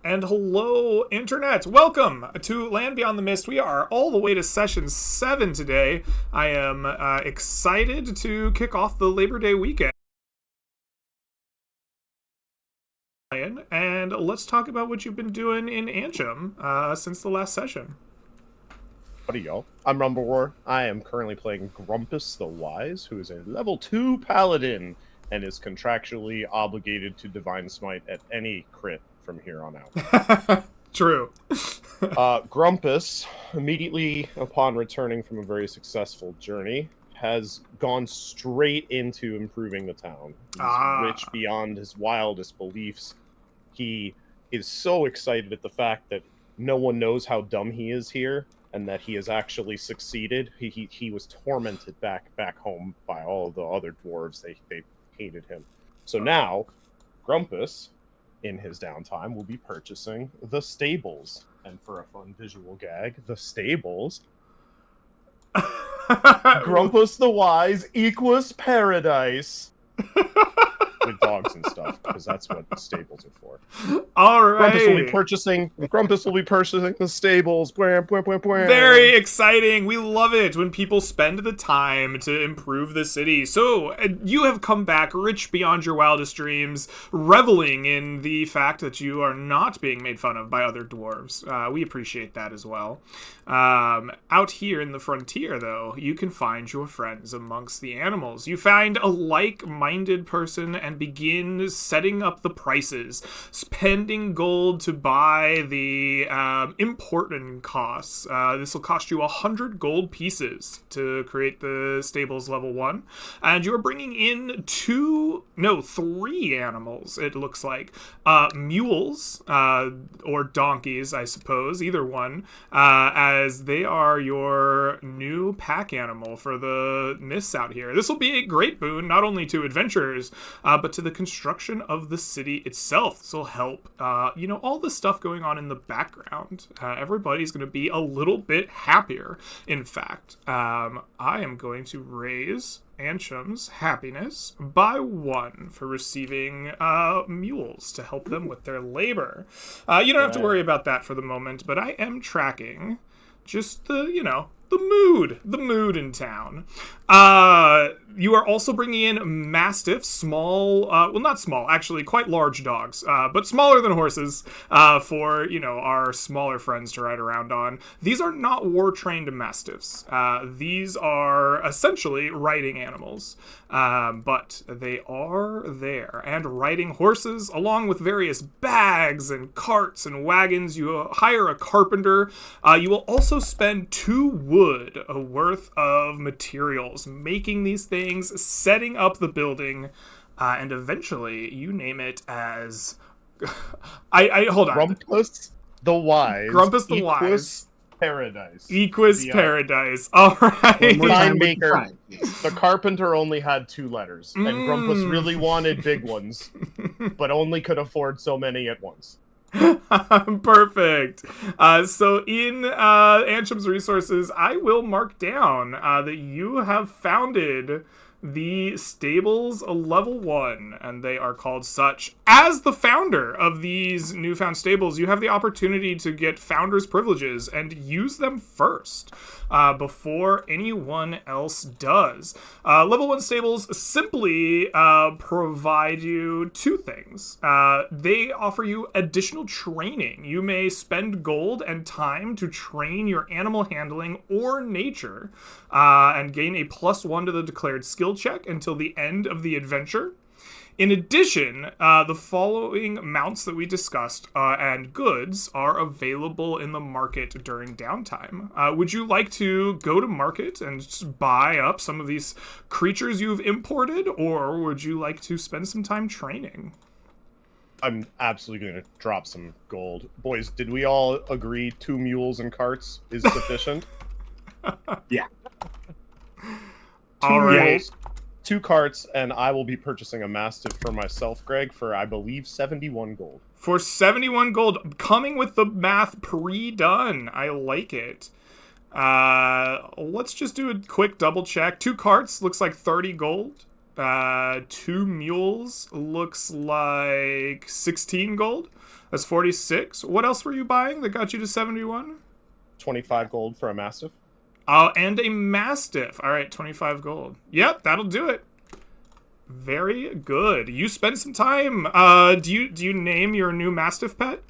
And hello, Internet. Welcome to Land Beyond the Mist. We are all the way to session 7 today. I am excited to kick off the Labor Day weekend. And let's talk about what you've been doing in Antrim since the last session. Howdy, y'all. I'm Rumblewar. I am currently playing Grumpus the Wise, who is a level 2 paladin and is contractually obligated to Divine Smite at any crit from here on out. True. Grumpus, immediately upon returning from a very successful journey, has gone straight into improving the town. He's rich beyond his wildest beliefs. He is so excited at the fact that no one knows how dumb he is here, and that he has actually succeeded. He was tormented back home by all the other dwarves. They hated him. So now, Grumpus, in his downtime, will be purchasing the stables. And for a fun visual gag, the stables... Grumpus the Wise equals paradise. With dogs and stuff, because that's what the stables are for. All right. Grumpus will be purchasing the stables. Very exciting. We love it when people spend the time to improve the city. So you have come back rich beyond your wildest dreams, reveling in the fact that you are not being made fun of by other dwarves. We appreciate that as well. Out here in the frontier, though, you can find your friends amongst the animals. You find a like-minded person and begin setting up the prices, spending gold to buy the important costs. This will cost you 100 gold pieces to create the stables level 1, and you're bringing in 3 animals, it looks like. Mules, or donkeys, I suppose, either one, as they are your new pack animal for the mists out here. This will be a great boon, not only to adventurers, but to the construction of the city itself. This will help, all the stuff going on in the background. Everybody's going to be a little bit happier. In fact, I am going to raise Antrim's happiness by 1 for receiving mules to help them with their labor. You don't have to worry about that for the moment, but I am tracking just the mood in town. You are also bringing in mastiffs, small, not small, actually quite large dogs, but smaller than horses, for, our smaller friends to ride around on. These are not war-trained mastiffs. These are essentially riding animals, but they are there, and riding horses, along with various bags and carts and wagons. You hire a carpenter. You will also spend 2 wood worth of materials making these things, setting up the building, and eventually you name it as hold on. Grumpus the Wise. Grumpus the Wise. Paradise. Paradise. All right. Maker. The carpenter only had 2 letters, and Grumpus really wanted big ones, but only could afford so many at once. Perfect. So in Antrim's resources, I will mark down that you have founded the stables level 1, and they are called such. As the founder of these newfound stables, you have the opportunity to get founder's privileges and use them first, before anyone else does. Level 1 stables simply provide you 2 things. They offer you additional training. You may spend gold and time to train your animal handling or nature, and gain a +1 to the declared skill check until the end of the adventure. In addition, the following mounts that we discussed and goods are available in the market during downtime. Would you like to go to market and just buy up some of these creatures you've imported, or would you like to spend some time training? I'm absolutely going to drop some gold. Boys, did we all agree 2 mules and carts is sufficient? Yeah. 2 All right. mules, 2 carts, and I will be purchasing a mastiff for myself, Greg, for I believe 71 gold. For 71 gold, coming with the math pre-done. I like it. Let's just do a quick double check. 2 carts looks like 30 gold. 2 mules looks like 16 gold. That's 46. What else were you buying that got you to 71? 25 gold for a mastiff. Oh, and a mastiff. All right, 25 gold. Yep, that'll do it. Very good. You spend some time. Do you name your new mastiff pet?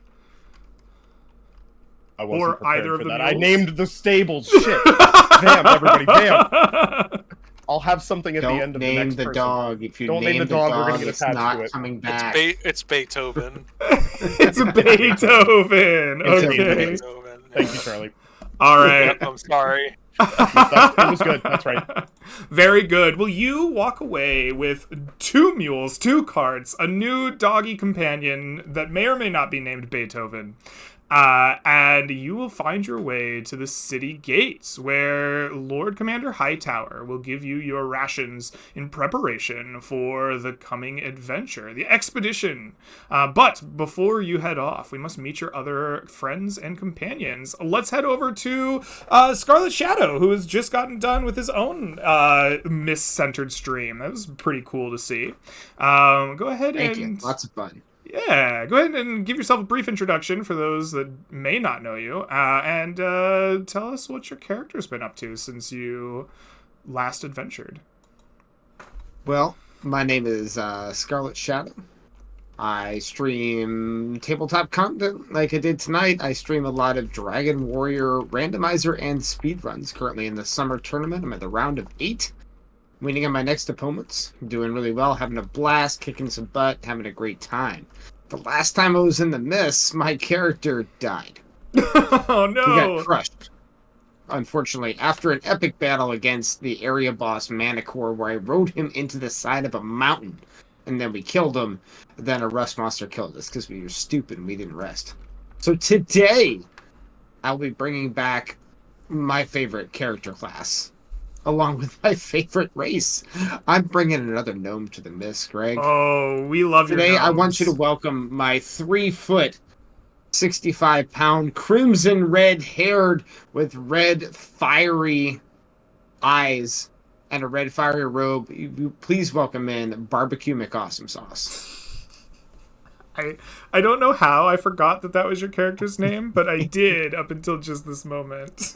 I wasn't Or prepared either of for the that. I mules? named the stables. Shit. Bam, everybody, bam. I'll have something at the end of the name next the person. dog. If you Don't name the dog, we're gonna get it's attached not to it. coming back. It's Beethoven. It's Beethoven. It's a Okay. Beethoven. Thank you, Charlie. All right. Yep, I'm sorry. It was good. That's right. Very good. Well, you walk away with 2 mules, 2 carts, a new doggy companion that may or may not be named Beethoven. And you will find your way to the city gates, where Lord Commander Hightower will give you your rations in preparation for the coming adventure, the expedition. But before you head off, we must meet your other friends and companions. Let's head over to Scarlet Shadow, who has just gotten done with his own Mist-centered stream. That was pretty cool to see. Go ahead Thank and... you. Lots of fun. Yeah, go ahead and give yourself a brief introduction for those that may not know you, and tell us what your character's been up to since you last adventured. Well, my name is Scarlet Shadow. I stream tabletop content like I did tonight. I stream a lot of Dragon Warrior randomizer and speedruns. Currently in the summer tournament, I'm at the round of 8. Winning on my next opponents. I'm doing really well, having a blast, kicking some butt, having a great time. The last time I was in the Mist, my character died. Oh no! He got crushed. Unfortunately, after an epic battle against the area boss Manticore, where I rode him into the side of a mountain, and then we killed him, then a rust monster killed us because we were stupid and we didn't rest. So today, I'll be bringing back my favorite character class, along with my favorite race. I'm bringing another gnome to the Mist, Greg. Oh, we love Today, your I want gnomes. you to welcome my 3-foot, 65-pound, crimson red-haired with red fiery eyes and a red fiery robe. You please welcome in Barbecue McAwesome Sauce. I don't know how I forgot that was your character's name, but I did up until just this moment.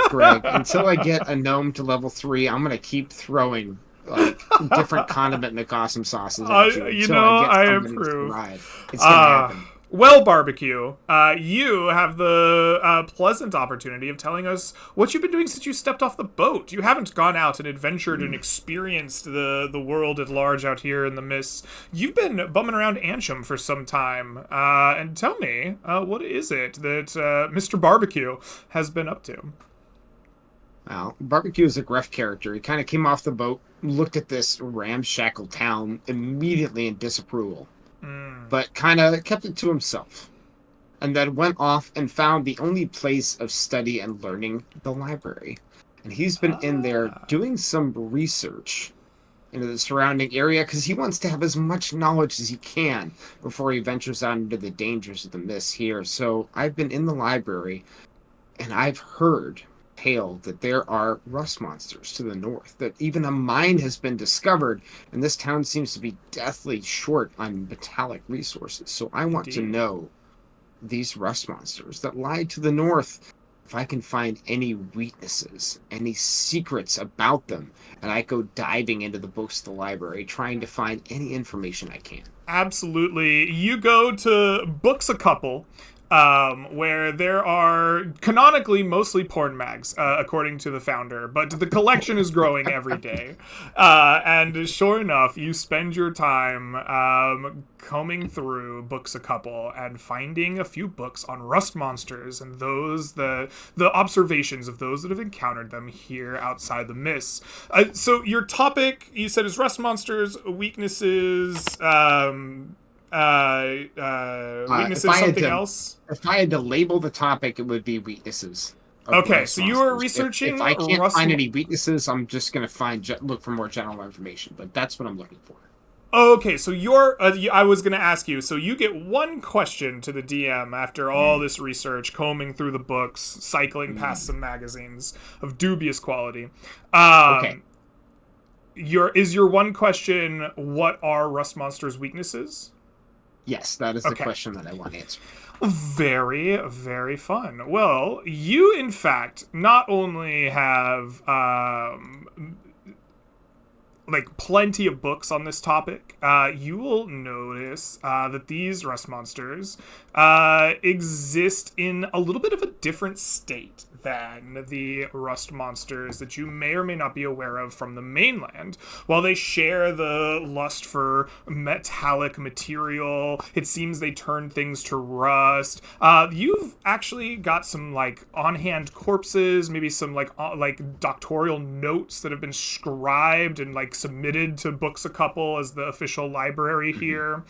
Greg, until I get a gnome to level 3, I'm gonna keep throwing like different condiment McAwesome sauces at you. You until know, I get I somebody to approve. thrive. It's gonna happen. Well, Barbecue, you have the pleasant opportunity of telling us what you've been doing since you stepped off the boat. You haven't gone out and adventured and experienced the world at large out here in the Mist. You've been bumming around Antrim for some time. And tell me, what is it that Mr. Barbecue has been up to? Well, Barbecue is a Gref character. He kind of came off the boat, looked at this ramshackle town immediately in disapproval, but kind of kept it to himself. And then went off and found the only place of study and learning, the library. And he's been in there doing some research into the surrounding area because he wants to have as much knowledge as he can before he ventures out into the dangers of the Mist here. So I've been in the library, and I've heard tale that there are rust monsters to the north, that even a mine has been discovered, and this town seems to be deathly short on metallic resources. So I want to know these rust monsters that lie to the north, if I can find any weaknesses, any secrets about them, and I go diving into the books of the library, trying to find any information I can. Absolutely. You go to Books a Couple, where there are canonically mostly porn mags, according to the founder, but the collection is growing every day. And sure enough, you spend your time combing through Books a Couple and finding a few books on rust monsters and the observations of those that have encountered them here outside the Mist. So your topic, you said, is rust monsters, weaknesses, weaknesses, something else? If I had to label the topic, it would be weaknesses. Okay, so you are researching If I can't rust find any weaknesses, I'm just going to look for more general information, but that's what I'm looking for. Okay, so I was going to ask you, so you get one question to the DM after all this research, combing through the books, cycling past some magazines of dubious quality. Okay. your one question, what are Rust Monster's weaknesses? Yes, that is the question that I want to answer. Very, very fun. Well, you, in fact, not only have like plenty of books on this topic, you will notice that these Rust Monsters exist in a little bit of a different state than the Rust Monsters that you may or may not be aware of from the mainland. While they share the lust for metallic material, it seems they turn things to rust. You've actually got some like on-hand corpses, maybe some like doctoral notes that have been scribed and like submitted to Books a Couple as the official library here.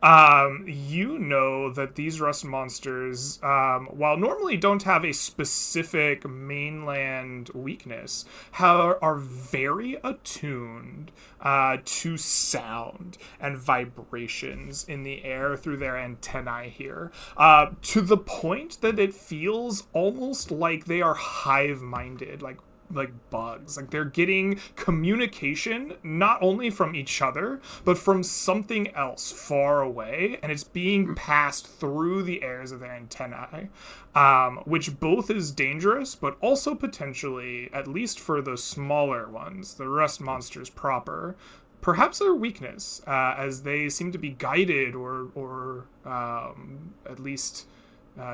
You know that these Rust Monsters, while normally don't have a specific mainland weakness, are very attuned to sound and vibrations in the air through their antennae here, to the point that it feels almost like they are hive-minded, like bugs. Like they're getting communication not only from each other, but from something else far away, and it's being passed through the airs of their antennae, which both is dangerous, but also potentially, at least for the smaller ones, the Rust Monsters proper, perhaps their weakness, as they seem to be guided or at least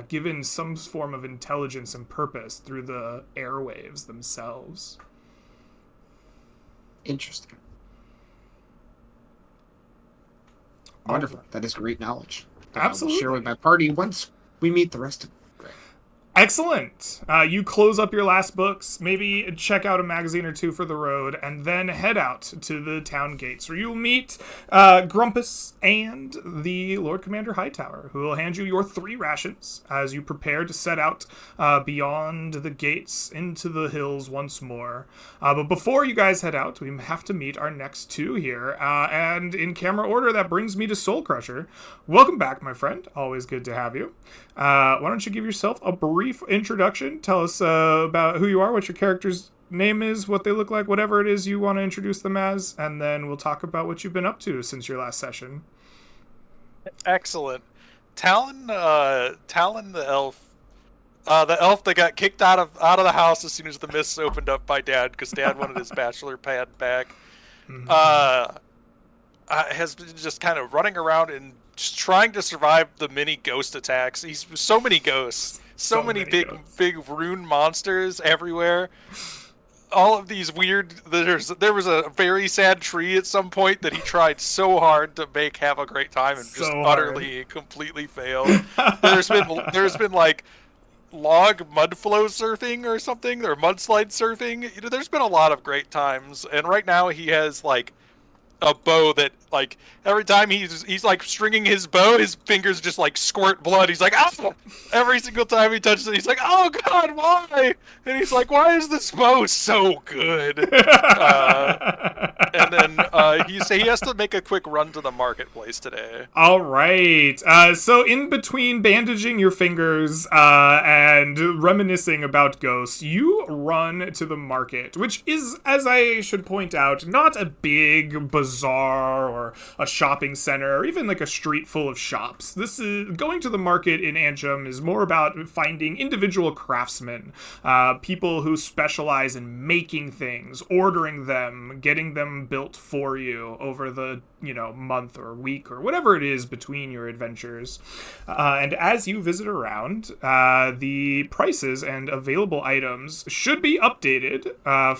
given some form of intelligence and purpose through the airwaves themselves. Interesting. Wonderful. That is great knowledge. Absolutely. I'll share with my party once we meet the rest of them. Excellent. You close up your last books, maybe check out a magazine or two for the road, and then head out to the town gates, where you'll meet Grumpus and the Lord Commander Hightower, who will hand you your 3 rations as you prepare to set out beyond the gates into the hills once more. But before you guys head out, we have to meet our next 2 here, and in camera order, that brings me to Soul Crusher. Welcome back, my friend. Always good to have you. Why don't you give yourself a brief introduction? Tell us about who you are, what your character's name is, what they look like, whatever it is you want to introduce them as, and then we'll talk about what you've been up to since your last session. Excellent. Talon the elf. The elf that got kicked out of the house as soon as the mists opened up by Dad, because Dad wanted his bachelor pad back. Has been just kind of running around and just trying to survive the many ghost attacks. He's so many ghosts, so many big rune monsters everywhere. All of these weird. There was a very sad tree at some point that he tried so hard to make have a great time and just utterly, completely failed. There's been like log mud flow surfing or something, or mudslide surfing. You know, there's been a lot of great times, and right now he has like a bow that, like, every time he's like stringing his bow, his fingers just like squirt blood. He's like, ah! Every single time he touches it, he's like, oh god, why? And he's like, why is this bow so good? And then he has to make a quick run to the marketplace today. All right. So in between bandaging your fingers and reminiscing about ghosts, you run to the market, which is, as I should point out, not a big bazaar or a shopping center or even like a street full of shops. This is going to the market in Anchum is more about finding individual craftsmen, people who specialize in making things, ordering them, getting them built for you over the month or week or whatever it is between your adventures. And as you visit around, the prices and available items should be updated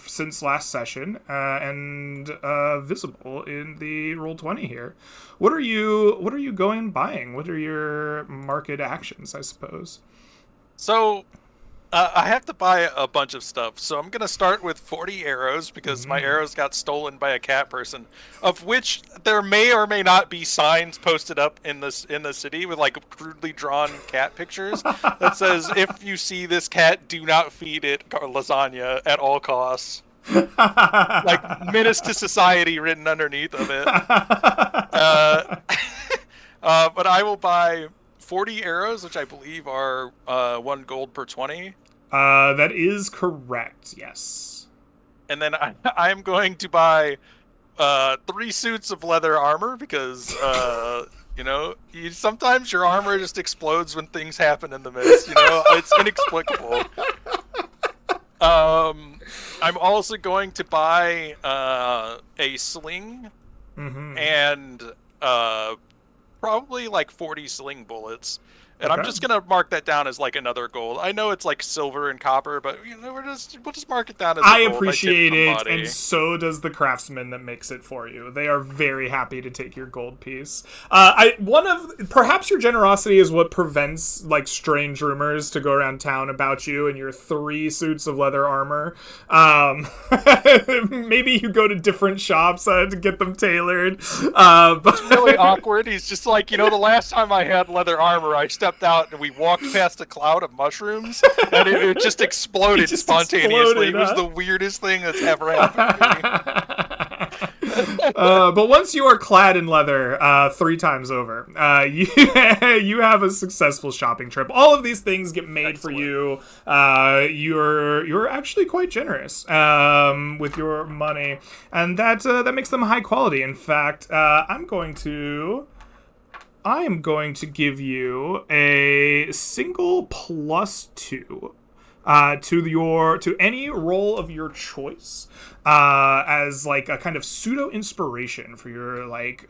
since last session and visible in the Roll20 here. What are you going buying? What are your market actions, I suppose? So I have to buy a bunch of stuff, so I'm gonna start with 40 arrows because my arrows got stolen by a cat person, of which there may or may not be signs posted up in the city with like crudely drawn cat pictures that says, "If you see this cat, do not feed it lasagna at all costs." Like menace to society written underneath of it. But I will buy 40 arrows, which I believe are 1 gold per 20. That is correct, yes. And then I am going to buy 3 suits of leather armor because sometimes your armor just explodes when things happen in the mist. It's inexplicable. I'm also going to buy a sling and probably like 40 sling bullets. And I'm just gonna mark that down as like another gold. I know it's like silver and copper, but we'll just mark it down as. I appreciate it, and so does the craftsman that makes it for you. They are very happy to take your gold piece. Perhaps your generosity is what prevents like strange rumors to go around town about you and your 3 suits of leather armor. Maybe you go to different shops to get them tailored. But it's really awkward. He's just like, the last time I had leather armor, I stepped out and we walked past a cloud of mushrooms and it just exploded spontaneously. It was the weirdest thing that's ever happened to me. But once you are clad in leather 3 times over, you have a successful shopping trip. All of these things get made for you. You're actually quite generous with your money, and that makes them high quality. In fact, I am going to give you a single +2 to any roll of your choice as like a kind of pseudo inspiration for your like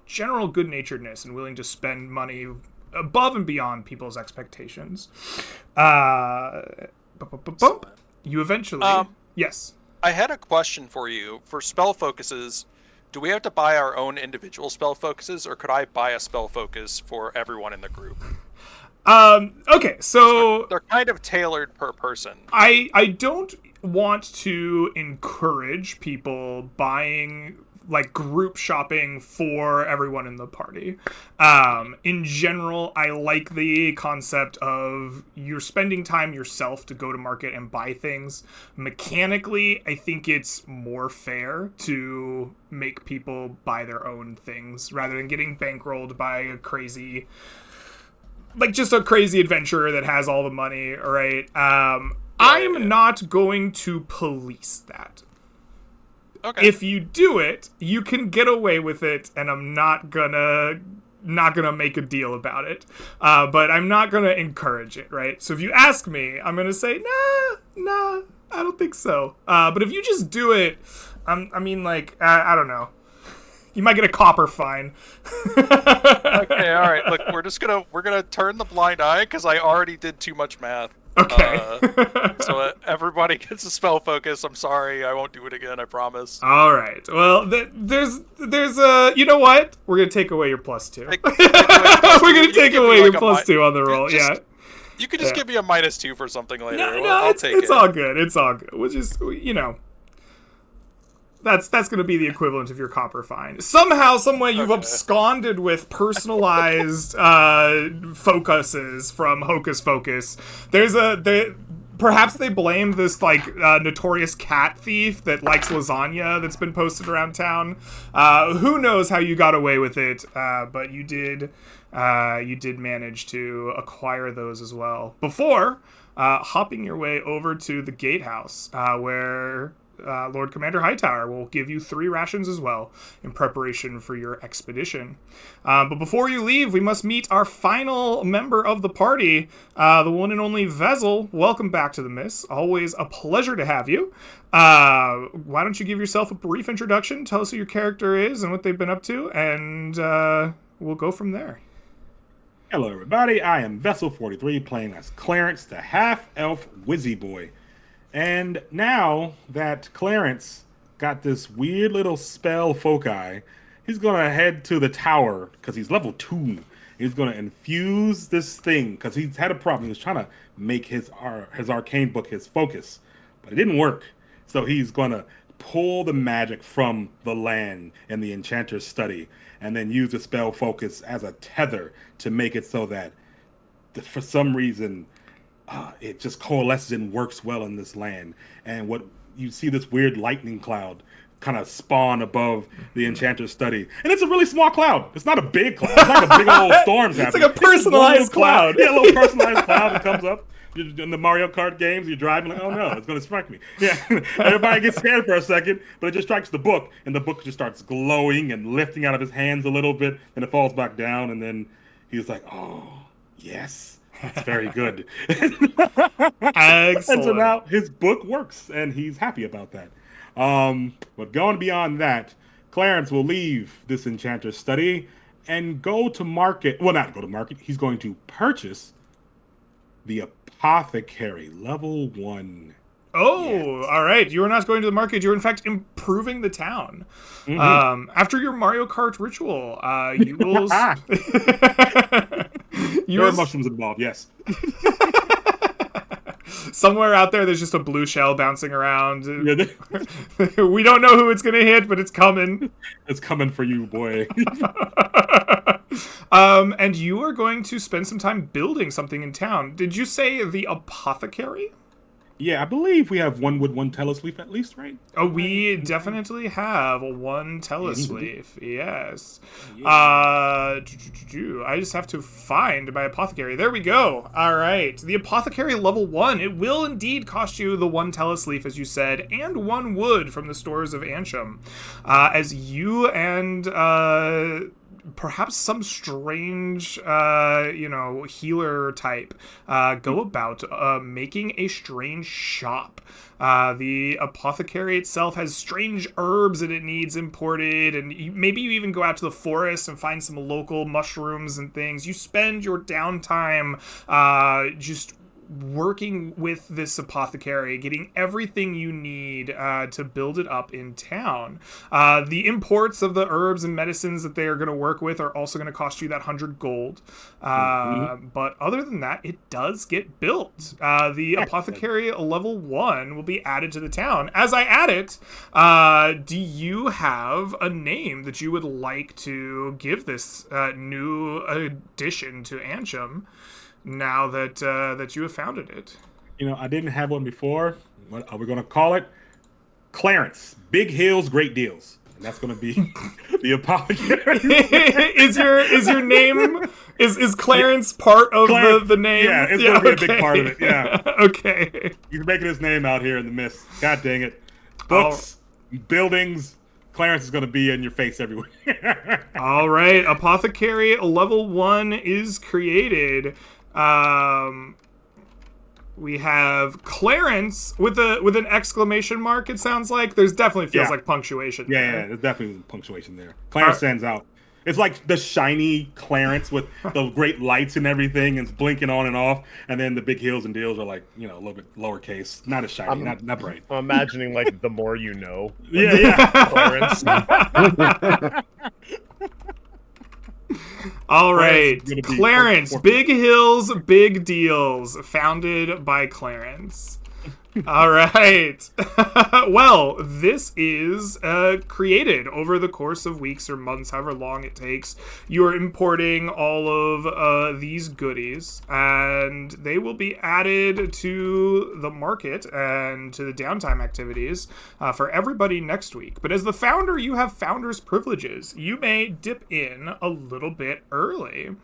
general good-naturedness and willing to spend money above and beyond people's expectations. You eventually yes. I had a question for you. For spell focuses, do we have to buy our own individual spell focuses, or could I buy a spell focus for everyone in the group? Okay, so they're kind of tailored per person. I don't want to encourage people buying like group shopping for everyone in the party. In general, I like the concept of you're spending time yourself to go to market and buy things. Mechanically, I think it's more fair to make people buy their own things rather than getting bankrolled by a crazy adventurer that has all the money, right? I'm not going to police that. Okay. If you do it, you can get away with it, and I'm not gonna make a deal about it. But I'm not gonna encourage it, right? So if you ask me, I'm gonna say, nah, I don't think so. But if you just do it, I don't know. You might get a copper fine. Okay, all right. Look, we're gonna turn the blind eye because I already did too much math. Okay. So everybody gets a spell focus. I'm sorry, I won't do it again. I promise. All right. Well, there's you know what? We're gonna take away your +2. We're gonna take away your +2 on the roll. You could just give me a -2 for something later. No, I'll take it. It's all good. It's all good. We'll just That's going to be the equivalent of your copper fine. Somehow, someway, you've absconded with personalized focuses from Hocus Pocus. Perhaps they blame this notorious cat thief that likes lasagna that's been posted around town. Who knows how you got away with it? But you did manage to acquire those as well before hopping your way over to the gatehouse, where Lord Commander Hightower will give you 3 rations as well in preparation for your expedition. But before you leave, we must meet our final member of the party, the one and only Vezel. Welcome back to the Miss. Always a pleasure to have you. Why don't you give yourself a brief introduction, tell us who your character is and what they've been up to, and we'll go from there. Hello, everybody. I am Vezel43, playing as Clarence, the half-elf Wizzy Boy. And now that Clarence got this weird little spell foci, he's going to head to the tower because he's level 2. He's going to infuse this thing because he's had a problem. He was trying to make his arcane book his focus, but it didn't work. So he's going to pull the magic from the land in the enchanter's study and then use the spell focus as a tether to make it so that for some reason it just coalesces and works well in this land. And what you see, this weird lightning cloud kind of spawn above the enchanter's study. And it's a really small cloud. It's not a big cloud. It's like a big old storm's happening. It's like a personalized cloud. Yeah, a little personalized cloud that comes up. in the Mario Kart games, you're driving like, oh no, it's going to strike me. Yeah, everybody gets scared for a second, but it just strikes the book, and the book just starts glowing and lifting out of his hands a little bit, and it falls back down, and then he's like, oh, yes, that's very good. Excellent. And so now his book works, and he's happy about that. But going beyond that, Clarence will leave this enchanter's study and go to market. Well, not go to market. He's going to purchase the apothecary level 1. Oh, all right. You are not going to the market. You're in fact improving the town. Mm-hmm. After your Mario Kart ritual, you will. There are mushrooms involved. Yes. Somewhere out there, there's just a blue shell bouncing around. Yeah, We don't know who it's gonna hit, but it's coming. it's coming for you, boy. And you are going to spend some time building something in town. Did you say the apothecary? Yeah, I believe we have one wood, one Tellus leaf at least, right? Oh, we definitely have one Tellus leaf. Yes. I just have to find my apothecary. There we go. All right. The apothecary level 1. It will indeed cost you the one Tellus leaf, as you said, and 1 wood from the stores of Ansham. As you and perhaps some strange, healer type go about making a strange shop. The apothecary itself has strange herbs that it needs imported, and maybe you even go out to the forest and find some local mushrooms and things. You spend your downtime just working with this apothecary, getting everything you need to build it up in town. The imports of the herbs and medicines that they are going to work with are also going to cost you that 100 gold. But other than that, it does get built. The apothecary level 1 will be added to the town. As I add it, do you have a name that you would like to give this new addition to Ansham? Now that you have founded it, I didn't have one before. What are we going to call it? Clarence. Big hills, great deals. And that's going to be the apothecary. Is your name is Clarence part of the name? Yeah, it's going to be a big part of it. Yeah. Okay. He's making his name out here in the mist. God dang it. Books, buildings. Clarence is going to be in your face everywhere. All right, apothecary level 1 is created. We have Clarence with an exclamation mark. It sounds like there's definitely feels like punctuation. Yeah, there's definitely punctuation there. Clarence stands out. It's like the shiny Clarence with the great lights and everything, and it's blinking on and off. And then the big hills and deals are like, a little bit lowercase, not as shiny, not bright. I'm imagining like the more you know. Yeah. Clarence. All right, Clarence, big hills, big deals, founded by Clarence. All right. Well, this is created over the course of weeks or months, however long it takes. You're importing all of these goodies, and they will be added to the market and to the downtime activities for everybody next week. But as the founder, you have founder's privileges. You may dip in a little bit early.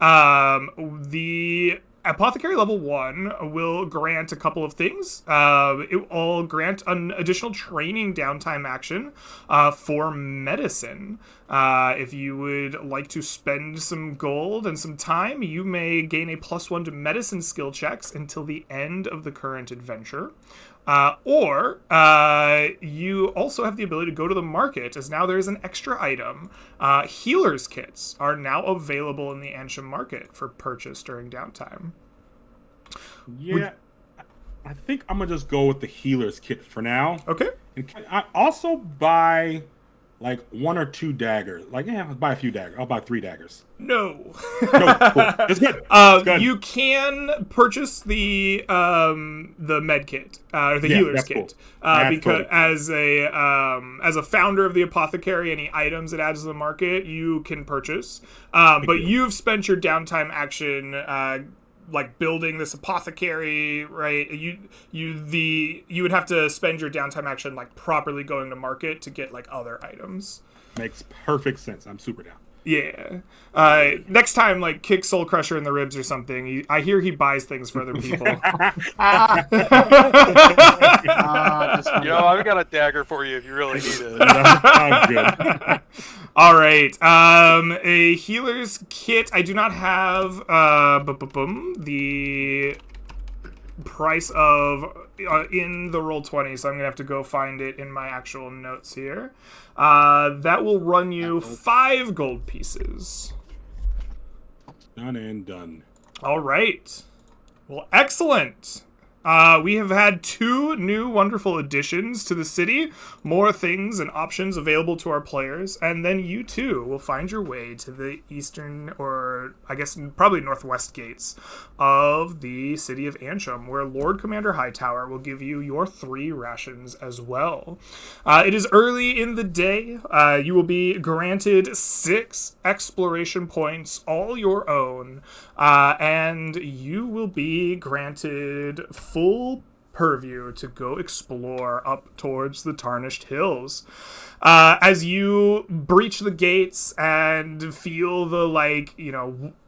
The Apothecary level 1 will grant a couple of things. It will grant an additional training downtime action for medicine. If you would like to spend some gold and some time, you may gain a +1 to medicine skill checks until the end of the current adventure. Or you also have the ability to go to the market, as now there's an extra item. Healer's kits are now available in the Ansham market for purchase during downtime. Yeah, I think I'm going to just go with the healer's kit for now. Okay. And can I also buy like 1 or 2 daggers? I'll buy a few daggers. I'll buy 3 daggers. No. No, cool. It's good. It's good. You can purchase the med kit or the healer's kit because cool. As a founder of the apothecary, any items it adds to the market you can purchase. But you've spent your downtime action building this apothecary, right? You would have to spend your downtime action properly going to market to get other items. Makes perfect sense. I'm super down. Yeah. Next time, like, kick Soul Crusher in the ribs or something. I hear he buys things for other people. That's funny. I've got a dagger for you if you really need it. I'm good. All right. A healer's kit. I do not have the price of in the Roll20, so I'm gonna have to go find it in my actual notes here. That will run you 5 gold pieces. Done and done. All right. Well, excellent. We have had 2 new wonderful additions to the city, more things and options available to our players, and then you too will find your way to the eastern, or I guess probably northwest gates of the city of Ansham, where Lord Commander Hightower will give you your 3 rations as well. It is early in the day. You will be granted 6 exploration points, all your own, and you will be granted full purview to go explore up towards the Tarnished Hills. As you breach the gates and feel the,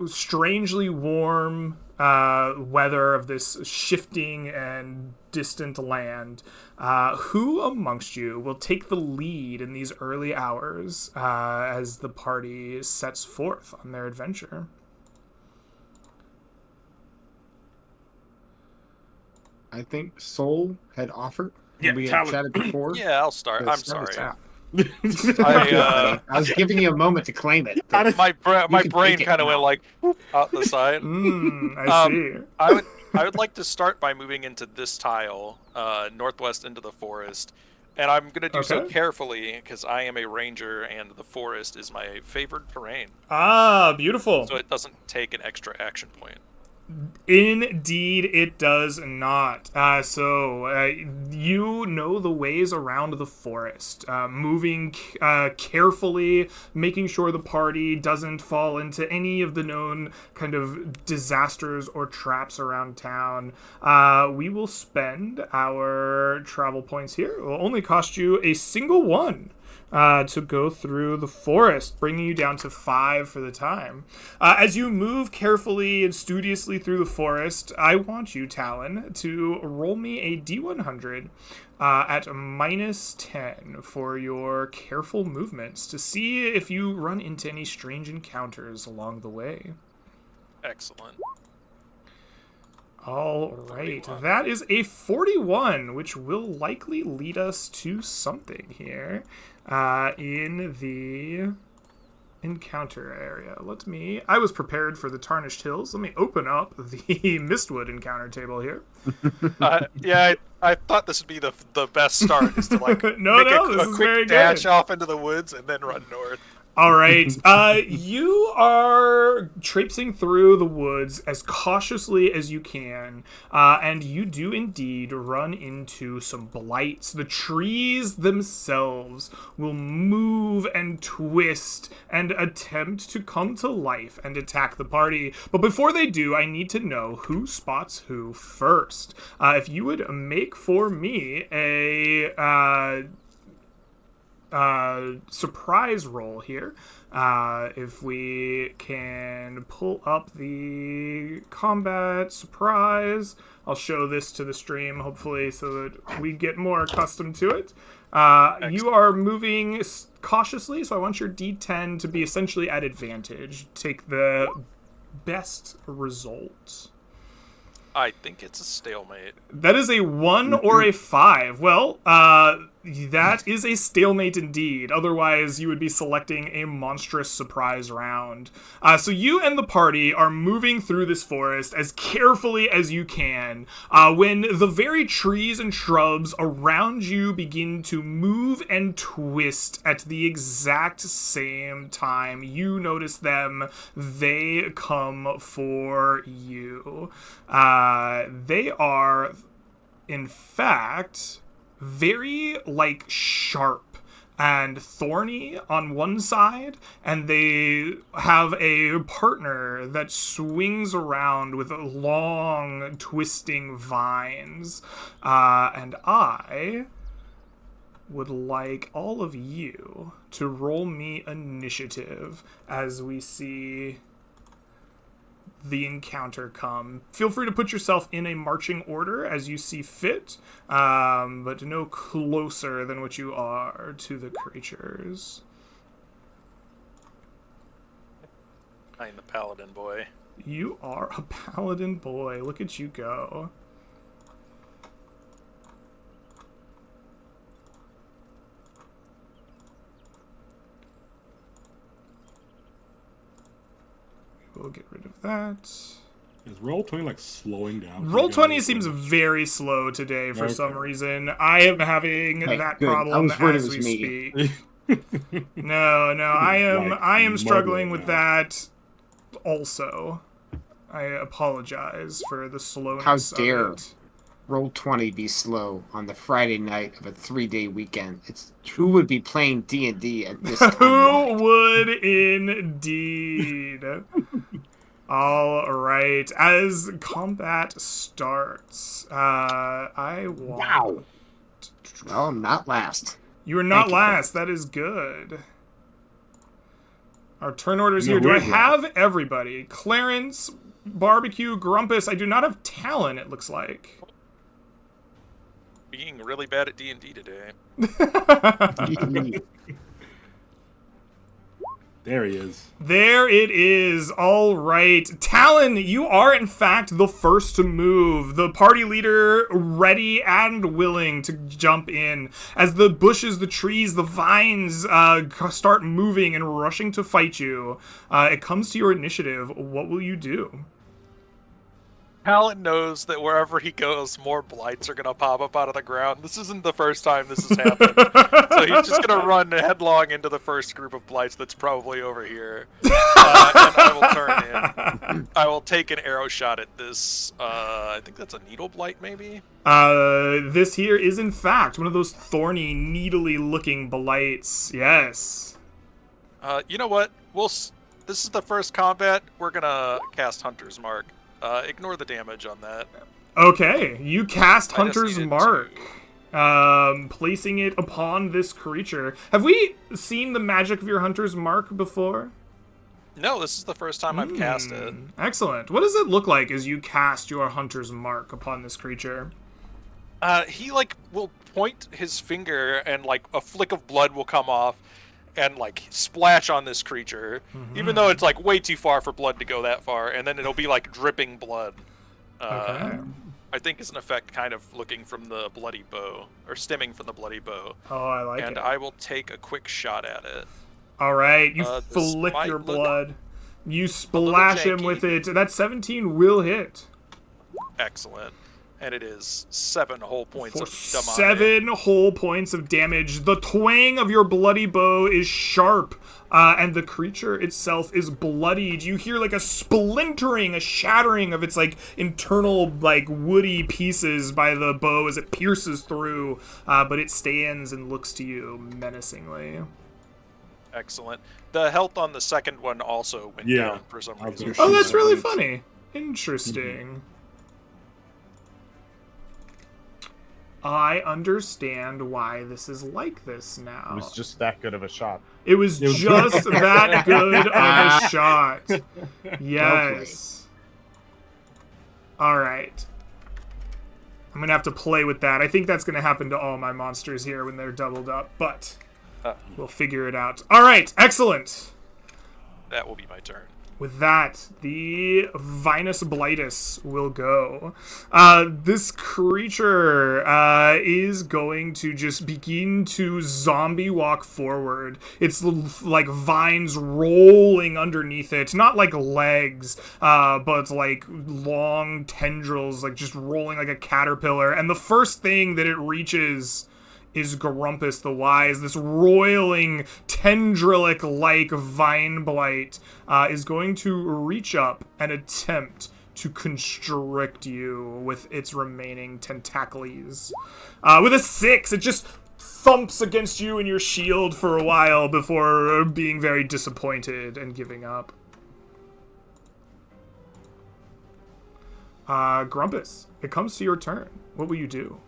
strangely warm weather of this shifting and distant land, who amongst you will take the lead in these early hours as the party sets forth on their adventure? I think Soul had offered. Yeah, we had Talon. chatted before. Yeah, I'll start. I'm Start us sorry. out. I, I was giving you a moment to claim it. How does- my can brain take it kind of went now. like whoop, out the side. I see. I would like to start by moving into this tile, northwest into the forest, and I'm gonna do so Okay. carefully because I am a ranger and the forest is my favored terrain, Beautiful. so it doesn't take an extra action point. Indeed, it does not. You know the ways around the forest, moving carefully, making sure the party doesn't fall into any of the known kind of disasters or traps around town. We will spend our travel points here. It will only cost you a single one. To go through the forest, bringing you down to 5 for the time. As you move carefully and studiously through the forest, I want you, Talon, to roll me a D100 at -10 for your careful movements to see if you run into any strange encounters along the way. Excellent. All right, that is a 41, which will likely lead us to something here in the encounter area. I was prepared for the Tarnished Hills. Let me open up the Mistwood encounter table here. Yeah, I thought this would be the best start, is to like No, make this a is quick very dash good. off into the woods and then run north. All right. You are traipsing through the woods as cautiously as you can, and you do indeed run into some blights. The trees themselves will move and twist and attempt to come to life and attack the party. But before they do, I need to know who spots who first. If you would make for me a surprise roll here. If we can pull up the combat surprise, I'll show this to the stream hopefully so that we get more accustomed to it. You are moving cautiously, so I want your D10 to be essentially at advantage. Take the best result. I think it's a stalemate. That is a 1 or a 5. Well, that is a stalemate indeed. Otherwise, you would be selecting a monstrous surprise round. So you and the party are moving through this forest as carefully as you can. When the very trees and shrubs around you begin to move and twist at the exact same time, you notice them. They come for you. They are, in fact, very, sharp and thorny on one side, and they have a partner that swings around with long, twisting vines. And I would like all of you to roll me initiative as we see the encounter come. Feel free to put yourself in a marching order as you see fit, but no closer than what you are to the creatures. I'm the paladin boy. You are a paladin boy. Look at you go. We'll get rid of that. Is Roll20 like slowing down? Roll20 seems very slow today for some reason. I am having that good. I problem was worried as it we was me. speak. No, I am struggling with now. that also. I apologize for the slowness How of dare it. Roll20 be slow on the Friday night of a 3-day weekend? It's who would be playing D&D at this time? Who would indeed? All right. As combat starts, I want... Wow. Well, not last. You are not Thank you, last. That is good. Our turn orders here. Do I weird one. have everybody? Clarence, Barbecue, Grumpus. I do not have Talon, it looks like. Being really bad at D&D today. There he is. There it is. All right. Talon, you are in fact the first to move. The party leader ready and willing to jump in. As the bushes, the trees, the vines start moving and rushing to fight you, it comes to your initiative. What will you do? Talon knows that wherever he goes, more blights are going to pop up out of the ground. This isn't the first time this has happened. So he's just going to run headlong into the first group of blights that's probably over here. And I will turn in. I will take an arrow shot at this. I think that's a needle blight, maybe? This here is in fact one of those thorny, needly looking blights. Yes. You know what? This is the first combat. We're going to cast Hunter's Mark. Ignore the damage on that. Okay, you cast I just Hunter's needed Mark, placing it upon this creature. Have we seen the magic of your Hunter's Mark before? No, this is the first time I've cast it. Excellent. What does it look like as you cast your Hunter's Mark upon this creature? He will point his finger and a flick of blood will come off and splash on this creature, even though it's way too far for blood to go that far, and then it'll be dripping blood. Okay. I think is an effect kind of looking from the bloody bow, or stemming from the bloody bow. Oh, I like And it. I will take a quick shot at it. All right, you this flick might your look blood. You splash him janky. with it. That 17 will hit. Excellent. And it is 7 whole points For of damage. 7 whole points of damage. The twang of your bloody bow is sharp, and the creature itself is bloodied. You hear a splintering, a shattering of its internal woody pieces by the bow as it pierces through, but it stands and looks to you menacingly. Excellent. The health on the second one also went Yeah. down for some I was reason. gonna Oh, that's really Shoot. funny. Interesting. I understand why this is like this now. It was just that good of a shot. It was just that good of a shot. Yes. All right. I'm going to have to play with that. I think that's going to happen to all my monsters here when they're doubled up, but we'll figure it out. All right. Excellent. That will be my turn. With that, the Vinus Blightus will go. This creature is going to just begin to zombie walk forward. It's like vines rolling underneath it. Not like legs, but like long tendrils, just rolling like a caterpillar. And the first thing that it reaches is Grumpus the Wise. This roiling, tendrilic-like vine blight is going to reach up and attempt to constrict you with its remaining tentacles. With a 6, it just thumps against you and your shield for a while before being very disappointed and giving up. Grumpus, it comes to your turn. What will you do?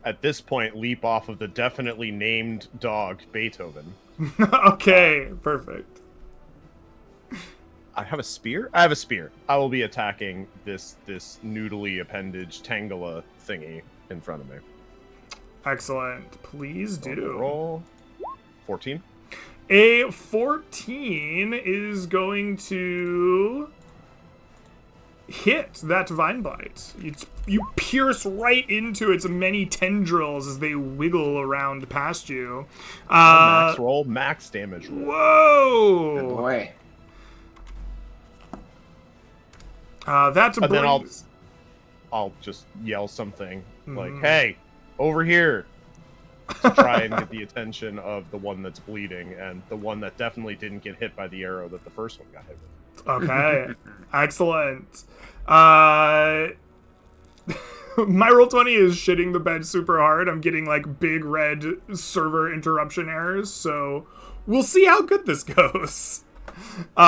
at this point, leap off of the definitely named dog, Beethoven. Okay, perfect. I have a spear? I have a spear. I will be attacking this noodly appendage Tangela thingy in front of me. Excellent. Please do. Roll 14. A 14 is going to hit that Vine Blight. You pierce right into its many tendrils as they wiggle around past you. Max roll, max damage roll. Whoa! Good boy. That's And then I'll just yell something like, "Hey, over here!" to try and get the attention of the one that's bleeding and the one that definitely didn't get hit by the arrow that the first one got hit with. Okay, excellent. My roll 20 is shitting the bed super hard. I'm getting like big red server interruption errors, so we'll see how good this goes. We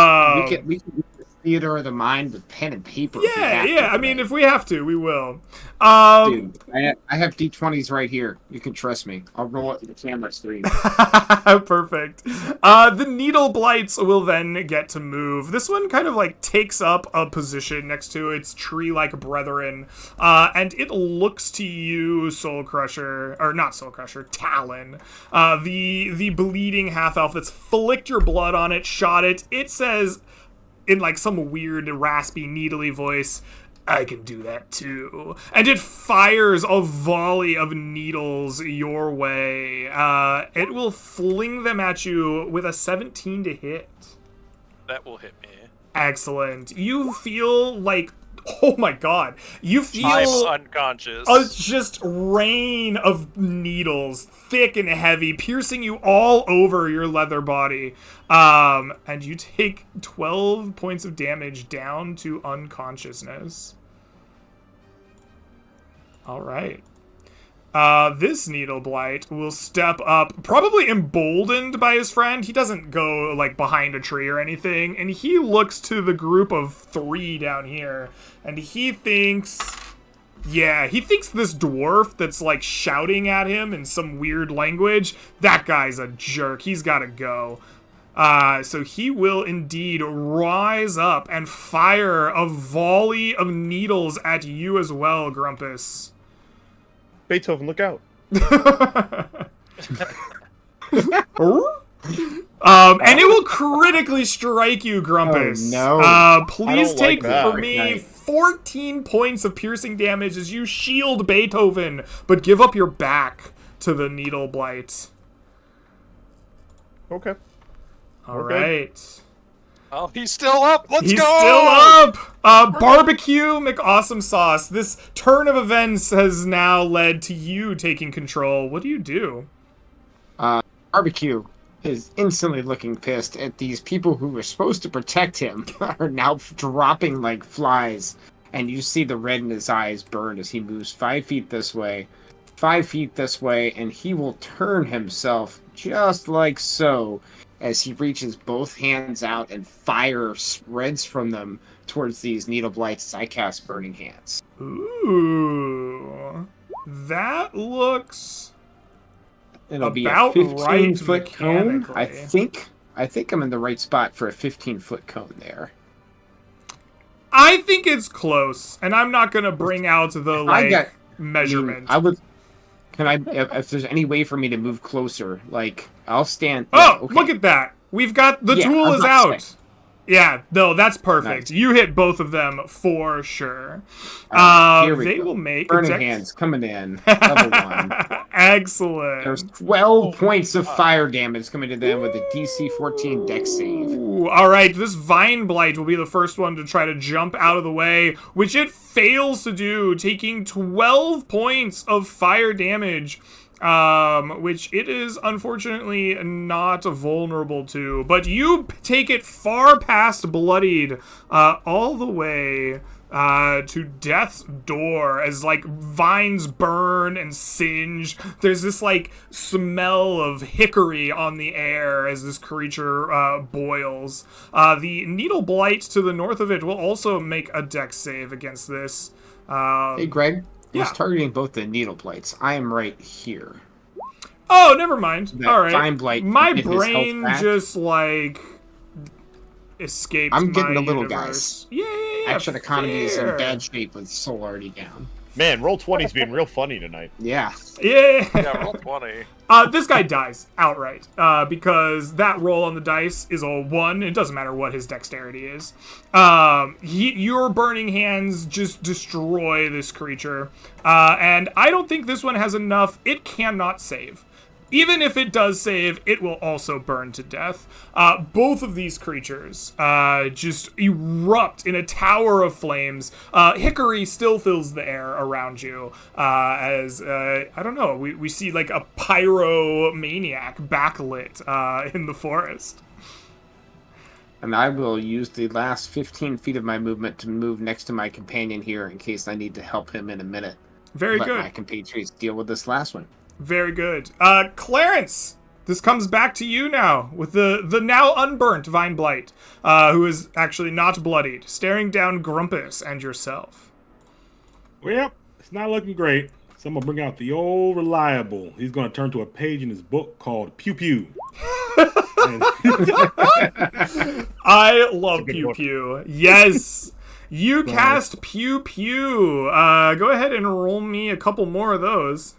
can do this theater of the mind with pen and paper. Yeah. I mean, if we have to, we will. Dude, I have D20s right here. You can trust me. I'll roll it to the camera screen. Perfect. The Needle Blights will then get to move. This one kind of like takes up a position next to its tree-like brethren, and it looks to you, Soul Crusher, or not Soul Crusher, Talon, the bleeding half-elf that's flicked your blood on it, shot it. It says, in like some weird raspy needly voice, "I can do that too." And it fires a volley of needles your way. It will fling them at you with a 17 to hit. That will hit me. Excellent. You feel like, oh my god, you feel I'm unconscious. a just rain of needles, thick and heavy, piercing you all over your leather body. And you take 12 points of damage down to unconsciousness. All right. This Needle Blight will step up, probably emboldened by his friend. He doesn't go, like, behind a tree or anything, and he looks to the group of 3 down here, and he thinks... Yeah, he thinks this dwarf that's, like, shouting at him in some weird language, that guy's a jerk. He's gotta go. So he will indeed rise up and fire a volley of needles at you as well, Grumpus. Beethoven, look out. And it will critically strike you, Grumpus. Oh, no. Please I don't take like that. for me Okay. 14 points of piercing damage as you shield Beethoven, but give up your back to the Needle Blight. Okay. All Okay. right. Oh, he's still up. Let's He's go. still up! Barbecue McAwesome Sauce. This turn of events has now led to you taking control. What do you do? Barbecue is instantly looking pissed at these people who were supposed to protect him are now dropping like flies. And you see the red in his eyes burn as he moves 5 feet this way, 5 feet this way, and he will turn himself just like so as he reaches both hands out and fire spreads from them towards these Needle Blights as I cast Burning Hands. Ooh. That looks... It'll be About a 15-foot right cone. mechanically. I think I'm in the right spot for a 15-foot cone there. I think it's close, and I'm not gonna bring out the, like, measurement. I would. Can I? If there's any way for me to move closer, like I'll stand. Oh, yeah, okay. look at that! We've got the Yeah, tool I was is about to out. Yeah, no, that's perfect. Nice. You hit both of them for sure. Here we They go. will make Burning dex- Hands coming in. Level 1. Excellent. There's 12 points of fire damage coming to them with a DC 14 dex save. Ooh, all right, this Vine Blight will be the first one to try to jump out of the way, which it fails to do, taking 12 points of fire damage, which it is unfortunately not vulnerable to. But you take it far past bloodied, all the way to death's door as like vines burn and singe. There's this like smell of hickory on the air as this creature boils. The Needle Blight to the north of it will also make a dex save against this. Hey, Greg. He's targeting both the needle blights. I am right here. Oh, never mind. That All right. Vine Blight My hit his health brain back. just like escaped. I'm getting my the little universe. guys. Yeah. Action economy is in fair. bad shape with soul already down. Man, roll 20's being real funny tonight. Yeah. Yeah. Yeah, roll 20. This guy dies outright because that roll on the dice is a 1. It doesn't matter what his dexterity is. Your burning hands just destroy this creature, and I don't think this one has enough. It cannot save. Even if it does save, it will also burn to death. Both of these creatures just erupt in a tower of flames. Hickory still fills the air around you as, I don't know, we see like a pyromaniac backlit in the forest. And I will use the last 15 feet of my movement to move next to my companion here in case I need to help him in a minute. Very Let good. my compatriots deal with this last one. Very good. Clarence, this comes back to you now with the now unburnt Vine Blight, who is actually not bloodied, staring down Grumpus and yourself. Well, it's not looking great. So I'm going to bring out the old reliable. He's going to turn to a page in his book called Pew Pew. I love good Pew book. Pew. Yes. You cast Pew Pew. Go ahead and roll me a couple more of those.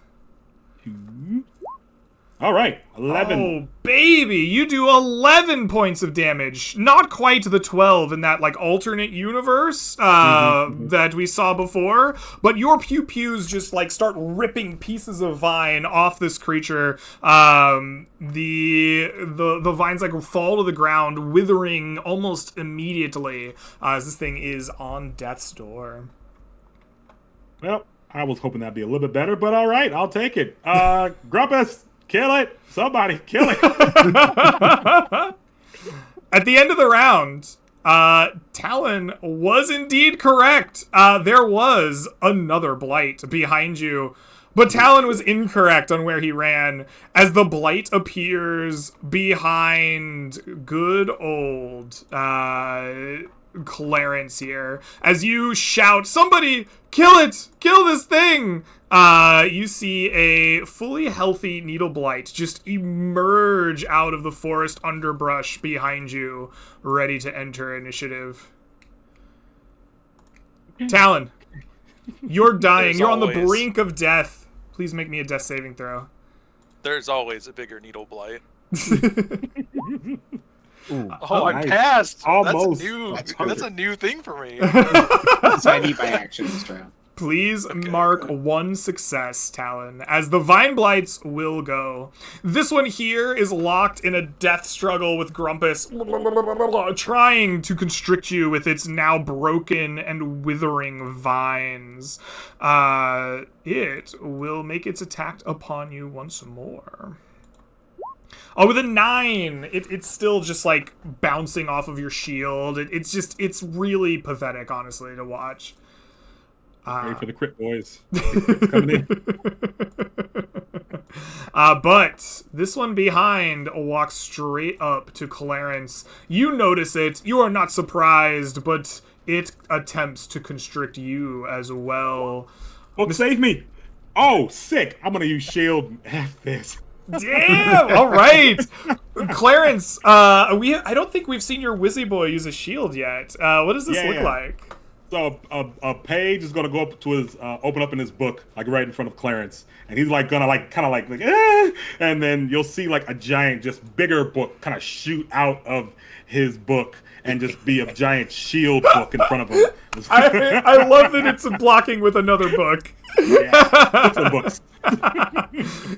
All right, 11. Oh, baby, you do 11 points of damage. Not quite the 12 in that, like, alternate universe that we saw before, but your pew-pews just, like, start ripping pieces of vine off this creature. The vines, like, fall to the ground, withering almost immediately as this thing is on death's door. Well, I was hoping that'd be a little bit better, but all right, I'll take it. Grumpus, kill it. Somebody, kill it. At the end of the round, Talon was indeed correct. There was another blight behind you, but Talon was incorrect on where he ran, as the blight appears behind good old Clarence here. As you shout, "Somebody, kill it! Kill this thing!" You see a fully healthy needle blight just emerge out of the forest underbrush behind you, ready to enter initiative. Talon, you're dying. There's You're on the always- brink of death. Please make me a death saving throw. There's always a bigger needle blight. Ooh. Oh, I nice. passed. Almost. That's a new thing for me. That's what I need by action this round. Please mark one success, Talon, as the Vine Blights will go. This one here is locked in a death struggle with Grumpus, trying to constrict you with its now broken and withering vines. It will make its attack upon you once more. Oh, with a 9, it's still just like bouncing off of your shield. It's really pathetic, honestly, to watch. Ready for the crit, boys. It's coming in. But this one behind walks straight up to Clarence. You notice it. You are not surprised, but it attempts to constrict you as well. Book, save me. Oh, sick. I'm going to use shield. F this. Damn! All right, Clarence. I don't think we've seen your Wizzy Boy use a shield yet. What does this look like? So a page is gonna go up to his open up in his book, like right in front of Clarence, and he's like gonna like kind of like and then you'll see like a giant, just bigger book kind of shoot out of his book and just be a giant shield book in front of him. I love that it's blocking with another book. Yeah, books and books.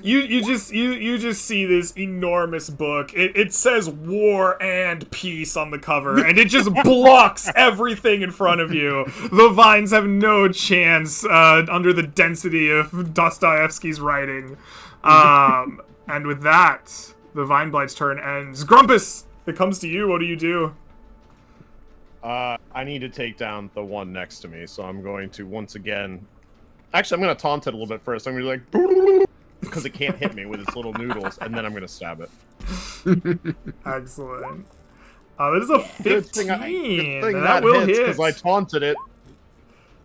You just see this enormous book. It says war and peace on the cover, and it just blocks everything in front of you. The vines have no chance under the density of Dostoevsky's writing. And with that, the Vine Blight's turn ends. Grumpus, it comes to you. What do you do? I need to take down the one next to me, so I'm going to once again. Actually, I'm going to taunt it a little bit first. I'm going to be like, because it can't hit me with its little noodles, and then I'm going to stab it. Excellent. That is a 15. Good thing that will hit. because I taunted it.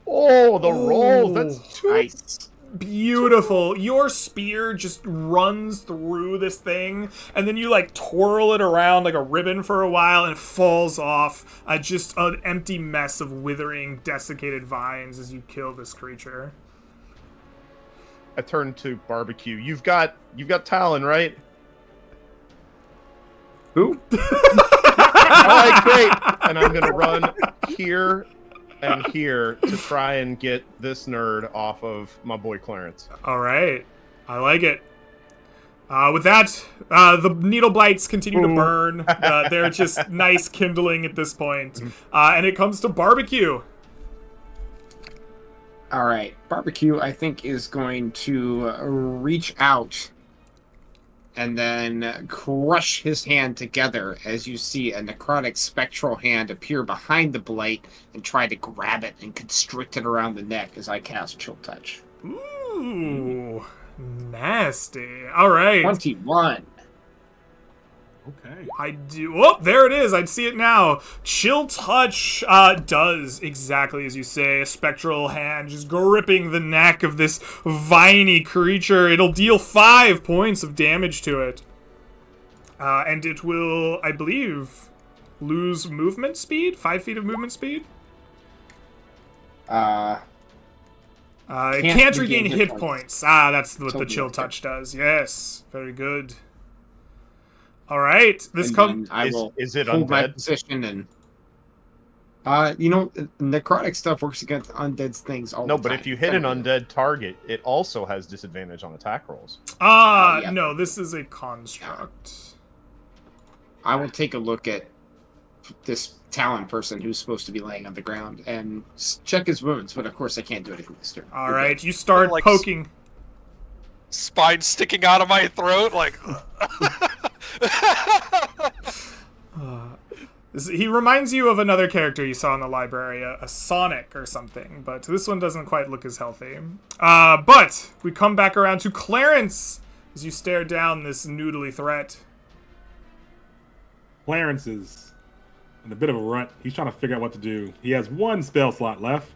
Oh, the rolls. That's too Nice. Beautiful. Your spear just runs through this thing, and then you like twirl it around like a ribbon for a while, and it falls off. Just an empty mess of withering, desiccated vines as you kill this creature. I turn to Barbecue. You've got Talon, right? Who? Alright, great. And I'm gonna run here and here to try and get this nerd off of my boy Clarence. All right. I like it. With that, the needle blights continue to burn. They're just nice kindling at this point. And it comes to Barbecue. All right, Barbecue, I think, is going to reach out and then crush his hand together as you see a necrotic spectral hand appear behind the blight and try to grab it and constrict it around the neck as I cast Chill Touch. Ooh, nasty. All right. 21. Okay. I do. Oh, there it is. I'd see it now. Chill Touch does exactly as you say. A spectral hand just gripping the neck of this viney creature. It'll deal 5 points of damage to it. And it will, I believe, lose movement speed? 5 feet of movement speed? Uh, It can't regain hit points. That's what the Chill Touch does. Yes. Very good. All right, this comes. I will is it hold my undead? position and. Necrotic stuff works against undead things all the No, time. but if you hit an undead target, it also has disadvantage on attack rolls. yeah. No, this is a construct. I will take a look at this Talon person who's supposed to be laying on the ground and check his wounds, but of course I can't do anything this turn. All right, you start Like poking. Spine sticking out of my throat, like. He reminds you of another character you saw in the library, a Sonic or something, but this one doesn't quite look as healthy. But we come back around to Clarence as you stare down this noodly threat. Clarence is in a bit of a rut. He's trying to figure out what to do. He has 1 spell slot left.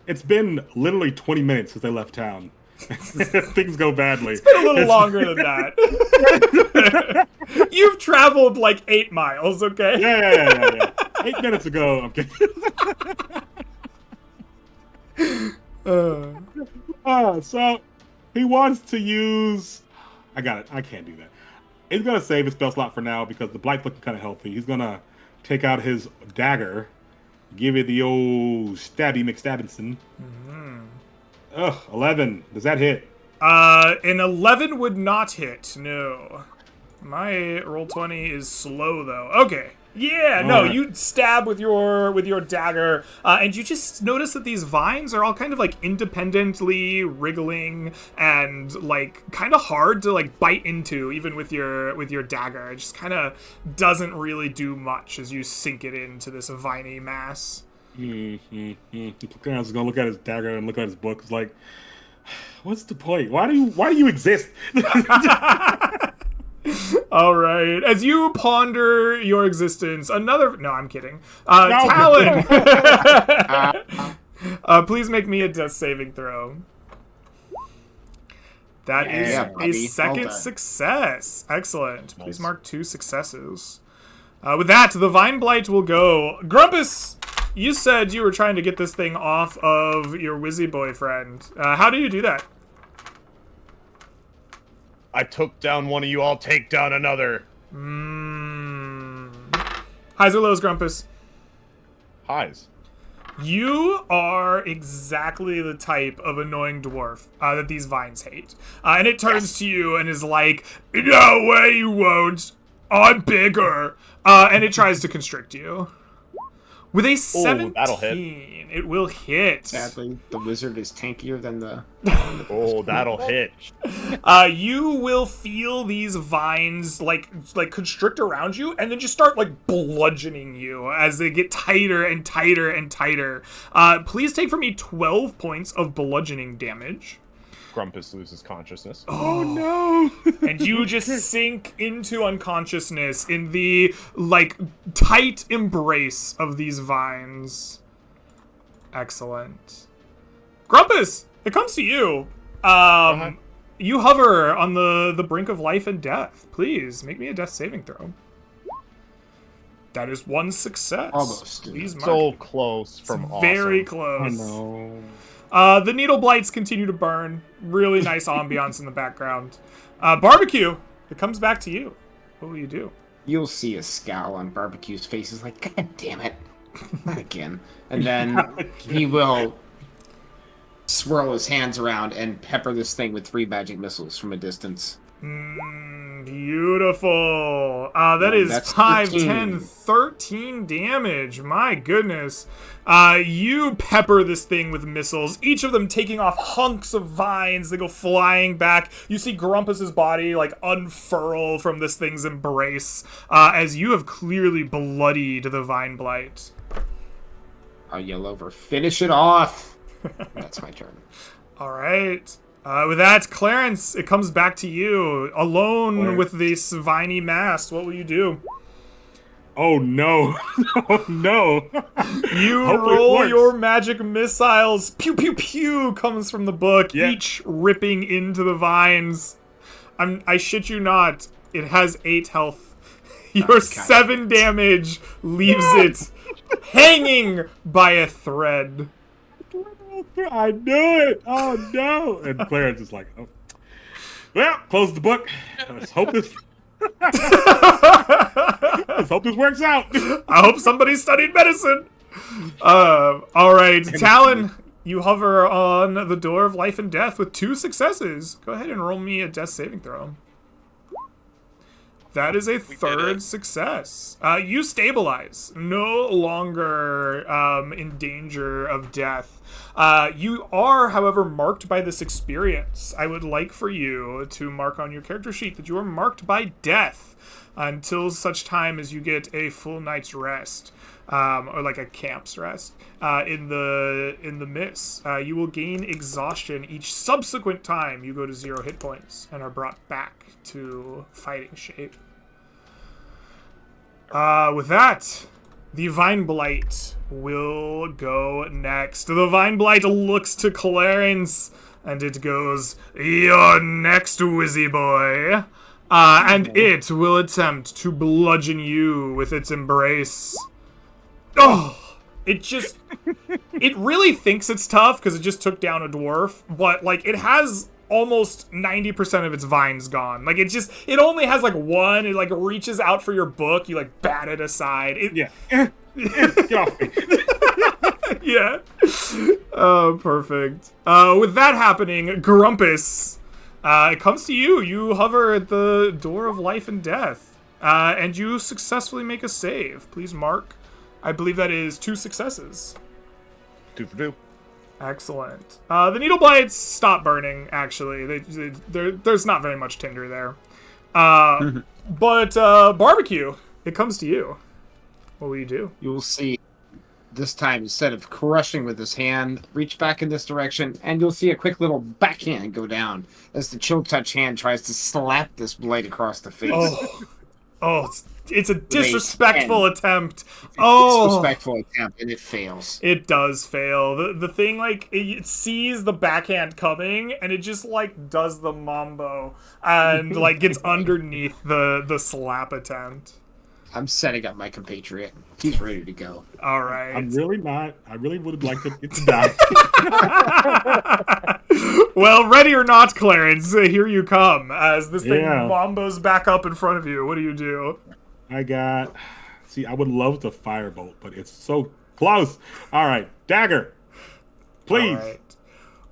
It's been literally 20 minutes since they left town. Things go badly. It's been a little longer than that. You've traveled like 8 miles, okay? Yeah. 8 minutes ago. I'm kidding. So he wants to use. I got it. I can't do that. He's gonna save his spell slot for now because the blight's looking kind of healthy. He's gonna take out his dagger, give it the old stabby McStabbinson. 11. Does that hit? An 11 would not hit, no. My roll 20 is slow though. Okay. Yeah, no, Alright. you stab with your dagger, and you just notice that these vines are all kind of like independently wriggling and like kind of hard to like bite into, even with your dagger. It just kind of doesn't really do much as you sink it into this viney mass. Clarence is gonna look at his dagger and look at his book. It's like, what's the point? Why do you exist? All right. As you ponder your existence, another... No, I'm kidding. Talon! Please make me a death saving throw. That is Yeah, a buddy. second Well done. success. Excellent. Please Nice. mark 2 successes. With that, the Vine Blight will go. Grumpus, you said you were trying to get this thing off of your Wizzy boyfriend. How do you do that? I took down one of you, I'll take down another. Highs or lows, Grumpus? Highs. You are exactly the type of annoying dwarf that these vines hate. And it turns to you and is like, no way you won't. I'm bigger. And it tries to constrict you. With a 17, that'll hit. it will hit. Sadly, the wizard is tankier than the. Oh, that'll hit. You will feel these vines like constrict around you, and then just start like bludgeoning you as they get tighter and tighter and tighter. Please take from me 12 points of bludgeoning damage. Grumpus loses consciousness. Oh no! And you just sink into unconsciousness in the like tight embrace of these vines. Excellent. Grumpus, it comes to you. You hover on the brink of life and death. Please make me a death saving throw. That is one success. Almost. Please mark. So close from awesome. Very Oh close. no. The needle blights continue to burn. Really nice ambiance in the background. Barbecue, it comes back to you. What will you do? You'll see a scowl on Barbecue's face. He's like, God damn it. Not again. And then he will swirl his hands around and pepper this thing with 3 magic missiles from a distance. Beautiful. That is That's 5, 13. 10, 13 damage. My goodness. You pepper this thing with missiles, each of them taking off hunks of vines. They go flying back. You see Grumpus's body like unfurl from this thing's embrace as you have clearly bloodied the vine blight. I'll yell over, finish it off. That's my turn. All right. With that, Clarence, it comes back to you. Alone with this viney mast, what will you do? Oh no. Oh no. You Hopefully it roll works. your magic missiles. Pew, pew, pew comes from the book, Yeah. each ripping into the vines. I shit you not. It has 8 health. Your 7 damage leaves it hanging by a thread. I knew it. Oh no. And Clarence is like, oh. Well, close the book. Let's hope this works out. I hope somebody studied medicine. All right, Talon, you hover on the door of life and death with 2 successes. Go ahead and roll me a death saving throw. That is a third success. You stabilize, no longer in danger of death. You are, however, marked by this experience. I would like for you to mark on your character sheet that you are marked by death until such time as you get a full night's rest, or like a camp's rest in the mist. You will gain exhaustion each subsequent time you go to 0 hit points and are brought back to fighting shape. With that, the Vine Blight will go next. The Vine Blight looks to Clarence, and it goes, "You're next, Wizzy Boy." And it will attempt to bludgeon you with its embrace. Oh! It really thinks it's tough because it just took down a dwarf, but, like, it has almost 90% of its vines gone. Like, it only has, like, one. It, like, reaches out for your book. You, like, bat it aside. Yeah. Get off me. Yeah. Oh, perfect. With that happening, Grumpus, it comes to you. You hover at the door of life and death, and you successfully make a save. Please mark. I believe that is 2 successes. 2 for 2. Excellent. The needle blights stop burning, actually. There's not very much tinder there. But Barbecue, it comes to you. What will you do? You will see this time, instead of crushing with his hand, reach back in this direction, and you'll see a quick little backhand go down as the Chill Touch hand tries to slap this blade across the face. Oh, it's a disrespectful attempt. Disrespectful attempt, and it fails. It does fail. The thing, like, it sees the backhand coming, and it just, like, does the mambo, and, like, gets underneath the slap attempt. I'm setting up my compatriot. He's ready to go. All right. I'm really not. I really would like to die. Well, ready or not, Clarence, here you come. As this thing mambos back up in front of you, what do you do? See, I would love to firebolt, but it's so close. All right, dagger, please. All right.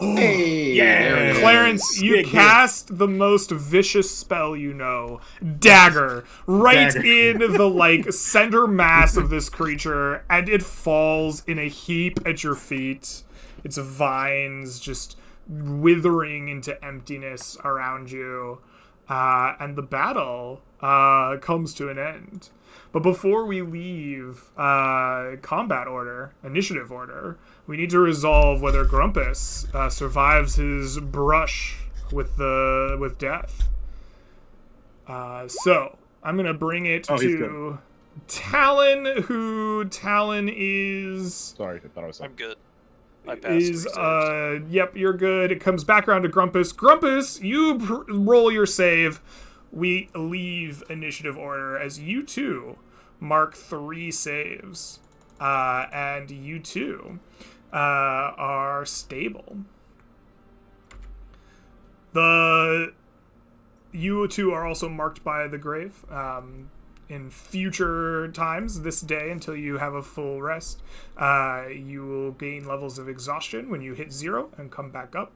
Hey, Yeah. Clarence, you cast the most vicious spell you know. Dagger. Right in the, like, center mass of this creature, and it falls in a heap at your feet. Its vines just withering into emptiness around you. And the battle comes to an end. But before we leave combat order, initiative order, we need to resolve whether Grumpus survives his brush with death. So I'm gonna bring it to Talon, who Talon is. Sorry, I thought I was. I'm good. My pass is resaved. yep, you're good. It comes back around to Grumpus. Grumpus, you roll your save. We leave initiative order as you two mark 3 saves, and you two are stable. You two are also marked by the grave. In future times, this day, until you have a full rest, you will gain levels of exhaustion when you hit 0 and come back up.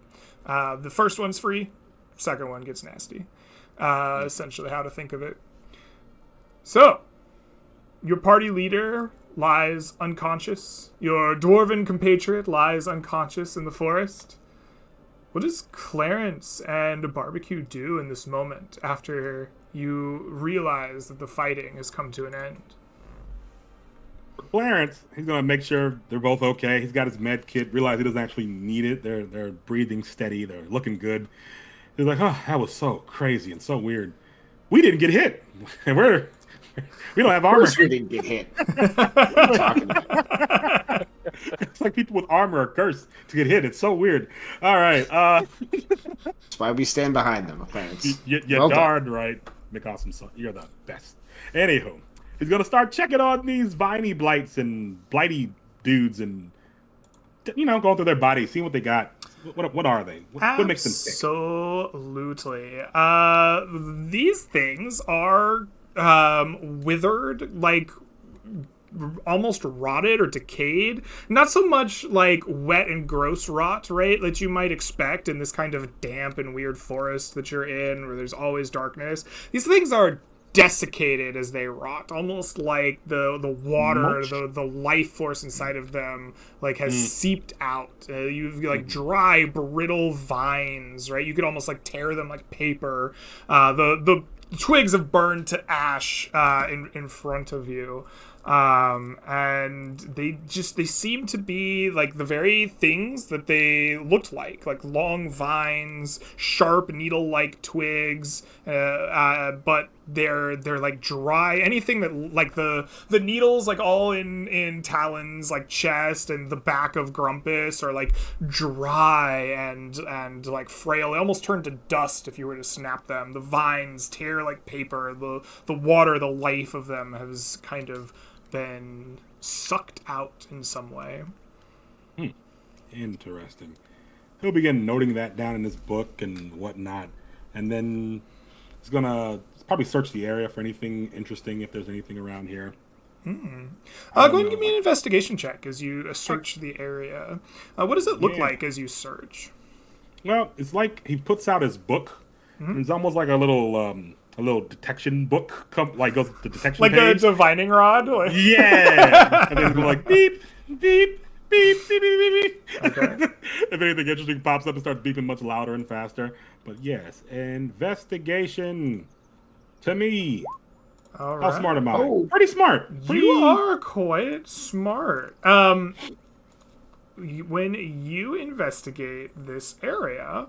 The first one's free, second one gets nasty. Essentially how to think of it. So, your party leader lies unconscious. Your dwarven compatriot lies unconscious in the forest. What does Clarence and Barbecue do in this moment after you realize that the fighting has come to an end? Clarence, he's gonna make sure they're both okay. He's got his med kit. Realize he doesn't actually need it. They're breathing steady. They're looking good. He's like, oh, that was so crazy and so weird. We didn't get hit, and we don't have Of armor. course we didn't get hit. What are you talking about? It's like people with armor are cursed to get hit. It's so weird. All right, That's why we stand behind them, Clarence. you're Well done. darn right, McAwesome. You're the best. Anywho, he's gonna start checking on these viney blights and blighty dudes, and going through their bodies, seeing what they got. What are they? What makes them tick? Absolutely. These things are withered, like almost rotted or decayed. Not so much like wet and gross rot, right, that you might expect in this kind of damp and weird forest that you're in, where there's always darkness. These things are desiccated as they rot, almost like the water, the life force inside of them like has seeped out. You've like dry, brittle vines, right? You could almost like tear them like paper. The twigs have burned to ash in front of you. And they seem to be like the very things that they looked like long vines, sharp needle-like twigs, but they're like dry. Anything that like the needles like all in Talon's like chest and the back of Grumpus are like dry and like frail. They almost turn to dust if you were to snap them. The vines tear like paper. The water, the life of them has kind of been sucked out in some way. Interesting. He'll begin noting that down in his book and whatnot, and then he's gonna probably search the area for anything interesting, if there's anything around here. Go ahead and give me an investigation check as you search the area. What does it look like as you search? Well, it's like he puts out his book. It's almost like a little detection book, like goes to the detection Like page. the divining rod? Like... Yeah, and then it's like beep, beep, beep, beep, beep, beep. Okay. If anything interesting pops up, it starts beeping much louder and faster. But yes, investigation to me. All right. How smart am I? Oh. Pretty smart. You are quite smart. When you investigate this area,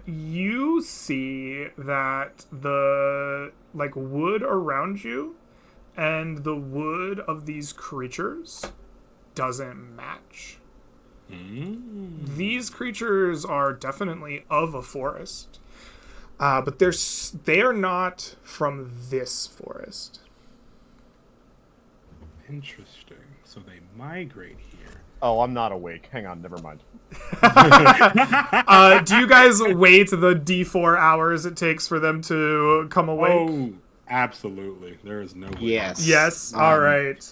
you see that the like wood around you and the wood of these creatures doesn't match. These creatures are definitely of a forest, but they are not from this forest. Interesting. So they migrate here. Oh, I'm not awake. Hang on, never mind. Do you guys wait the D4 hours it takes for them to come awake? Oh, absolutely. There is no way. Yes. Yes. All right.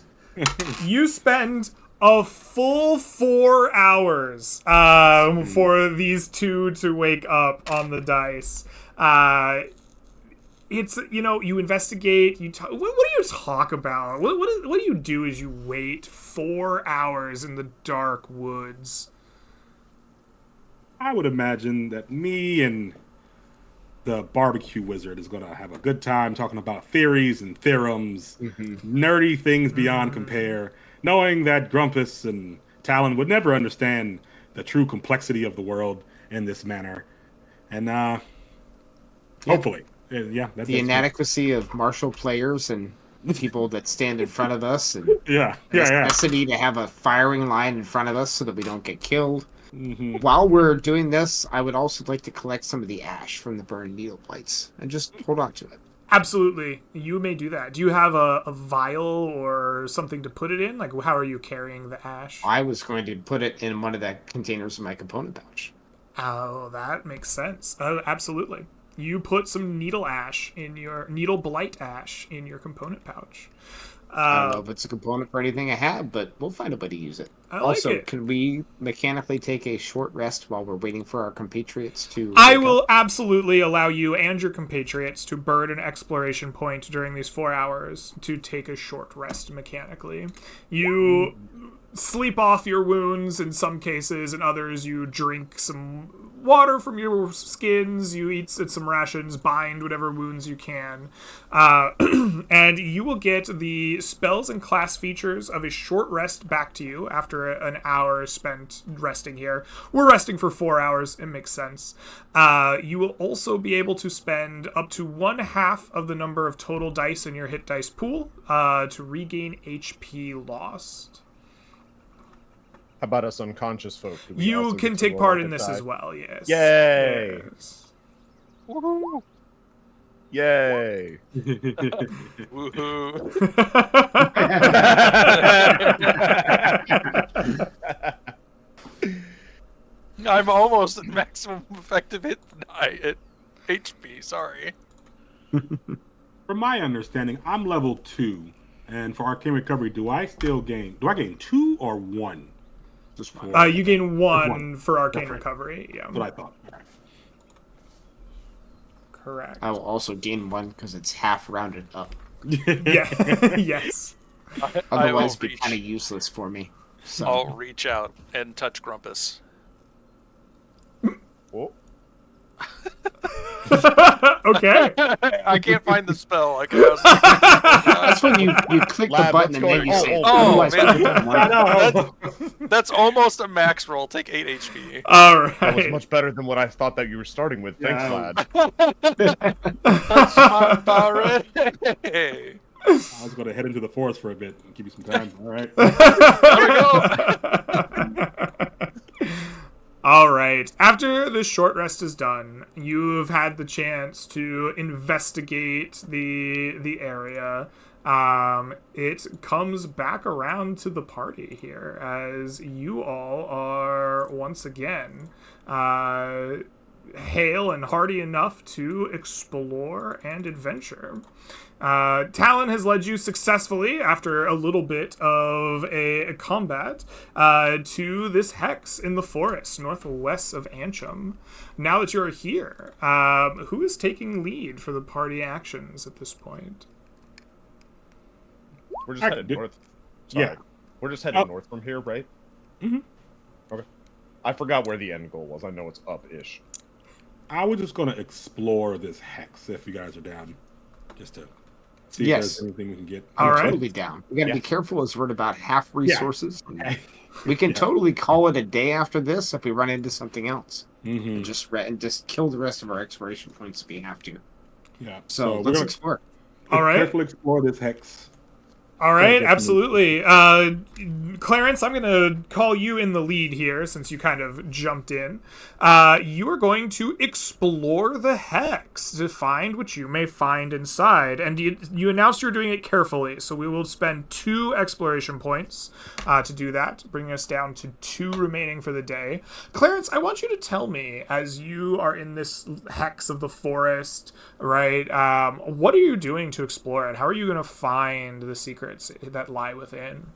You spend a full 4 hours for these two to wake up on the dice. It's, you investigate, what do you talk about? What do you do as you wait 4 hours in the dark woods? I would imagine that me and the barbecue wizard is going to have a good time talking about theories and theorems, nerdy things beyond compare, knowing that Grumpus and Talon would never understand the true complexity of the world in this manner. And hopefully, that's The inadequacy of martial players and people that stand in front of us, and Yeah, the yeah, yeah. necessity to have a firing line in front of us so that we don't get killed. Hmm. While we're doing this, I would also like to collect some of the ash from the burned needle blights and just hold on to it. Absolutely. You may do that. Do you have a vial or something to put it in? Like, how are you carrying the ash? I was going to put it in one of the containers in my component pouch. Oh, that makes sense. Absolutely. You put some needle blight ash in your component pouch. I don't know if it's a component for anything I have, but we'll find a way to use it. I like Also, it. can we mechanically take a short rest while we're waiting for our compatriots to I wake will up? absolutely allow you and your compatriots to burn an exploration point during these 4 hours to take a short rest mechanically. You sleep off your wounds in some cases, in others you drink some water from your skins, you eat some rations, bind whatever wounds you can, and you will get the spells and class features of a short rest back to you after an hour spent resting here. We're resting for 4 hours, it makes sense. You will also be able to spend up to 1/2 of the number of total dice in your hit dice pool to regain HP lost. How about us unconscious folk? Do we You also can get to take roll part like in a this die? as well, yes. Yay! Yes. Woohoo! Yay! Woohoo! I'm almost at maximum effective hit HP. Sorry. From my understanding, I'm level 2, and for arcane recovery, do I gain 2 or 1? Just for You gain one One. for arcane That's right. recovery. Yeah, That's what I thought. correct. I will also gain 1 because it's half rounded up. Yeah, yes. I will Otherwise, it'd be reach. kind of useless for me. So I'll reach out and touch Grumpus. Oh, Okay. I can't find the spell. I can that's when you click the Lad, button what's and then you going say, on? Oh, otherwise man. people don't want it. That's almost a max roll. Take 8 HP. All that was right. much better than what I thought that you were starting with. Thanks, Yeah. lad. That's my parade. I was going to head into the forest for a bit and give you some time. All right. All right. After the short rest is done, you've had the chance to investigate the area. It comes back around to the party here as you all are once again hale and hearty enough to explore and adventure. Talon has led you successfully, after a little bit of a combat, to this hex in the forest northwest of Anchum. Now that you're here, who is taking lead for the party actions at this point? We're just headed north. Sorry. Yeah. We're just heading north from here, right? Mm-hmm. Okay. I forgot where the end goal was. I know it's up-ish. I was just going to explore this hex if you guys are down. Just to see Yes. if there's anything we can get. All I'm right. totally down. We got to Yeah. be careful as we're at about half resources. We can Yeah. totally call it a day after this if we run into something else. Mm-hmm. And just kill the rest of our exploration points if we have to. Yeah. So we're let's gonna explore. All right. carefully explore this hex. All right, definitely. absolutely. Clarence, I'm going to call you in the lead here since you kind of jumped in. You are going to explore the hex to find what you may find inside. And you announced you're doing it carefully, so we will spend 2 exploration points to do that, bringing us down to 2 remaining for the day. Clarence, I want you to tell me, as you are in this hex of the forest, right, what are you doing to explore it? How are you going to find the secrets that lie within?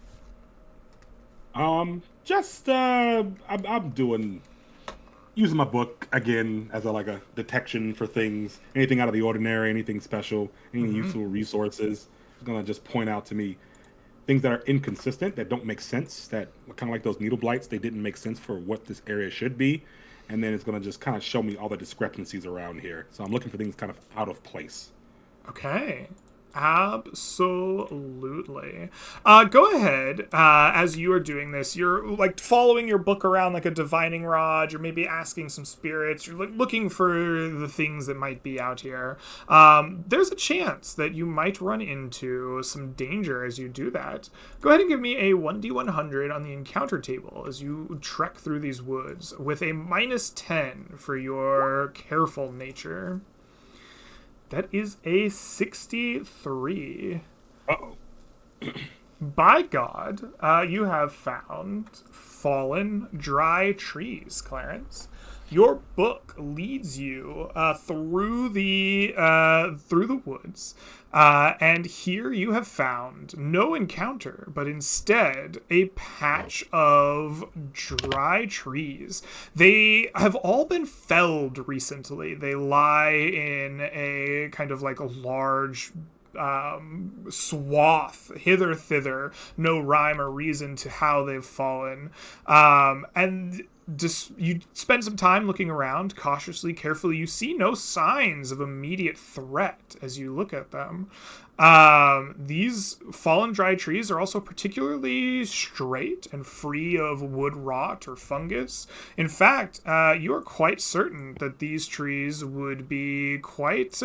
I'm doing using my book again as a detection for things, anything out of the ordinary, anything special, any useful resources. It's gonna just point out to me things that are inconsistent, that don't make sense, that kind of like those needle blights, they didn't make sense for what this area should be, and then it's gonna just kind of show me all the discrepancies around here. So I'm looking for things kind of out of place. Okay. Absolutely. Go ahead. As you are doing this, you're like following your book around like a divining rod. You're maybe asking some spirits. You're looking for the things that might be out here. There's a chance that you might run into some danger as you do that. Go ahead and give me a 1d100 on the encounter table as you trek through these woods with a -10 for your careful nature. That is a 63. Uh-oh. By God, you have found fallen, dry trees, Clarence. Your book leads you through the woods, and here you have found no encounter, but instead a patch of dry trees. They have all been felled recently. They lie in a kind of like a large swath, hither thither, no rhyme or reason to how they've fallen, and just you spend some time looking around cautiously, carefully. You see no signs of immediate threat as you look at them. These fallen dry trees are also particularly straight and free of wood rot or fungus. In fact, you are quite certain that these trees would be quite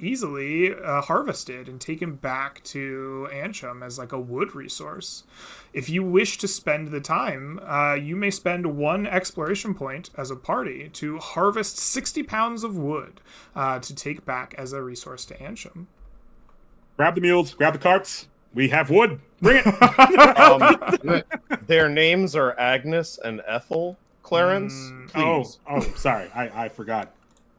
easily harvested and taken back to Ansham as like a wood resource. If you wish to spend the time, you may spend 1 exploration point as a party to harvest 60 pounds of wood to take back as a resource to Ansham. Grab the mules, grab the carts. We have wood. Bring it. Their names are Agnes and Ethel. Clarence, please. Oh, sorry. I forgot.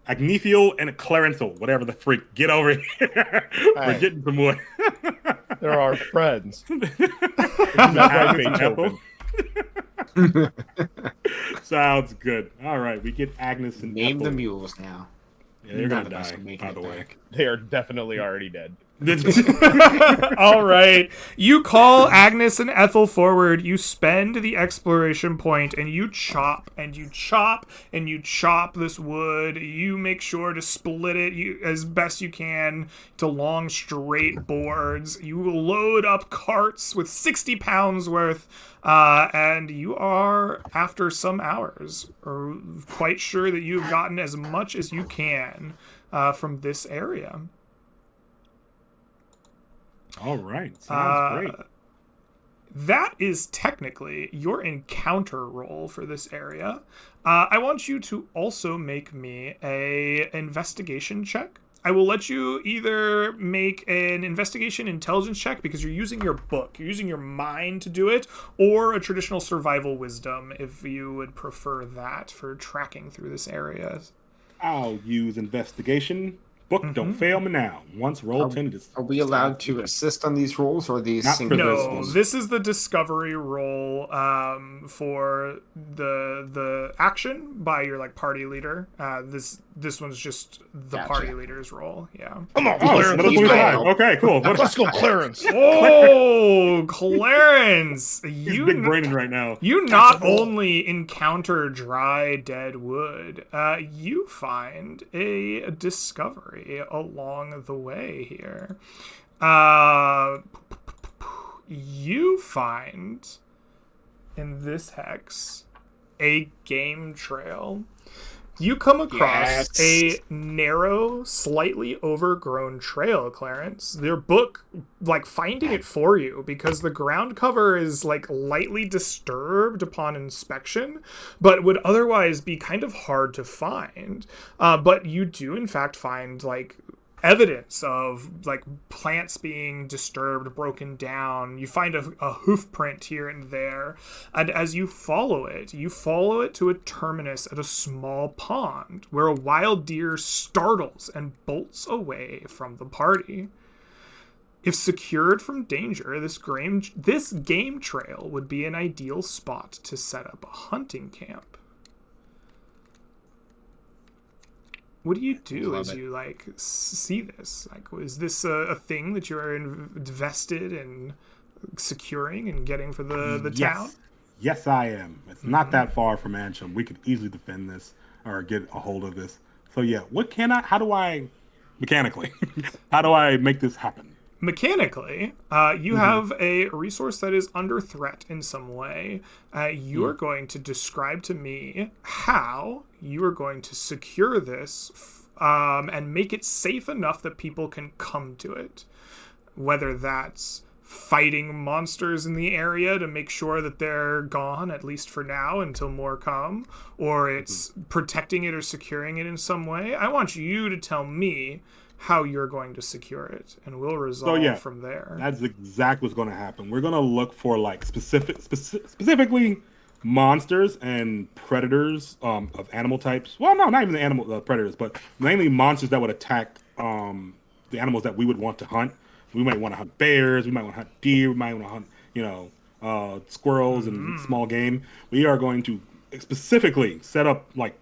Agnethiel and Clarenthal, whatever the freak. Get over here. We're getting some wood. They're our friends. Sounds good. All right, we get Agnes and Name Ethel. the mules now. Yeah, they're None gonna of us die, are making by the it way. back. They are definitely already dead. All right. You call Agnes and Ethel forward. You spend the exploration point and you chop and you chop and you chop this wood. You make sure to split it as best you can to long, straight boards. You load up carts with 60 pounds worth. And you are, after some hours, quite sure that you've gotten as much as you can from this area. All right. Sounds great. That is technically your encounter roll for this area. I want you to also make me a investigation check. I will let you either make an investigation intelligence check because you're using your book, you're using your mind to do it, or a traditional survival wisdom if you would prefer that for tracking through this area. I'll use investigation. Book, don't fail me now. Once roll 10 Are we allowed to assist on these rolls, or are these Not single for this No, one. this is the discovery roll for the action by your like party leader. This one's just the Gotcha. party leader's role. Yeah. Come on, Oh, Clarence. middle Let's go. 25. Okay, cool. Let's go, Clarence. Oh, Clarence! He's big braining right now. You not only encounter dry, dead wood, you find a discovery along the way here. You find in this hex a game trail. You come across a narrow, slightly overgrown trail, Clarence. Their book, like, finding it for you because the ground cover is, like, lightly disturbed upon inspection, but would otherwise be kind of hard to find. But you do, in fact, find, like, evidence of like plants being disturbed, broken down. You find a hoof print here and there, and as you follow it to a terminus at a small pond where a wild deer startles and bolts away from the party. If secured from danger, this game trail would be an ideal spot to set up a hunting camp. What do you do as you like see this? Like, is this a thing that you're invested in securing and getting for the town? Yes, I am. It's not that far from Ansham. We could easily defend this or get a hold of this. So yeah, how do I mechanically? How do I make this happen? Mechanically, you have a resource that is under threat in some way. You are going to describe to me how you are going to secure this and make it safe enough that people can come to it. Whether that's fighting monsters in the area to make sure that they're gone, at least for now, until more come, or it's protecting it or securing it in some way. I want you to tell me how you're going to secure it, and we'll resolve from there. That's exactly what's going to happen. We're going to look for like specifically monsters and predators of animal types. Well, no, not even the animal predators, but mainly monsters that would attack the animals that we would want to hunt. We might want to hunt bears. We might want to hunt deer. We might want to hunt, squirrels and small game. We are going to specifically set up like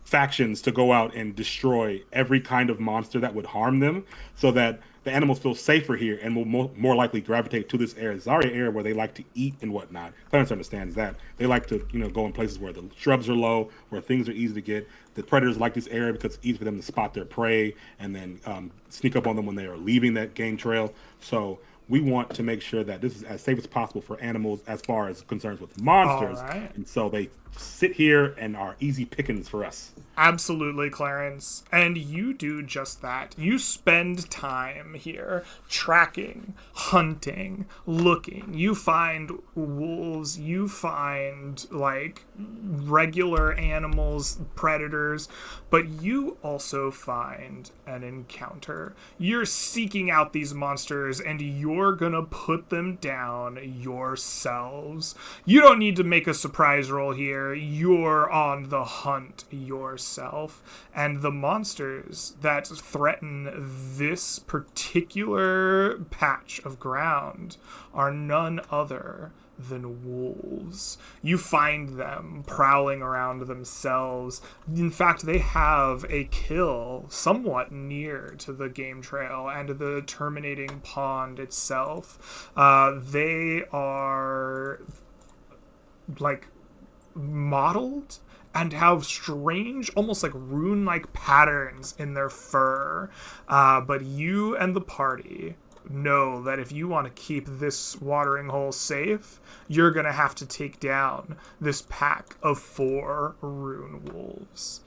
factions to go out and destroy every kind of monster that would harm them, so that the animals feel safer here and will more likely gravitate to this area. It's already an area where they like to eat and whatnot. Clarence understands that. They like to, go in places where the shrubs are low, where things are easy to get. The predators like this area because it's easy for them to spot their prey and then sneak up on them when they are leaving that game trail. So we want to make sure that this is as safe as possible for animals as far as concerns with monsters. Right. And so they sit here and are easy pickings for us. Absolutely, Clarence. And you do just that. You spend time here tracking, hunting, looking. You find wolves, you find like regular animals, predators, but you also find an encounter. You're seeking out these monsters and you're gonna put them down yourselves. You don't need to make a surprise roll here. You're on the hunt yourself. And the monsters that threaten this particular patch of ground are none other than wolves. You find them prowling around themselves. In fact, they have a kill somewhat near to the game trail and the terminating pond itself. They are like mottled and have strange, almost like rune-like patterns in their fur. But you and the party know that if you want to keep this watering hole safe, you're going to have to take down this pack of 4 rune wolves.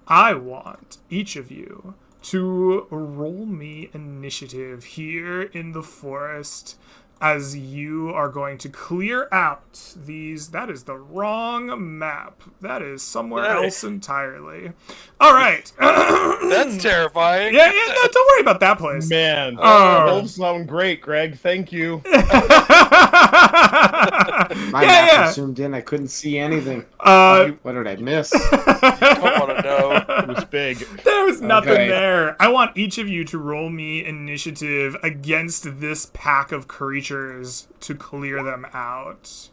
I want each of you to roll me initiative here in the forest as you are going to clear out these. That is the wrong map. That is somewhere else entirely. All right. That's terrifying. Yeah, no, don't worry about that place. Man, those sound great, Greg. Thank you. My map was zoomed in. I couldn't see anything. What did I miss? I don't want to know. It was big. There was nothing there. I want each of you to roll me initiative against this pack of creatures to clear them out.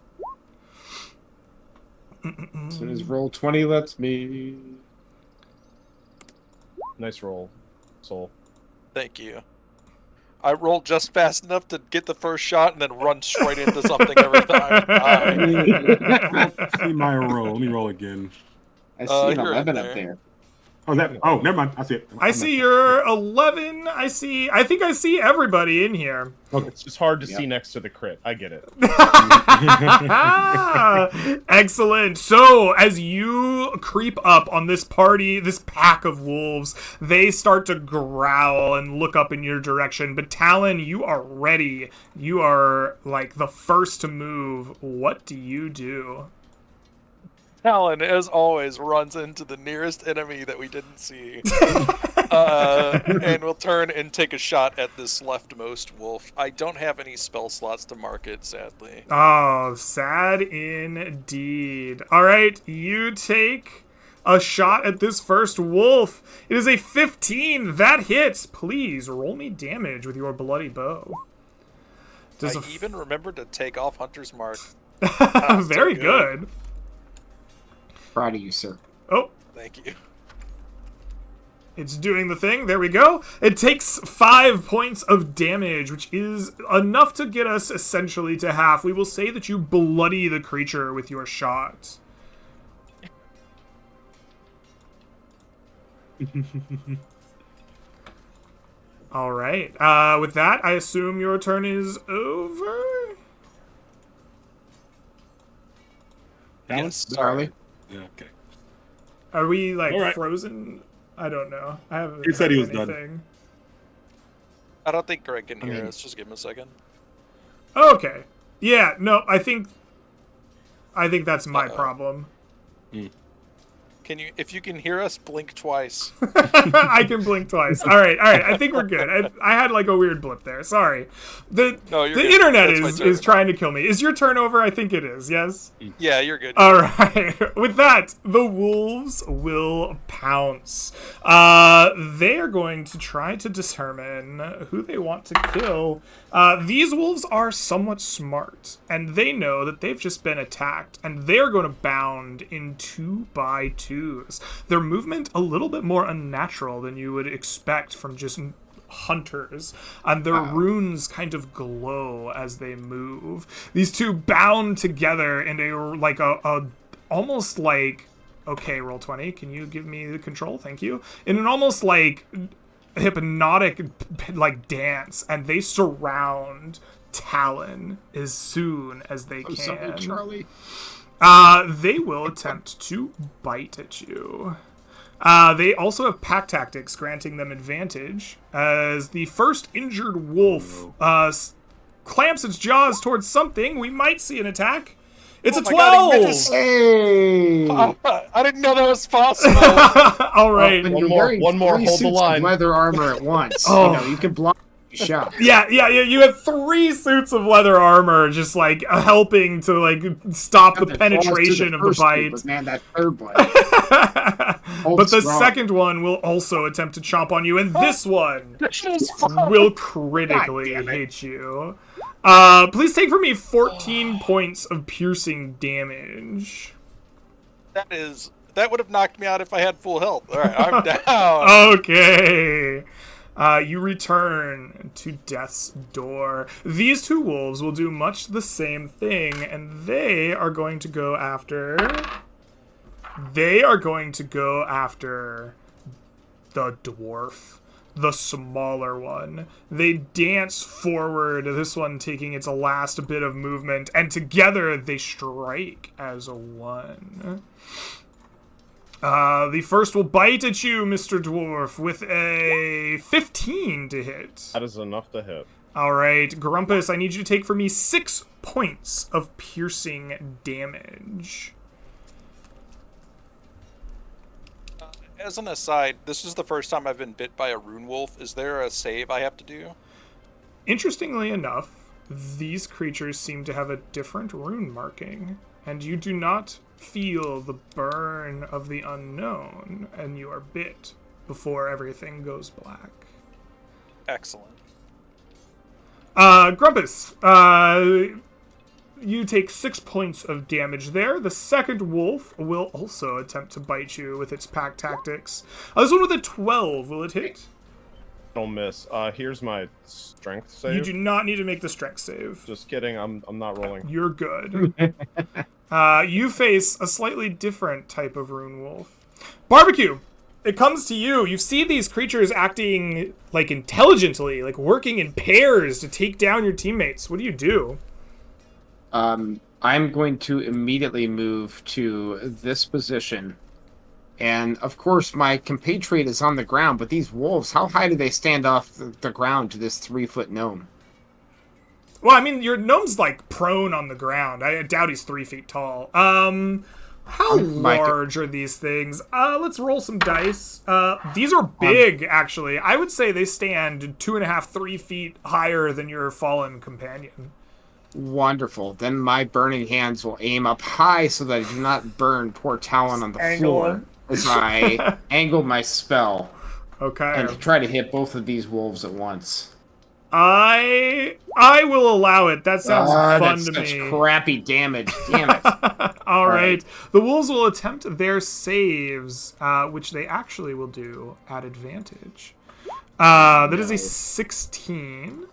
As soon as roll 20 lets me. Nice roll, Soul. Thank you. I rolled just fast enough to get the first shot and then run straight into something every time. See my roll. Let me roll again. I see an you're 11 in up there. Oh, never mind. I see it. I see your 11. I think I see everybody in here. It's just hard to see next to the crit. I get it. Excellent. So as you creep up on this party, this pack of wolves, they start to growl and look up in your direction. But Talon, you are ready. You are like the first to move. What do you do? Talon, as always, runs into the nearest enemy that we didn't see. And we'll turn and take a shot at this leftmost wolf. I don't have any spell slots to mark it, sadly. Oh, sad indeed. All right, you take a shot at this first wolf. It is a 15. That hits. Please roll me damage with your bloody bow. I even remembered to take off Hunter's Mark. Very good. Proud of you, sir. Oh, Thank you. it's doing the thing. There we go. It takes 5 points of damage, which is enough to get us essentially to half. We will say that you bloody the creature with your shot. All right. With that, I assume your turn is over. Yes, Charlie? Yeah, okay. Are we like All right. frozen? I don't know. I haven't. He said he heard was done. anything. I don't think Greg can hear mean- us. Just give him a second. Okay. Yeah. No. I think that's my Uh-oh. problem. If you can hear us, blink twice. I can blink twice. All right. I think we're good. I had like a weird blip there. Sorry. The No, you're the good. internet That's my is turn. trying to kill me. Is your turn over? I think it is. Yes. Yeah, you're good. All right. With that, the wolves will pounce. They are going to try to determine who they want to kill. These wolves are somewhat smart, and they know that they've just been attacked, and they are going to bound in 2x2s. Their movement a little bit more unnatural than you would expect from just hunters, and their runes kind of glow as they move. These two bound together in a almost like, okay, roll 20, can you give me the control? Thank you. In an almost like hypnotic like dance, and they surround Talon as soon as they I'm sorry, can. Charlie. They will attempt to bite at you. They also have pack tactics, granting them advantage, as the first injured wolf clamps its jaws towards something. We might see an attack. It's Oh a my God, 12! he missed. Hey! I didn't know that was possible. All right. When One you're more- wearing one more, three hold the suits of line. leather armor at once, Oh. you can block the shot. Yeah. You have 3 suits of leather armor just, like, helping to, like, stop the Got their claws to penetration of the first two, bite. but man, that third one. But the strong. second one will also attempt to chomp on you, and this one It's fun. will critically God damn it. hit you. Please take from me 14 points of piercing damage. That would have knocked me out if I had full health. All right, I'm down. Okay. You return to Death's Door. These two wolves will do much the same thing, and they are going to go after... They are going to go after the dwarf, the smaller one. They dance forward, this one taking its last bit of movement, and together they strike as a 1. The first will bite at you, Mr. Dwarf, with a 15 to hit. That is enough to hit. All right, Grumpus, I need you to take for me 6 points of piercing damage. As an aside, this is the first time I've been bit by a rune wolf. Is there a save I have to do? Interestingly enough, these creatures seem to have a different rune marking, and you do not feel the burn of the unknown, and you are bit before everything goes black. Excellent. Grumpus, you take 6 points of damage there. The second wolf will also attempt to bite you with its pack tactics. This one with a 12, will it hit? Don't miss. Here's my strength save. You do not need to make the strength save. Just kidding. I'm not rolling. You're good. You face a slightly different type of rune wolf. Barbecue, it comes to you. You see these creatures acting like intelligently, like working in pairs to take down your teammates. What do you do? I'm going to immediately move to this position. And, of course, my compatriot is on the ground, but these wolves, how high do they stand off the ground to this 3-foot gnome? Well, I mean, your gnome's like prone on the ground. I doubt he's 3 feet tall. How large are these things? Let's roll some dice. These are big, actually. I would say they stand 2.5, 3 feet higher than your fallen companion. Wonderful. Then my burning hands will aim up high so that I do not burn poor Talon on the floor as I angle my spell Okay. and try to hit both of these wolves at once. I will allow it. That sounds fun That's to such me. crappy damage. Damn it. All right. The wolves will attempt their saves, which they actually will do at advantage. That is a 16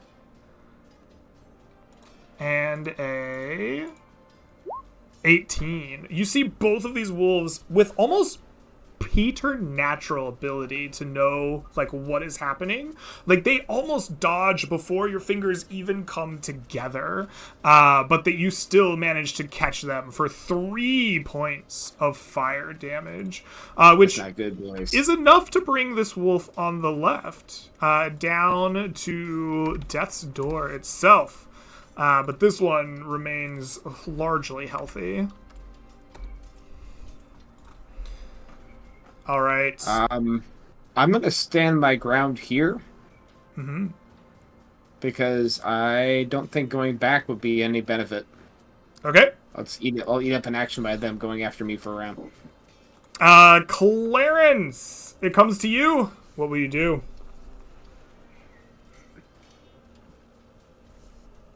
and a 18. You see both of these wolves with almost preternatural ability to know like what is happening. Like they almost dodge before your fingers even come together, but that you still manage to catch them for 3 points of fire damage, which Not good, boys. is enough to bring this wolf on the left down to death's door itself. But this one remains largely healthy. All right. I'm gonna stand my ground here. Mm-hmm. Because I don't think going back would be any benefit. Okay. I'll eat up an action by them going after me for a round. Clarence, it comes to you. What will you do?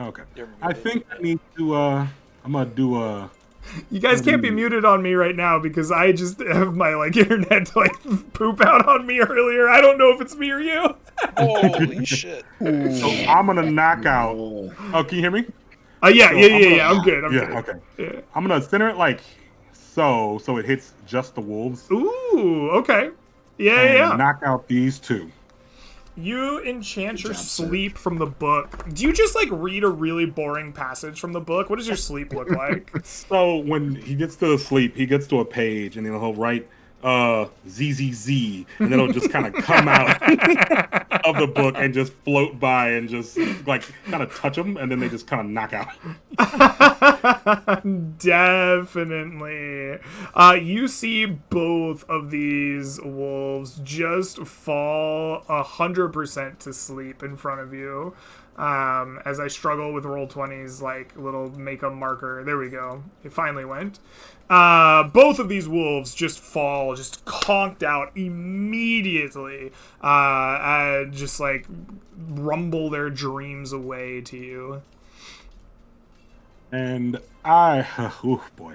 Okay. You're I think I need to. I'm gonna do a. You guys can't be muted on me right now because I just have my like internet like poop out on me earlier. I don't know if it's me or you. Holy shit. So I'm gonna knock out. Oh, can you hear me? Yeah. I'm I'm good. Okay. Yeah. I'm gonna center it like so it hits just the wolves. Ooh. Okay. Yeah. And Yeah. knock out these two. You enchant your job, sleep from the book. Do you just like read a really boring passage from the book? What does your sleep look like? So when he gets to the sleep, he gets to a page and then he'll write ZZZ, and then it'll just kind of come out of the book and just float by and just like kind of touch them, and then they just kind of knock out. Definitely. You see both of these wolves just fall 100% to sleep in front of you. As I struggle with Roll20's like little makeup marker. There we go. It finally went. Both of these wolves just fall, just conked out immediately, and just like rumble their dreams away to you. And oh boy,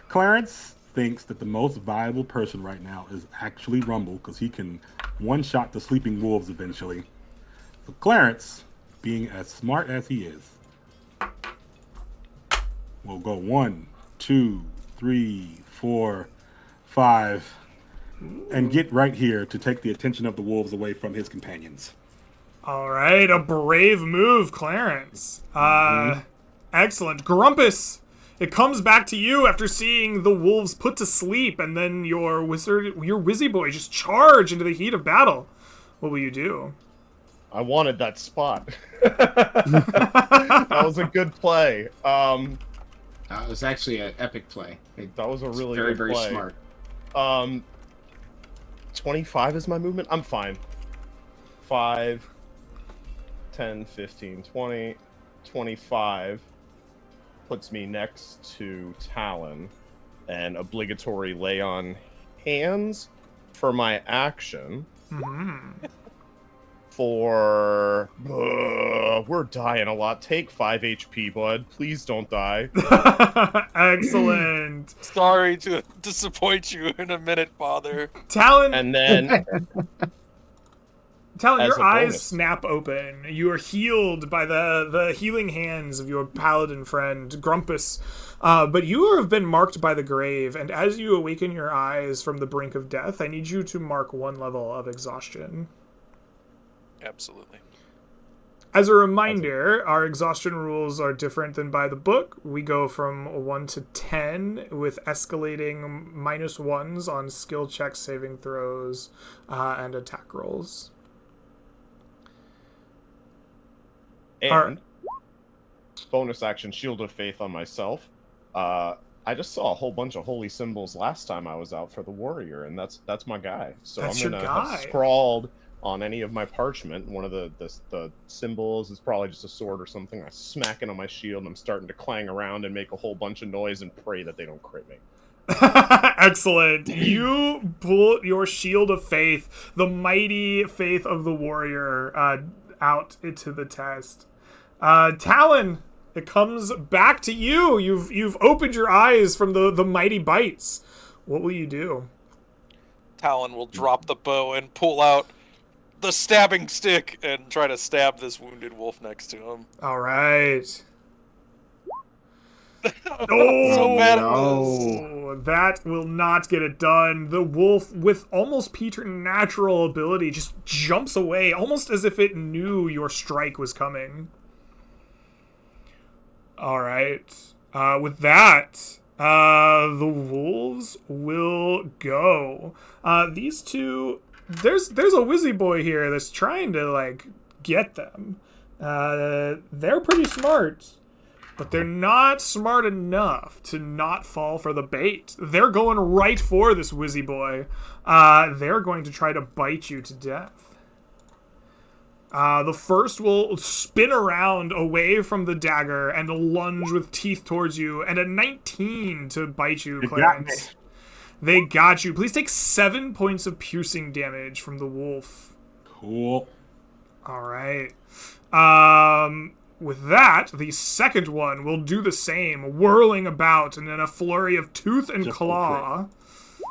Clarence thinks that the most viable person right now is actually Rumble because he can one-shot the sleeping wolves eventually. So Clarence, being as smart as he is, will go 1, 2, 3, 4, 5, and get right here to take the attention of the wolves away from his companions. All right, a brave move, Clarence. Excellent. Grumpus, it comes back to you after seeing the wolves put to sleep, and then your Wizzy Boy just charge into the heat of battle. What will you do? I wanted that spot. That was a good play. It was actually an epic play. That was a really very, good very play. smart. 25 is my movement? I'm fine. 5, 10, 15, 20, 25 puts me next to Talon. And obligatory lay on hands for my action. For... we're dying a lot. Take 5 HP, bud. Please don't die. Excellent. Sorry to disappoint you in a minute, Father. Talon, And then... Talon, as your a eyes bonus. snap open. You are healed by the healing hands of your paladin friend, Grumpus. But you have been marked by the grave, and as you awaken your eyes from the brink of death, I need you to mark 1 level of exhaustion. Absolutely. As a reminder, our exhaustion rules are different than by the book. We go from 1 to 10 with escalating -1s on skill checks, saving throws, and attack rolls. And bonus action, Shield of Faith on myself. I just saw a whole bunch of holy symbols last time I was out for the warrior, and that's my guy. So That's I'm your gonna guy. have scrawled on any of my parchment. One of the symbols is probably just a sword or something. I smack it on my shield, and I'm starting to clang around and make a whole bunch of noise and pray that they don't crit me. Excellent. You pull your Shield of Faith, the mighty faith of the warrior, out into the test. Talon, it comes back to you. You've opened your eyes from the mighty bites. What will you do? Talon will drop the bow and pull out the stabbing stick and try to stab this wounded wolf next to him. All right. Oh, So bad at no. That will not get it done. The wolf, with almost preternatural ability, just jumps away, almost as if it knew your strike was coming. All right. With that, the wolves will go. These two, there's a Wizzy boy here that's trying to like get them. They're pretty smart, but they're not smart enough to not fall for the bait. They're going right for this Wizzy boy. They're going to try to bite you to death. The first will spin around away from the dagger and lunge with teeth towards you, and a 19 to bite you, Clarence. They got you. Please take 7 points of piercing damage from the wolf. Cool. All right. With that, the second one will do the same, whirling about, and then a flurry of tooth and Just claw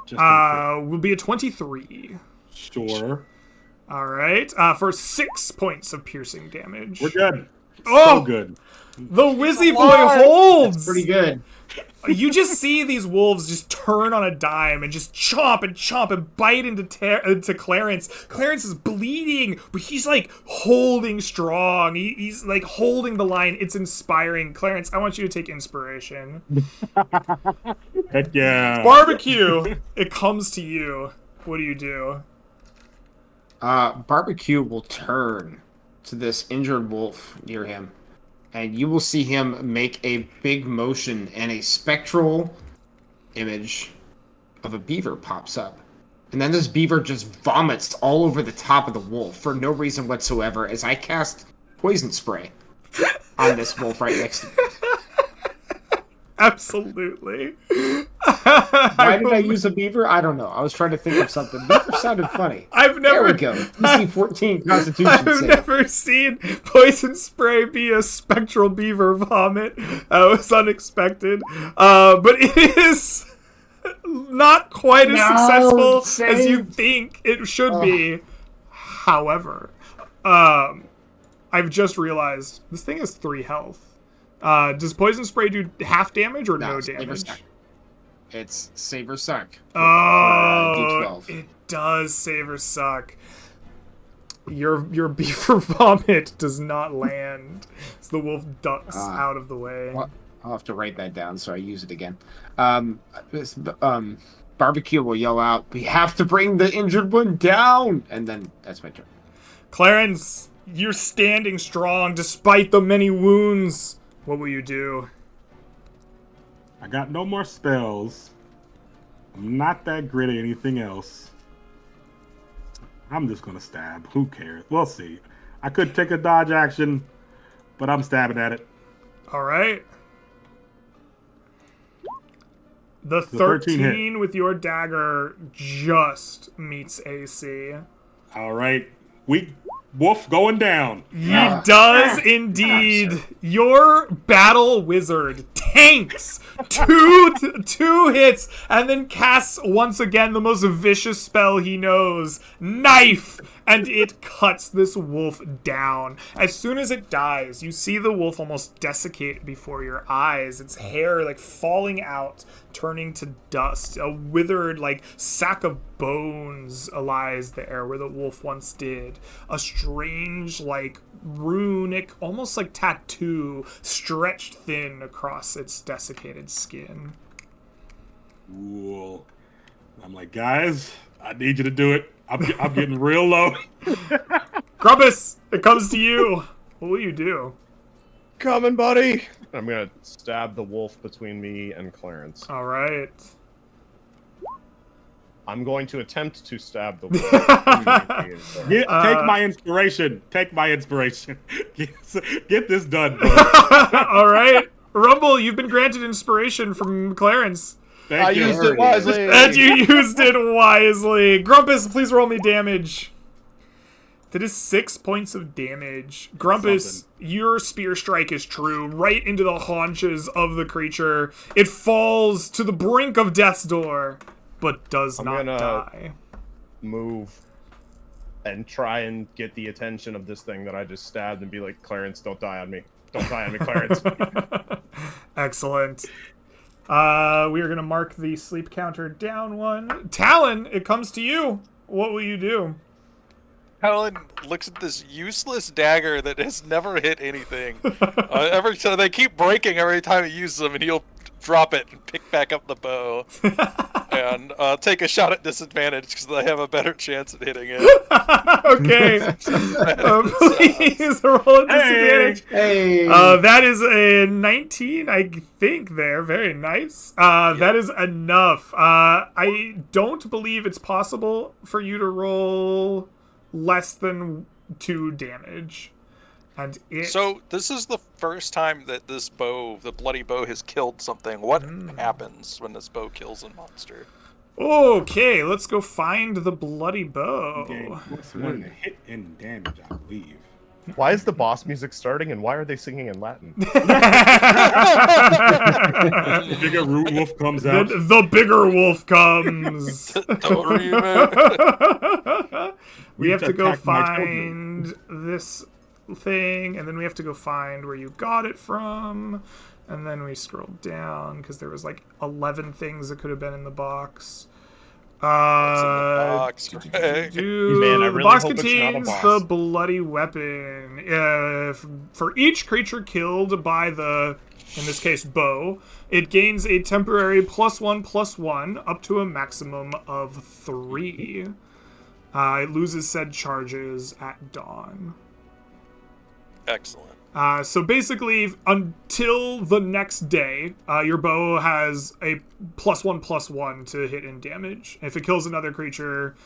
Just will be a 23. sure. All right, for 6 points of piercing damage. We're good. Oh! So good. The Wizzy boy alive! holds. Pretty good. You just see these wolves just turn on a dime and just chomp and bite into Clarence. Clarence is bleeding, but he's like holding strong. He's like holding the line. It's inspiring. Clarence, I want you to take inspiration. Heck yeah. Barbecue, it comes to you. What do you do? Barbecue will turn to this injured wolf near him, and you will see him make a big motion, and a spectral image of a beaver pops up. And then this beaver just vomits all over the top of the wolf for no reason whatsoever as I cast poison spray on this wolf right next to me. Absolutely. Why did I use a beaver? I don't know. I was trying to think of something. Beaver sounded funny. There we go. DC 14 Constitution I've save. never seen poison spray be a spectral beaver vomit. That was unexpected. But it is not quite as successful as you think it should be. However, I've just realized this thing has 3 health. Does poison spray do half damage or no damage? It's save or suck. Oh, D12. it does save or suck. Your beaver vomit does not land. So the wolf ducks out of the way. Well, I'll have to write that down so I use it again. Barbecue will yell out, "We have to bring the injured one down!" And then that's my turn. Clarence, you're standing strong despite the many wounds. What will you do? I got no more spells. I'm not that great at anything else. I'm just gonna stab. Who cares? We'll see. I could take a dodge action, but I'm stabbing at it. All right. The 13 13 with your dagger just meets AC. All right. Weak wolf going down. He does indeed. Your battle wizard tanks two hits and then casts once again the most vicious spell he knows, Knife, and it cuts this wolf down. As soon as it dies, you see the wolf almost desiccate before your eyes, its hair like falling out, turning to dust. A withered like sack of bones lies there where the wolf once did. A strange like runic, almost like tattoo, stretched thin across its desiccated skin. Cool. I'm like, guys, I need you to do it. I'm getting real low. Grumpus, it comes to you. What will you do? Coming, buddy. I'm gonna stab the wolf between me and Clarence. All right. I'm going to attempt to stab the wolf. Take my inspiration. Take my inspiration. Get this done, bro. All right. Rumble, you've been granted inspiration from Clarence. Thank I you. used it wisely. And you used it wisely. Grumpus, please roll me damage. That is 6 points of damage. Grumpus, your spear strike is true. Right into the haunches of the creature. It falls to the brink of death's door, but does not die. Move and try and get the attention of this thing that I just stabbed and be like, Clarence, don't die on me. Don't die on me, Clarence. Excellent. We are going to mark the sleep counter down 1. Talon, it comes to you. What will you do? Helen looks at this useless dagger that has never hit anything. So they keep breaking every time he uses them, and he'll drop it and pick back up the bow and take a shot at disadvantage because they have a better chance at hitting it. Okay. Please roll a disadvantage. Hey. That is a 19, I think, there. Very nice. That is enough. I don't believe it's possible for you to roll less than 2 damage. And So this is the first time that this bow, the bloody bow, has killed something. What happens when this bow kills a monster? Okay, let's go find the bloody bow. Gain +1 to hit and damage, I believe. Why is the boss music starting, and why are they singing in Latin? The bigger root wolf comes out. The bigger wolf comes. We have to go attacked my find this thing, and then we have to go find where you got it from, and then we scroll down because there was like 11 things that could have been in the box. What's in the box, Greg? Man, I The really box hope it's not a contains boss. the bloody weapon. For each creature killed by the, in this case, bow, it gains a temporary +1/+1 up to a maximum of 3. It loses said charges at dawn. Excellent. So basically, until the next day, your bow has a +1/+1 to hit and damage. If it kills another creature,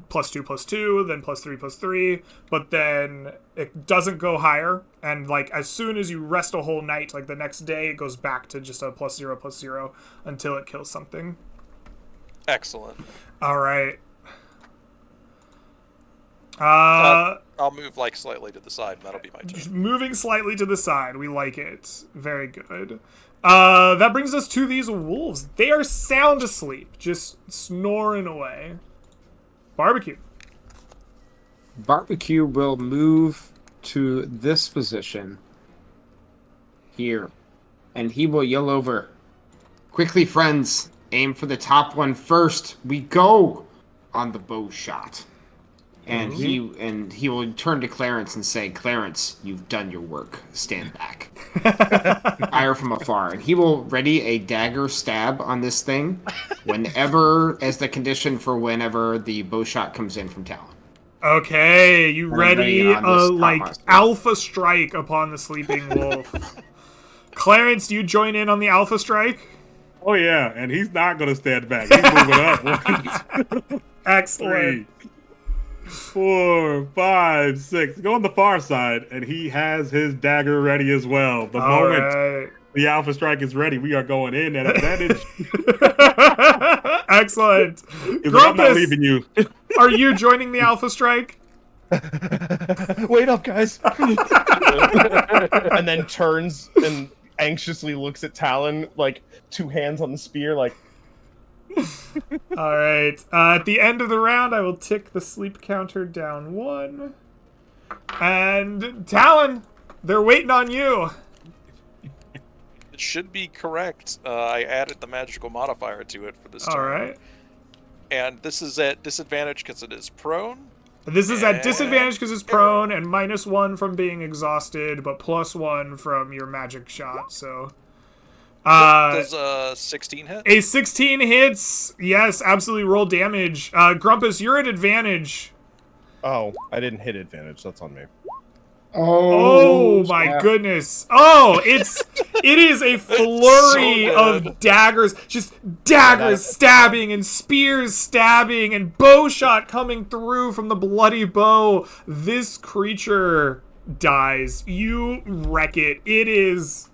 +2/+2, then +3/+3. But then it doesn't go higher. And like as soon as you rest a whole night, like the next day, it goes back to just a +0/+0 until it kills something. Excellent. All right. I'll move like slightly to the side, and that'll be my turn. Moving slightly to the side. We like it. Very good. That brings us to these wolves. They are sound asleep, just snoring away. Barbecue. Barbecue will move to this position here, and he will yell over, "Quickly, friends, aim for the top one first. We go!" on the bow shot. And he will turn to Clarence and say, "Clarence, you've done your work. Stand back." Fire from afar. And he will ready a dagger stab on this thing whenever, as the condition for whenever the bow shot comes in from Talon. Okay, you I'm ready ready on this like top monster. alpha strike upon the sleeping wolf. Clarence, do you join in on the alpha strike? Oh yeah, and he's not gonna stand back. He's moving up. 1, Excellent. 3, 4, 5, 6. Go on the far side, and he has his dagger ready as well. The All moment right. the alpha strike is ready, we are going in at advantage. Excellent. He's like, "I'm not Grumpus, leaving you." are you joining the alpha strike? Wait up, guys. And then turns and anxiously looks at Talon, like 2 hands on the spear, like, All right. At the end of the round, I will tick the sleep counter down 1. And Talon, they're waiting on you. It should be correct. I added the magical modifier to it for this turn. All right. And this is at disadvantage because it is prone. This is at disadvantage because it's prone, and -1 from being exhausted, but +1 from your magic shot. So, Does 16 hit? a 16 hits. Yes, absolutely. Roll damage. Grumpus, you're at advantage. oh, I didn't hit advantage. That's on me. Oh my goodness. Oh, it is a flurry so good. of daggers. Just daggers stabbing and spears stabbing and bow shot coming through from the bloody bow. This creature dies. You wreck it. It is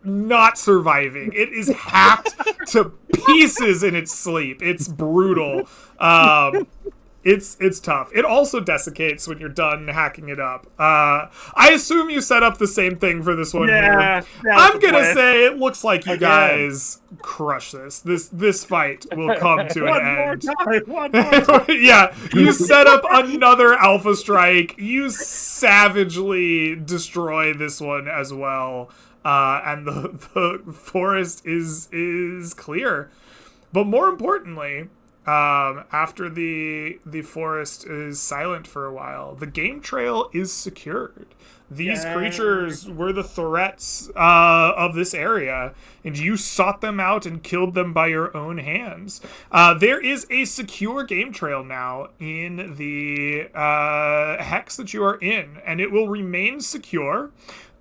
not surviving. It is hacked to pieces in its sleep. It's brutal. It's tough. It also desiccates when you're done hacking it up. I assume you set up the same thing for this one here. I'm gonna say it looks like you guys crush this. This fight will come to an end. One more time. Yeah, you set up another Alpha Strike. You savagely destroy this one as well, and the forest is clear. But more importantly, after the forest is silent for a while, the game trail is secured. These creatures were the threats of this area, and you sought them out and killed them by your own hands. There is a secure game trail now in the hex that you are in, and it will remain secure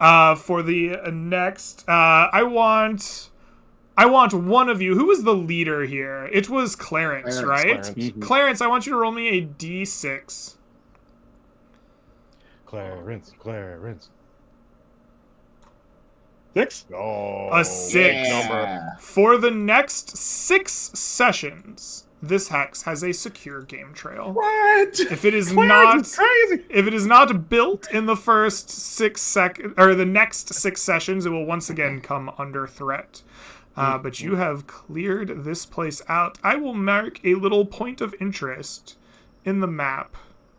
for the next... I want one of you. Who was the leader here? It was Clarence, right? Clarence. Mm-hmm. Clarence, I want you to roll me a d6. Clarence. 6? Oh, A 6. Yeah. For the next 6 sessions, this hex has a secure game trail. What? If it is Clarence is crazy. If it is not built in the first 6 or the next 6 sessions, it will once again come under threat. But you have cleared this place out. I will mark a little point of interest in the map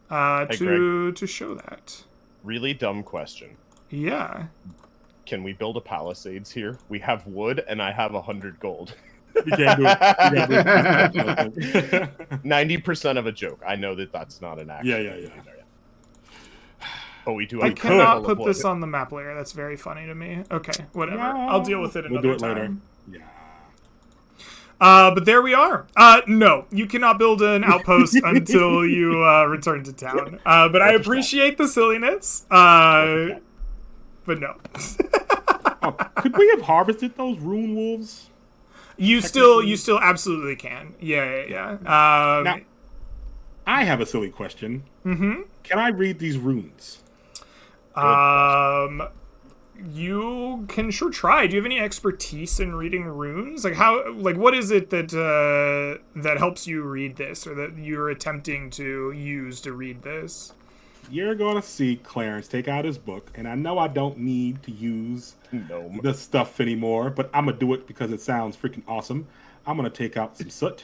to show that. Really dumb question. Yeah. Can we build a palisades here? We have wood, and I have 100 gold. You can't do it. 90% of a joke. I know that that's not an action. Yeah. But we do. I have cannot full of put this wood. on the map layer. That's very funny to me. Okay, whatever. No. I'll deal with it We'll another do it time. later. Yeah. But there we are. No, you cannot build an outpost until you return to town. But I appreciate the silliness. But no. Oh, could we have harvested those rune wolves? You still absolutely can. Yeah. Now, I have a silly question. Mm-hmm. Can I read these runes? You can sure try. Do you have any expertise in reading runes? What is it that that helps you read this, or that you're attempting to use to read this? You're gonna see Clarence take out his book, and I know I don't need to use Gnome. this stuff anymore, but I'm gonna do it because it sounds freaking awesome. I'm gonna take out some soot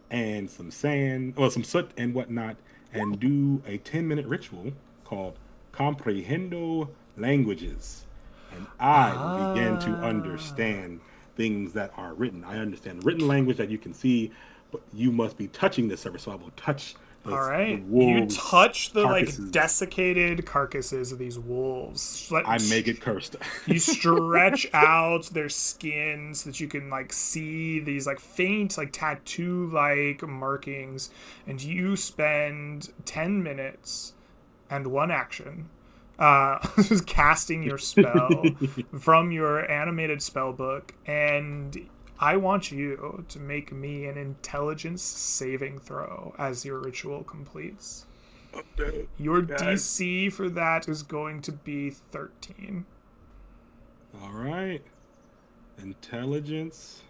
and some sand, some soot and whatnot, and do a 10-minute ritual called Comprehendo Languages. And I will begin to understand things that are written. I understand written language that you can see, but you must be touching this server, so I will touch the All right. You wolves' touch the carcasses. desiccated carcasses of these wolves. I may get cursed. You stretch out their skin so that you can see these faint tattoo markings, and you spend 10 minutes and 1 action casting your spell from your animated spell book, and I want you to make me an intelligence saving throw as your ritual completes. Your DC for that is going to be 13. All right. Intelligence.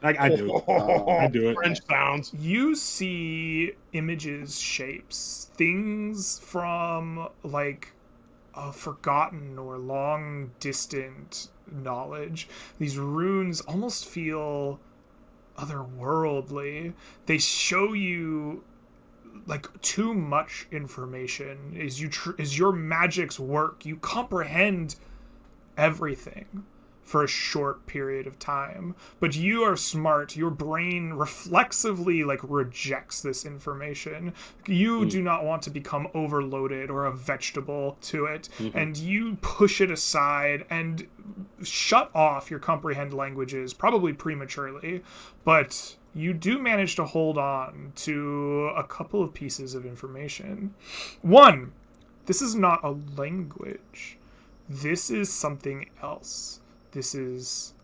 I do. I do it. French sounds. You see images, shapes, things from a forgotten or long distant knowledge. These runes almost feel otherworldly. They show you too much information. As your magic's work, you comprehend everything for a short period of time, but you are smart. Your brain reflexively rejects this information. You do not want to become overloaded or a vegetable to it, and you push it aside and shut off your comprehend languages, probably prematurely, but you do manage to hold on to a couple of pieces of information. 1, this is not a language. This is something else. This is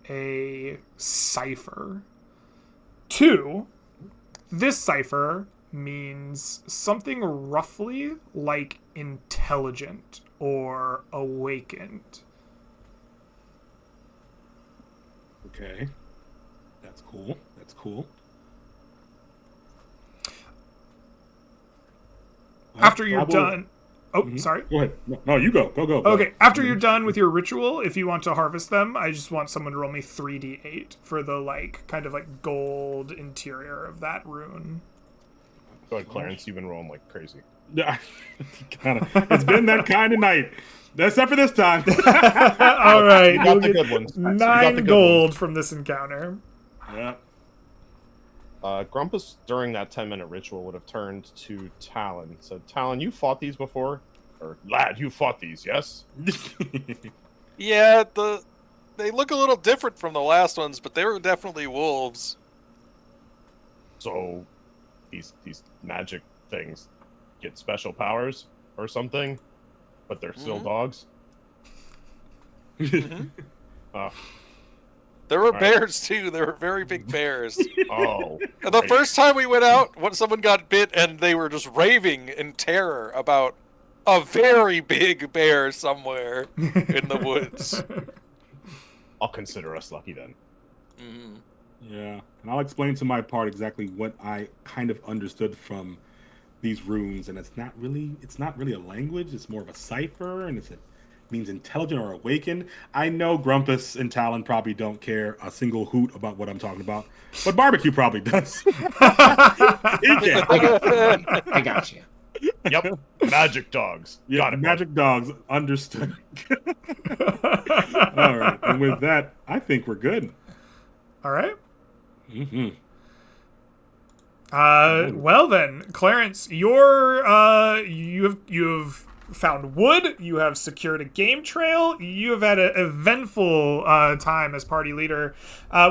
a cipher. 2, this cipher means something roughly like intelligent or awakened. Okay. That's cool. After you're I will- done. Oh, sorry. Go ahead. No, you go. Go. Okay, after you're done with your ritual, if you want to harvest them, I just want someone to roll me 3d8 for the kind of gold interior of that rune. Go ahead, Clarence. You've been rolling like crazy. Yeah, it's been that kind of night. Except for this time. All right, You got you'll the get good ones. You got the 9 good gold from this encounter. Yeah. Grumpus, during that 10-minute ritual, would have turned to Talon. Said, Talon, you fought these before? Or, lad, you fought these, yes? Yeah, they look a little different from the last ones, but they were definitely wolves. So, these magic things get special powers or something, but they're still dogs? Oh. There were right. bears too. There were very big bears. Oh. And the right. first time we went out, when someone got bit and they were just raving in terror about a very big bear somewhere in the woods. I'll consider us lucky then. Mhm. Yeah, and I'll explain to my part exactly what I kind of understood from these runes, and it's not really a language. It's more of a cipher, and it means intelligent or awakened. I know Grumpus and Talon probably don't care a single hoot about what I'm talking about, but Barbecue probably does. He can. I got you. Yep. Magic dogs. Yeah, Got it, magic dogs understood. All right, and with that, I think we're good. All right. Mm-hmm. Well then, Clarence, you've found wood. You have secured a game trail. You have had an eventful time as party leader.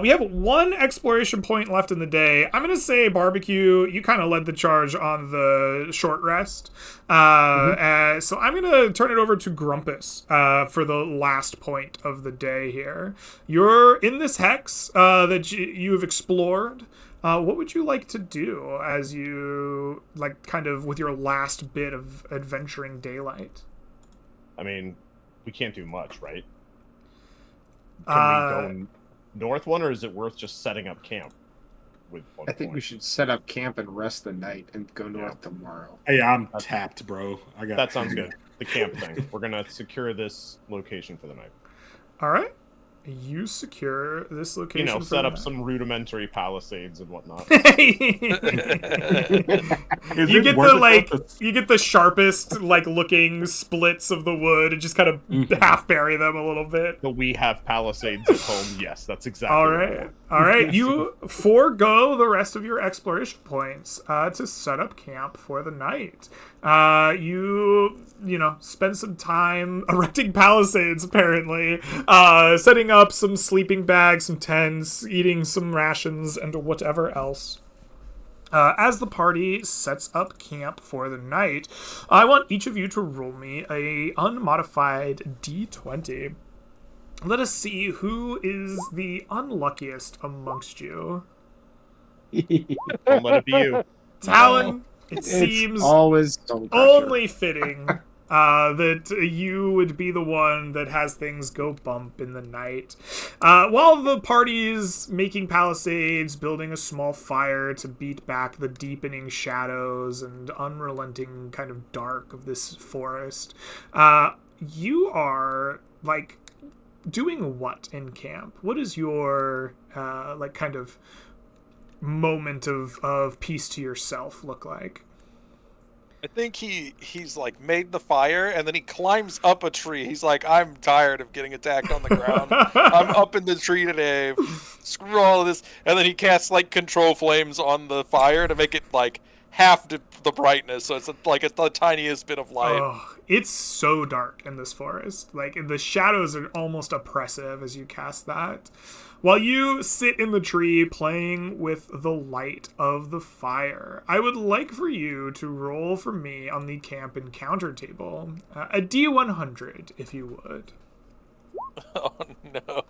We have 1 exploration point left in the day. I'm gonna say Barbecue. You kind of led the charge on the short rest. So I'm gonna turn it over to Grumpus for the last point of the day here. You're in this hex that you've explored. What would you like to do as you, kind of with your last bit of adventuring daylight? I mean, we can't do much, right? Can we go north one, or is it worth just setting up camp? With I think we should set up camp and rest the night and go north tomorrow. Hey, I'm tapped, bro. That sounds good. The camp thing. We're gonna secure this location for the night. All right. You secure this location. Set up some rudimentary palisades and whatnot. You get the sharpest looking splits of the wood and just kind of half bury them a little bit. But we have palisades at home. Yes, that's exactly. All what I right. want. All right. You forego the rest of your exploration points to set up camp for the night. You spend some time erecting palisades, apparently, setting up some sleeping bags, some tents, eating some rations, and whatever else. As the party sets up camp for the night, I want each of you to roll me a unmodified d20. Let us see who is the unluckiest amongst you. Don't let it be you. Talon, it seems always so only fitting that you would be the one that has things go bump in the night. While the party is making palisades, building a small fire to beat back the deepening shadows and unrelenting kind of dark of this forest, you are, doing what in camp? What is your, kind of moment of peace to yourself look like? I think he's made the fire and then he climbs up a tree. He's like, I'm tired of getting attacked on the ground. I'm up in the tree today. Screw all of this. And then he casts control flames on the fire to make it half the brightness, so it's the tiniest bit of light. Oh, it's so dark in this forest. The shadows are almost oppressive as you cast that. While you sit in the tree playing with the light of the fire, I would like for you to roll for me on the camp encounter table. A D100, if you would. Oh, no.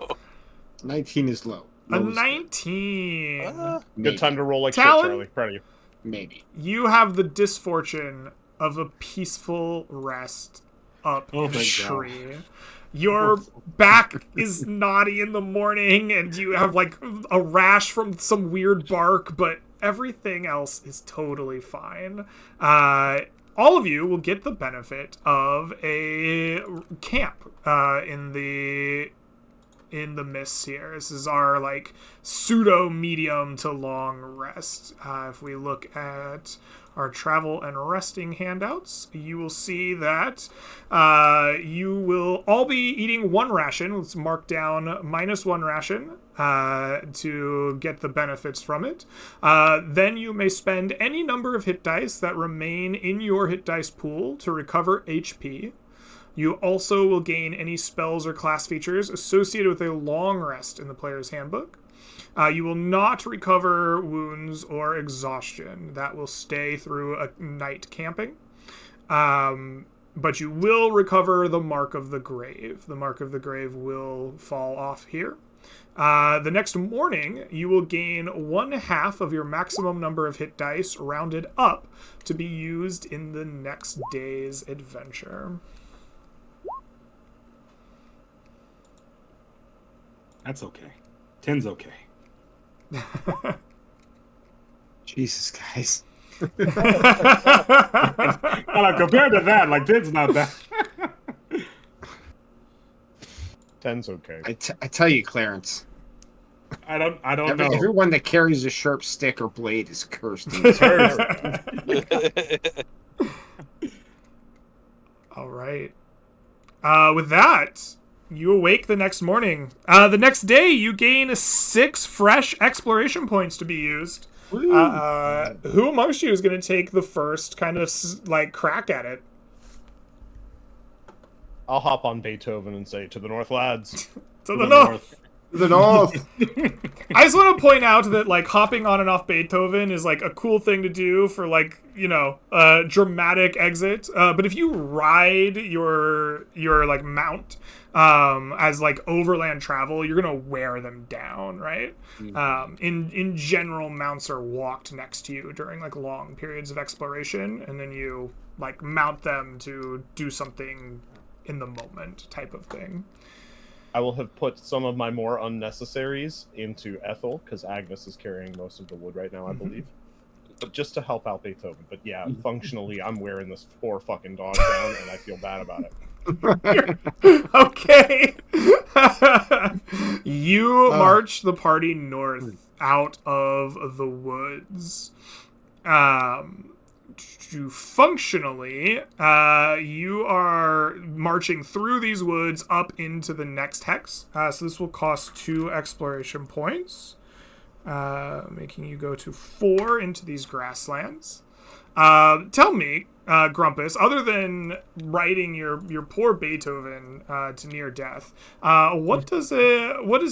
19 is low. A 19. Good Maybe. time to roll like Talon? shit, Charlie. Proud of you. Maybe. You have the misfortune of a peaceful rest up in a thank tree. Your back is knotty in the morning, and you have a rash from some weird bark, but everything else is totally fine. all of you will get the benefit of a camp in the mists here. This is our like pseudo medium to long rest. If we look at our travel and resting handouts, you will see that you will all be eating 1 ration. Let's mark down -1 ration to get the benefits from it. Then you may spend any number of hit dice that remain in your hit dice pool to recover HP. You also will gain any spells or class features associated with a long rest in the player's handbook. You will not recover wounds or exhaustion. That will stay through a night camping. But you will recover the Mark of the Grave. The Mark of the Grave will fall off here. The next morning, you will gain 1/2 of your maximum number of hit dice rounded up to be used in the next day's adventure. That's okay. 10's okay. Jesus, guys. Compared to that, like 10's not bad. 10's okay. I tell you, Clarence. I don't know. Everyone that carries a sharp stick or blade is cursed. In this All right. With that, you awake the next morning. The next day, you gain 6 fresh exploration points to be used. Who amongst you is going to take the first kind of like crack at it? I'll hop on Beethoven and say, to the north, lads. To the north. The north. I just want to point out that like hopping on and off Beethoven is like a cool thing to do for like, you know, dramatic exit. But if you ride your like mount as like overland travel, you're gonna wear them down, right? In general, mounts are walked next to you during like long periods of exploration, and then you like mount them to do something in the moment type of thing. I will have put some of my more unnecessaries into Ethel, because Agnes is carrying most of the wood right now, I believe. But just to help out Beethoven. But yeah, functionally, I'm wearing this poor fucking dog down, and I feel bad about it. Okay. You march the party north out of the woods. Functionally, you are marching through these woods up into the next hex. So this will cost 2 exploration points, making you go to 4 into these grasslands. Tell me, Grumpus, other than riding your poor Beethoven to near death, what does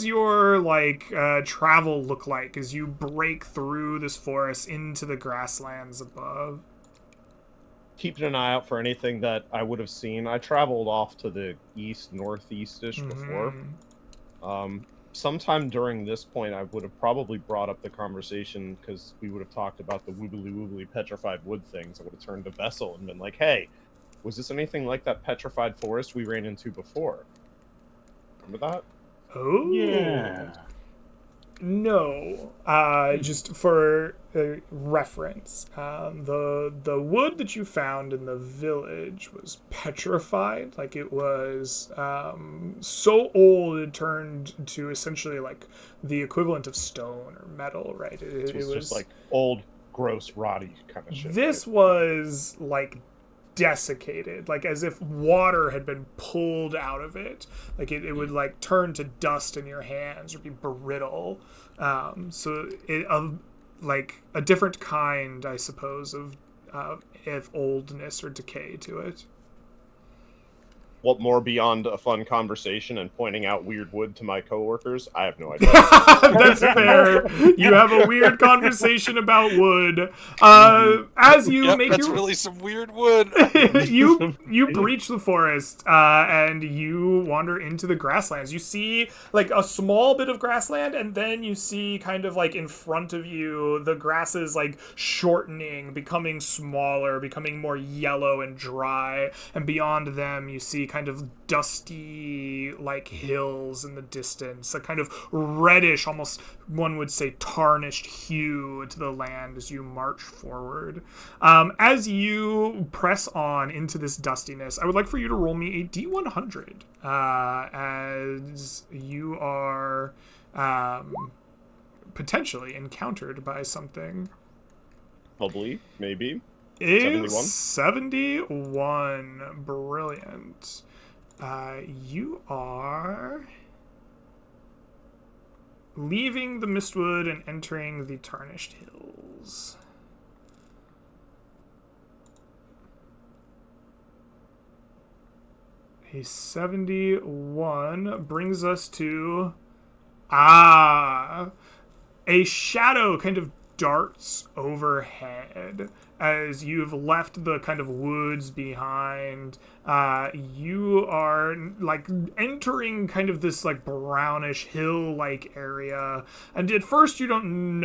your like travel look like as you break through this forest into the grasslands above? Keeping an eye out for anything that I would have seen. I traveled off to the northeast-ish before. Sometime during this point, I would have probably brought up the conversation, because we would have talked about the woobly petrified wood things. I would have turned to Vessel and been like, hey, was this anything like that petrified forest we ran into before? Remember that? Oh. Yeah. No. Just for reference, the wood that you found in the village was petrified. Like it was so old it turned to essentially like the equivalent of stone or metal, right? It was just like old, gross, rotty kind of shit. This was like desiccated, like as if water had been pulled out of it. Like it would like turn to dust in your hands or be brittle. So it like a different kind, I suppose, of oldness or decay to it. What more beyond a fun conversation and pointing out weird wood to my coworkers? I have no idea. That's fair. You have a weird conversation about wood. As you make that's your... really some weird wood. you breach the forest and you wander into the grasslands. You see like a small bit of grassland, and then you see kind of like in front of you the grass is like shortening, becoming smaller, becoming more yellow and dry, and beyond them you see kind of dusty like hills in the distance, a kind of reddish, almost one would say tarnished hue to the land as you march forward. As you press on into this dustiness, I would like for you to roll me a D100 as you are potentially encountered by something. Probably, maybe. Is 71. Brilliant. You are leaving the Mistwood and entering the Tarnished Hills. A 71 brings us to a shadow kind of darts overhead as you've left the kind of woods behind. You are like entering kind of this like brownish hill-like area, and at first you don't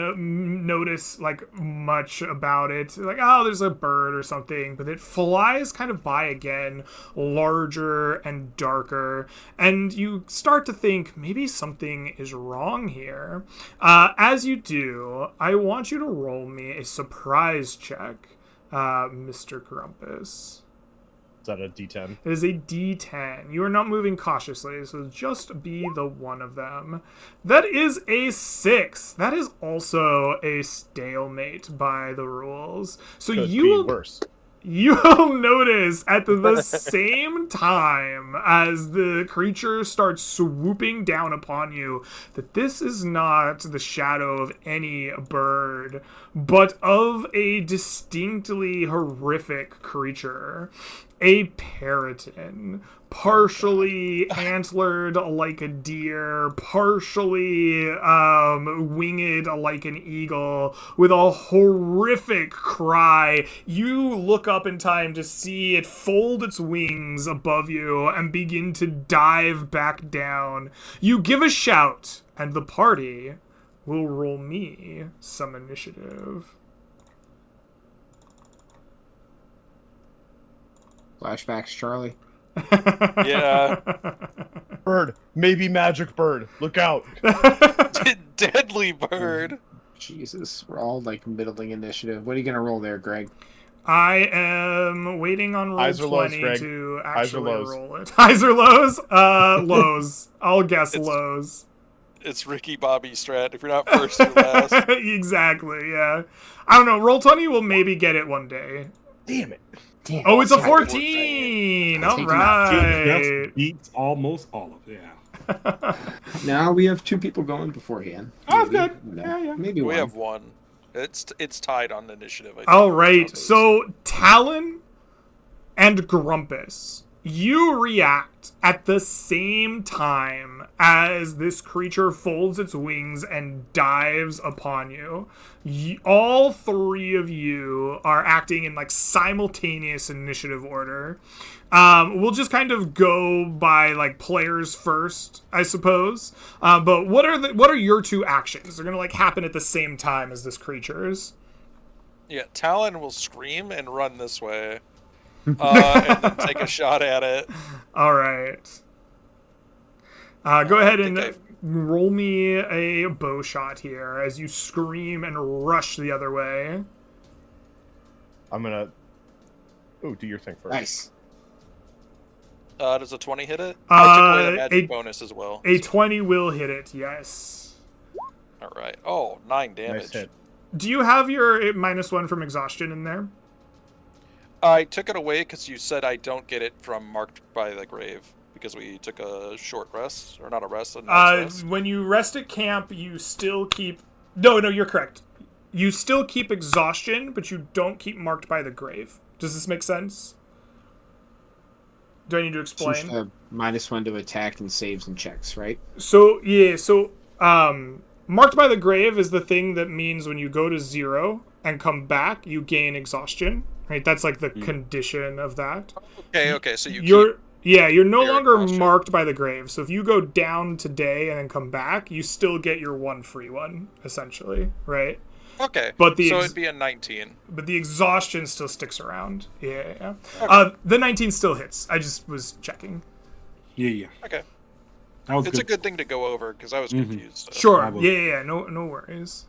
notice like much about it, like, oh, there's a bird or something, but it flies kind of by again, larger and darker, and you start to think maybe something is wrong here. As you do, I want you to roll me a surprise check, Mr. Grumpus. Is that a D10? It is a D10. You are not moving cautiously, so just be the one of them. That is a 6. That is also a stalemate by the rules. So Could you be will worse. You'll notice at the same time as the creature starts swooping down upon you that this is not the shadow of any bird, but of a distinctly horrific creature. A Periton, partially antlered like a deer, partially winged like an eagle, with a horrific cry. You look up in time to see it fold its wings above you and begin to dive back down. You give a shout, and the party will roll me some initiative. Flashbacks, Charlie. Yeah. Bird. Maybe magic bird. Look out. Deadly bird. Jesus, we're all like middling initiative. What are you gonna roll there, Greg? I am waiting on roll Highs or lows, 20 Greg? to Highs or actually lows? roll it. Highs or lows? Lows. I'll guess lows. It's Ricky Bobby strat. If you're not first, you're last. Exactly, yeah. I don't know, roll 20 will maybe get it one day. Damn it. Damn, Oh, it's a sorry. 14! I'll take him Alright. Just beats almost all of it. Yeah. Now we have 2 people going beforehand. Oh, that's Maybe. good. No, Yeah. Maybe We one. have one. It's tied on initiative. I think. Alright, so Talon and Grumpus, you react at the same time as this creature folds its wings and dives upon you. All 3 of you are acting in like simultaneous initiative order. We'll just kind of go by like players first, I suppose. But what are your 2 actions? They're gonna like happen at the same time as this creature's. Yeah, Talon will scream and run this way, and then take a shot at it. All right. Go ahead I and think roll me a bow shot here as you scream and rush the other way. I'm gonna... Oh, do your thing first. Nice. Does a 20 hit it? I took away the magic bonus as well. A 20 will hit it, yes. All right. Oh, 9 damage. Nice hit. Do you have your -1 from exhaustion in there? I took it away because you said I don't get it from Marked by the Grave because we took a short rest, or not a rest, a night's rest. When you rest at camp, you still keep... No, you're correct. You still keep exhaustion, but you don't keep Marked by the Grave. Does this make sense? Do I need to explain? Just a -1 to attack and saves and checks, right? So, yeah, Marked by the Grave is the thing that means when you go to 0 and come back, you gain exhaustion, right? That's like the condition of that. Okay, so You're no your longer exhaustion. marked by the grave. So if you go down today and then come back, you still get your 1 free one, essentially, right? Okay. But so it'd be a 19. But the exhaustion still sticks around. Yeah. Okay. The 19 still hits. I just was checking. Yeah. Okay. That was It's a good thing to go over because I was confused. So. Sure. Yeah. No worries.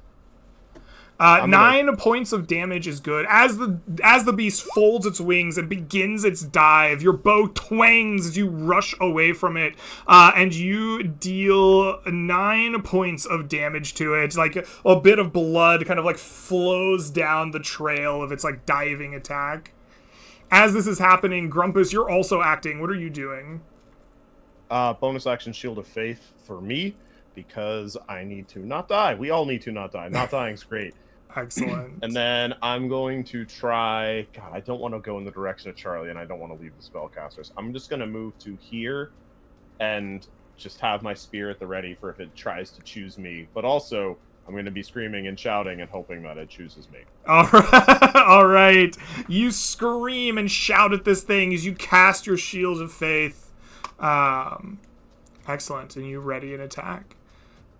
9 points of damage is good. As the beast folds its wings and begins its dive, your bow twangs as you rush away from it, and you deal 9 points of damage to it. Like a bit of blood kind of like flows down the trail of its like diving attack. As this is happening, Grumpus, you're also acting. What are you doing? Bonus action Shield of Faith for me, because I need to not die. We all need to not die. Not dying's great. Excellent. And then I'm going to try... God, I don't want to go in the direction of Charlie, and I don't want to leave the spellcasters. I'm just going to move to here and just have my spear at the ready for if it tries to choose me. But also, I'm going to be screaming and shouting and hoping that it chooses me. All right. You scream and shout at this thing as you cast your Shield of Faith. Excellent. And you ready an attack.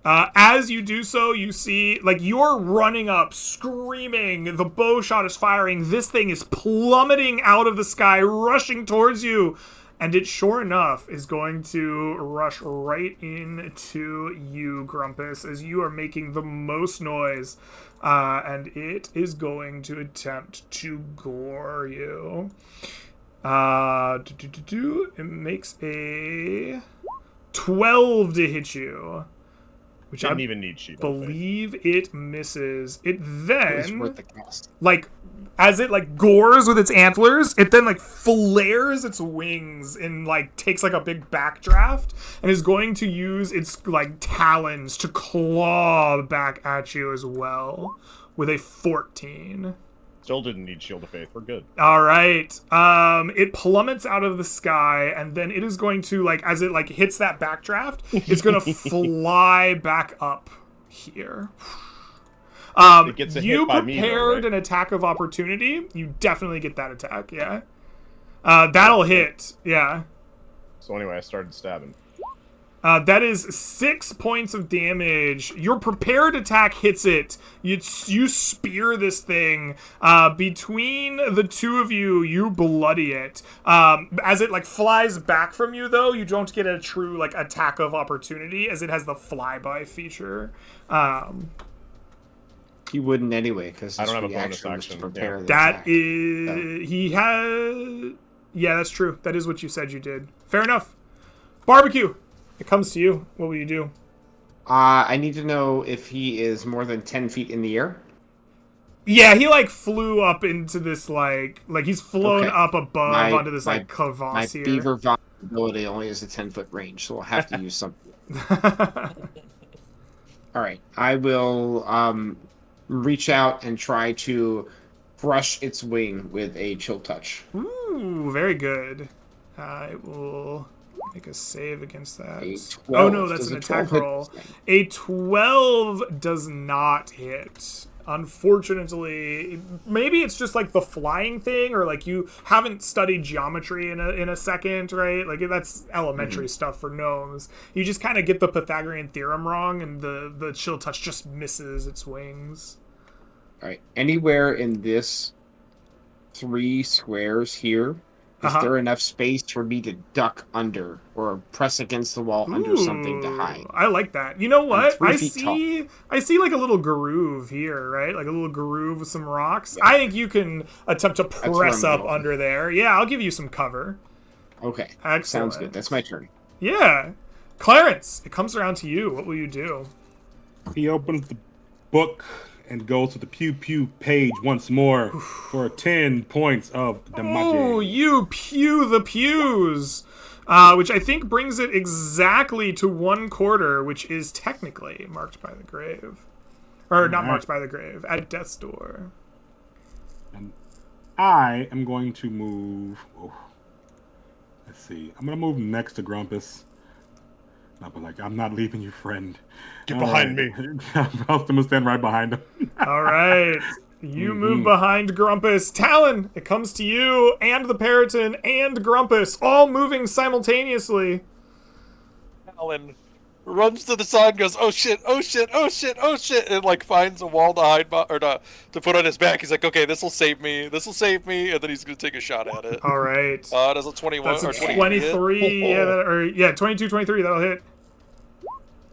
As you do so, you see, like, you're running up, screaming, the bow shot is firing, this thing is plummeting out of the sky, rushing towards you, and it, sure enough, is going to rush right into you, Grumpus, as you are making the most noise, and it is going to attempt to gore you. It makes a 12 to hit you. Which Didn't I even need Shield. believe it misses. It then, It was worth the cost. like, as it like gores with its antlers, it then like flares its wings and like takes like a big backdraft and is going to use its like talons to claw back at you as well with a 14. Still didn't need Shield of Faith. We're good. All right. It plummets out of the sky, and then it is going to, like, as it, like, hits that backdraft, it's going to fly back up here. It gets a You hit by me, though, prepared right? an attack of opportunity. You definitely get that attack, yeah. That'll hit, yeah. So anyway, I started stabbing. That is 6 points of damage. Your prepared attack hits it. You spear this thing. Between the two of you, you bloody it. As it like flies back from you, though, you don't get a true like attack of opportunity, as it has the flyby feature. You wouldn't anyway, because I don't have a bonus was to action, prepare yeah. the That attack. is he has. Yeah, that's true. That is what you said you did. Fair enough. Barbecue. It comes to you. What will you do? I need to know if he is more than 10 feet in the air. Yeah, he like flew up into this like he's flown Okay. up above My- onto this like My crevasse here. beaver vine ability only has a 10-foot range, so we'll have to use something. All right, I will reach out and try to brush its wing with a chill touch. Ooh, very good. It will make a save against that. A 12. Oh no, that's Does an a attack 12 hit roll. this thing? A 12 does not hit. Unfortunately, maybe it's just like the flying thing, or like you haven't studied geometry in a second, right? Like that's elementary stuff for gnomes. You just kind of get the Pythagorean theorem wrong, and the chill touch just misses its wings. All right, anywhere in this 3 squares here, is there enough space for me to duck under or press against the wall under something to hide? I like that. You know what? 3 I feet see like a little groove here, right? Like a little groove with some rocks. I think you can attempt to where press I'm up going. under there. Yeah, I'll give you some cover. Okay, Excellent. sounds good. That's my turn. Yeah. Clarence, it comes around to you. What will you do? He opens the book and goes to the pew pew page once more for 10 points of damage. Oh, you pew the pews. Which I think brings it exactly to 1/4, which is technically marked by the grave. Or not marked by the grave, at death's door. And I am going to move. Oh, let's see. I'm going to move next to Grumpus. Not be like, I'm not leaving you, friend. Get behind me. I'm going to stand right behind him. All right. You move behind Grumpus. Talon, it comes to you and the Periton and Grumpus, all moving simultaneously. Alan runs to the side and goes, "Oh shit, oh shit, oh shit, oh shit," and like finds a wall to hide or to put on his back. He's like, "Okay, this will save me. This will save me," and then he's gonna take a shot at it. All right. Does a 21 That's or a 23? 23. Yeah, 22, 23. That'll hit.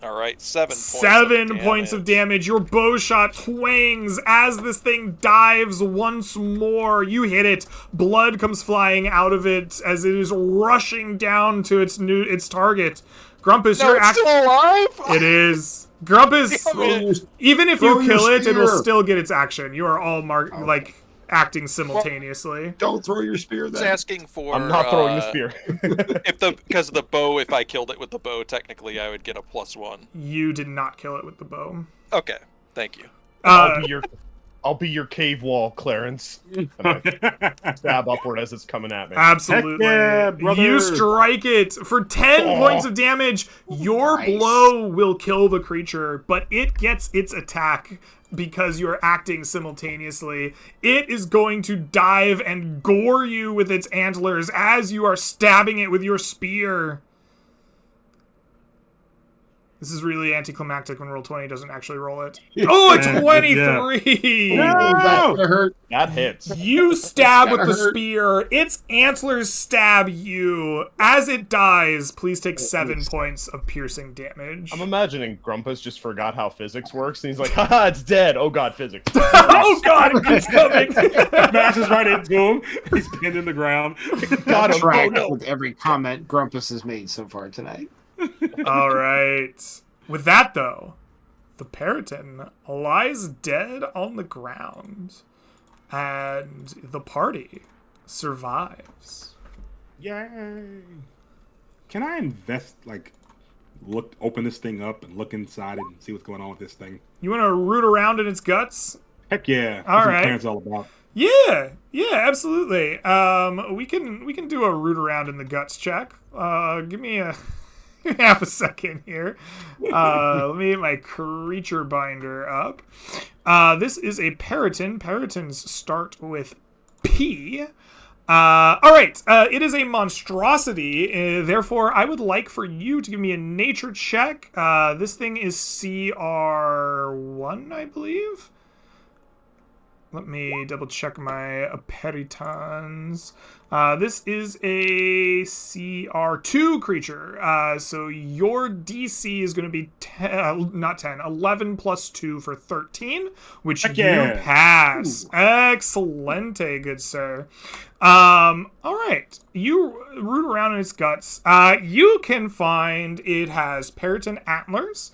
All right, 7 points. 7 points of damage. Your bow shot twangs as this thing dives once more. You hit it. Blood comes flying out of it as it is rushing down to its target. Grumpus, No, you're it's still alive. It is. Grumpus, Damn it. even if Throw you your kill it, it will spear. still get its action. You are all acting simultaneously. Don't throw your spear It's then. asking for. I'm not throwing the spear. Because of the bow, if I killed it with the bow, technically I would get a +1. You did not kill it with the bow. Okay, thank you. I'll be your cave wall, Clarence. And I stab upward as it's coming at me. Absolutely. Heck yeah, brother. You strike it for 10 points of damage. Your Nice. blow will kill the creature, but it gets its attack because you're acting simultaneously. It is going to dive and gore you with its antlers as you are stabbing it with your spear. This is really anticlimactic when Roll20 doesn't actually roll it. Oh, it's Yeah, 23! No! That's gonna hurt. That hits. You stab with gotta the hurt. spear. Its antlers stab you. As it dies, please take 7 points of piercing damage. I'm imagining Grumpus just forgot how physics works, and he's like, haha, it's dead. Oh god, physics. Oh god, it keeps coming. Smashes right into him. He's pinned in the ground. Got him. Oh Track no. with every comment Grumpus has made so far tonight. All right. With that, though, the Periton lies dead on the ground, and the party survives. Yay! Can I open this thing up and look inside it and see what's going on with this thing? You want to root around in its guts? Heck yeah! All That's what right. Clarence all about. Yeah, absolutely. We can do a root around in the guts check. Give me a half a second here. Let me get my creature binder up. This is a Periton. Peritons start with P. All right. It is a monstrosity. Therefore, I would like for you to give me a nature check. This thing is CR1, I believe. Let me double check my Peritons. This is a CR2 creature. So your DC is going to be 11 plus 2 for 13, which Heck you yeah. pass. Excellente, good sir. All right. You root around in its guts. You can find it has Periton antlers.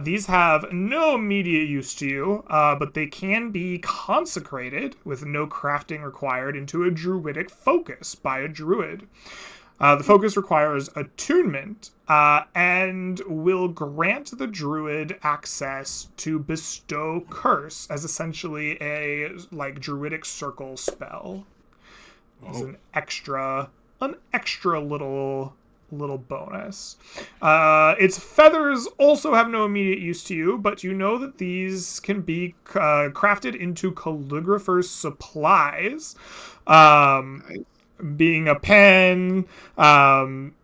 These have no immediate use to you, but they can be consecrated with no crafting required into a druidic focus by a druid. The focus requires attunement and will grant the druid access to bestow curse as essentially a druidic circle spell. It's an extra little bonus. Its feathers also have no immediate use to you, but you know that these can be crafted into calligrapher's supplies, being a pen, some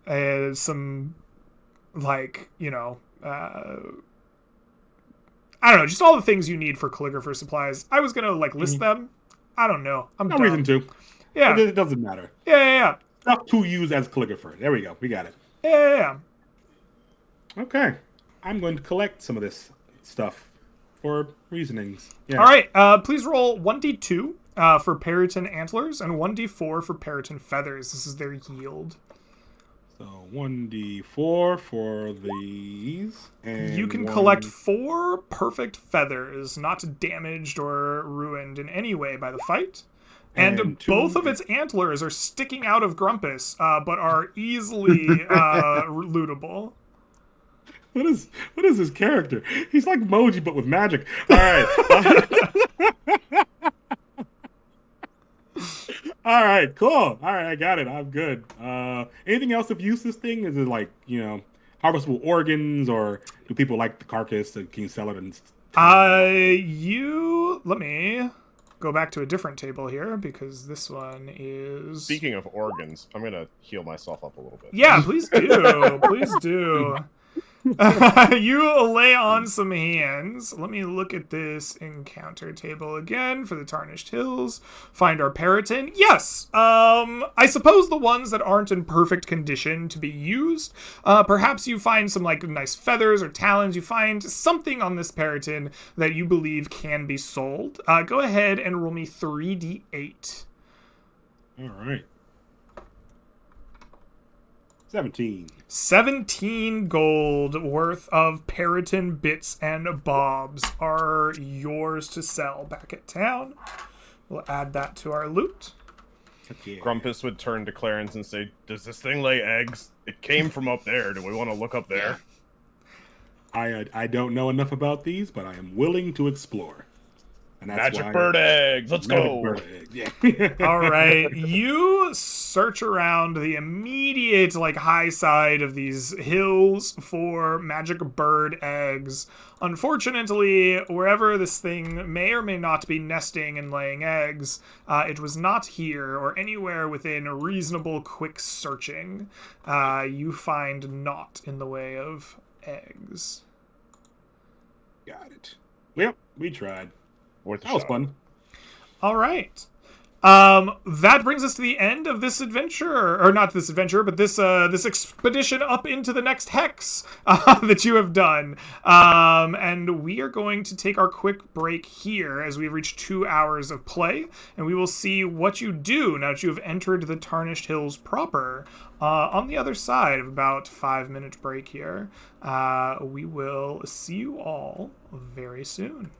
I don't know, just all the things you need for calligrapher supplies. I was gonna list them. I don't know. I'm No dumb. reason to. Yeah. It doesn't matter. Yeah. Stuff to use as calligrapher. There we go. We got it. Yeah. Okay. I'm going to collect some of this stuff for reasonings. Yeah. All right. Please roll 1d2 for Periton antlers and 1d4 for Periton feathers. This is their yield. So 1d4 for these. And You can collect 4 perfect feathers, not damaged or ruined in any way by the fight. And two- both of its antlers are sticking out of Grumpus, but are easily lootable. What is his character? He's like Moji, but with magic. All right. All right, cool. All right, I got it. I'm good. Anything else of use? This thing is it harvestable organs, or do people like the carcass and can you sell it? And Let me go back to a different table here because this one is. Speaking of organs, I'm gonna heal myself up a little bit. Yeah, please do. Please do. You lay on some hands. Let me look at this encounter table again for the Tarnished Hills. Find our Periton. Yes. I suppose the ones that aren't in perfect condition to be used. Perhaps you find some like nice feathers or talons. You find something on this Periton that you believe can be sold. Go ahead and roll me 3d8. All right. 17. 17 gold worth of Periton bits and bobs are yours to sell back at town. We'll add that to our loot. Yeah. Grumpus would turn to Clarence and say, "Does this thing lay eggs? It came from up there. Do we want to look up there?" I don't know enough about these, but I am willing to explore. And that's Magic bird eggs. Let's go. Bird eggs. Yeah. All right, you search around the immediate like high side of these hills for magic bird eggs. Unfortunately, wherever this thing may or may not be nesting and laying eggs, it was not here or anywhere within reasonable quick searching. You find naught in the way of eggs. Got it. Well, we tried. Worth a That was shot. fun. All right. That brings us to the end of this adventure, or not this adventure, but this expedition up into the next hex that you have done. And we are going to take our quick break here as we've reached 2 hours of play, and we will see what you do now that you have entered the Tarnished Hills proper. On the other side of about 5-minute break here, we will see you all very soon.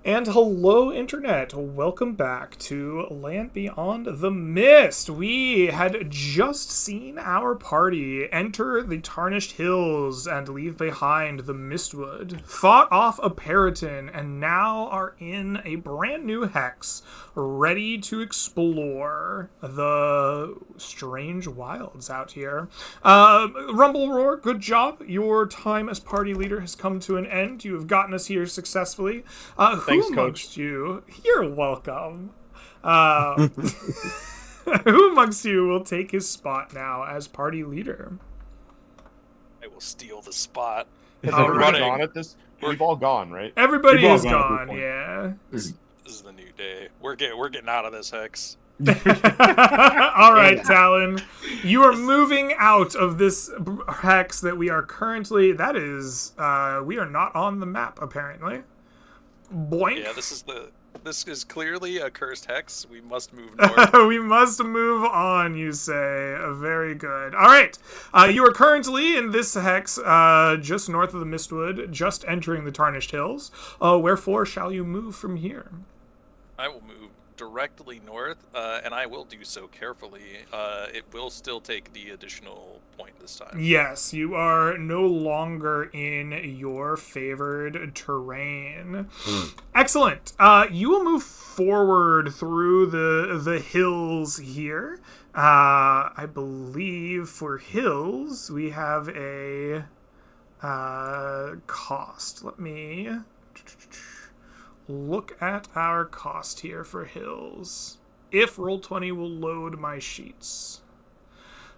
And hello, Internet. Welcome back to Land Beyond the Mist. We had just seen our party enter the Tarnished Hills and leave behind the Mistwood, fought off a Periton, and now are in a brand new hex, ready to explore the strange wilds out here. Rumble Roar, good job. Your time as party leader has come to an end. You have gotten us here successfully. Thanks, who Coach. amongst you? You're welcome. Who amongst you will take his spot now as party leader? I will steal the spot. Has All everybody right. gone at this? We've all gone, right? Everybody We've all is gone at this gone, point. yeah. This is the new day. We're getting out of this hex. All right, Talon. You are moving out of this hex that we are currently... That is... we are not on the map, apparently. Boink. Yeah, this is clearly a cursed hex. We must move north. We must move on, you say. Very good. All right. You are currently in this hex just north of the Mistwood, just entering the Tarnished Hills. Wherefore shall you move from here? I will move directly north, and I will do so carefully. It will still take the additional point this time. Yes, you are no longer in your favored terrain. Excellent. You will move forward through the hills here. I believe for hills we have a cost. Let me look at our cost here for hills. If Roll20 will load my sheets.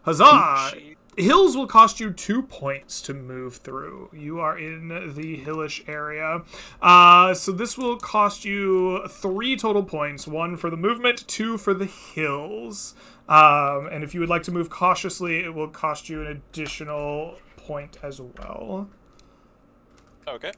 Huzzah! Hills will cost you 2 points to move through. You are in the hillish area. So this will cost you 3 total points. 1 for the movement, 2 for the hills. And if you would like to move cautiously, it will cost you an additional point as well. Okay.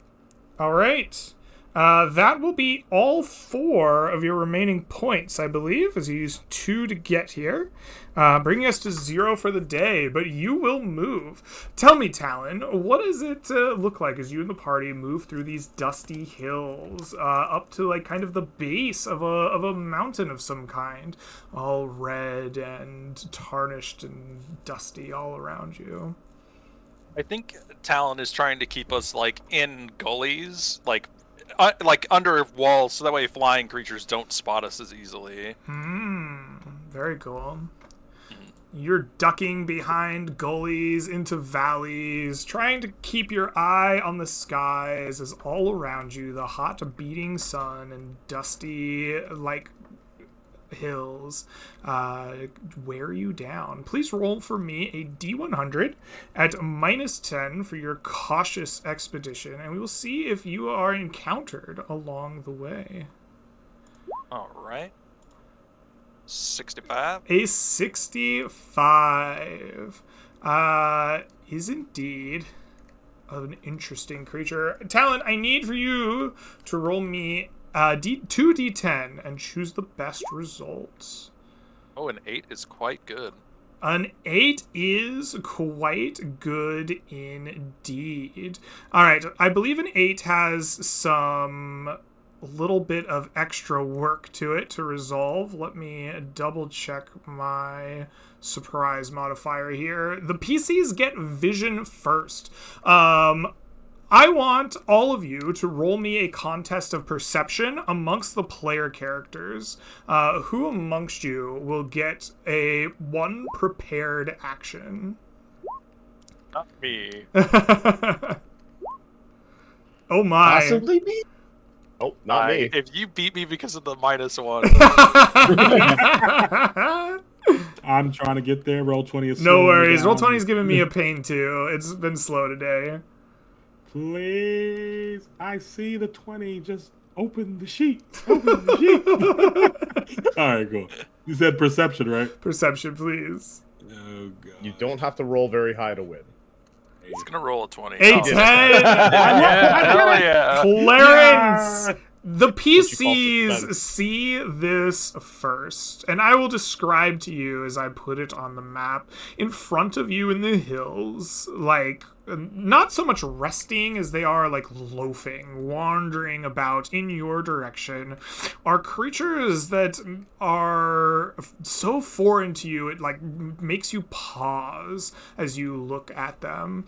All right. That will be all 4 of your remaining points, I believe, as you use 2 to get here, bringing us to 0 for the day, but you will move. Tell me, Talon, what does it look like as you and the party move through these dusty hills, up to, like, kind of the base of a mountain of some kind, all red and tarnished and dusty all around you? I think Talon is trying to keep us, like, in gullies, like under walls, so that way flying creatures don't spot us as easily. Very cool. You're ducking behind gullies into valleys, trying to keep your eye on the skies as all around you the hot beating sun and dusty, like, hills wear you down. Please roll for me a D100 at -10 for your cautious expedition, and we will see if you are encountered along the way. All right. 65. A 65 is indeed an interesting creature. Talon, I need for you to roll me 2d10 and choose the best results. Oh, an 8 is quite good. An 8 is quite good indeed. All right, I believe an 8 has some little bit of extra work to it to resolve. Let me double check my surprise modifier here. The PCs get vision first. I want all of you to roll me a contest of perception amongst the player characters. Who amongst you will get a 1 prepared action? Not me. Oh my. Possibly me? Oh, not me. If you beat me because of the -1, I'm trying to get there. Roll20 is No slowing me worries. down. Roll20's giving me a pain too. It's been slow today. Please, I see the 20. Just open the sheet. Open the sheet. All right, cool. You said perception, right? Perception, please. Oh god. You don't have to roll very high to win. he's gonna roll a 20. A Oh. 10! Hell yeah. Clarence! The What you call PCs suspense. see this first, and I will describe to you as I put it on the map. In front of you in the hills, like not so much resting as they are like loafing, wandering about in your direction, are creatures that are so foreign to you it like makes you pause as you look at them.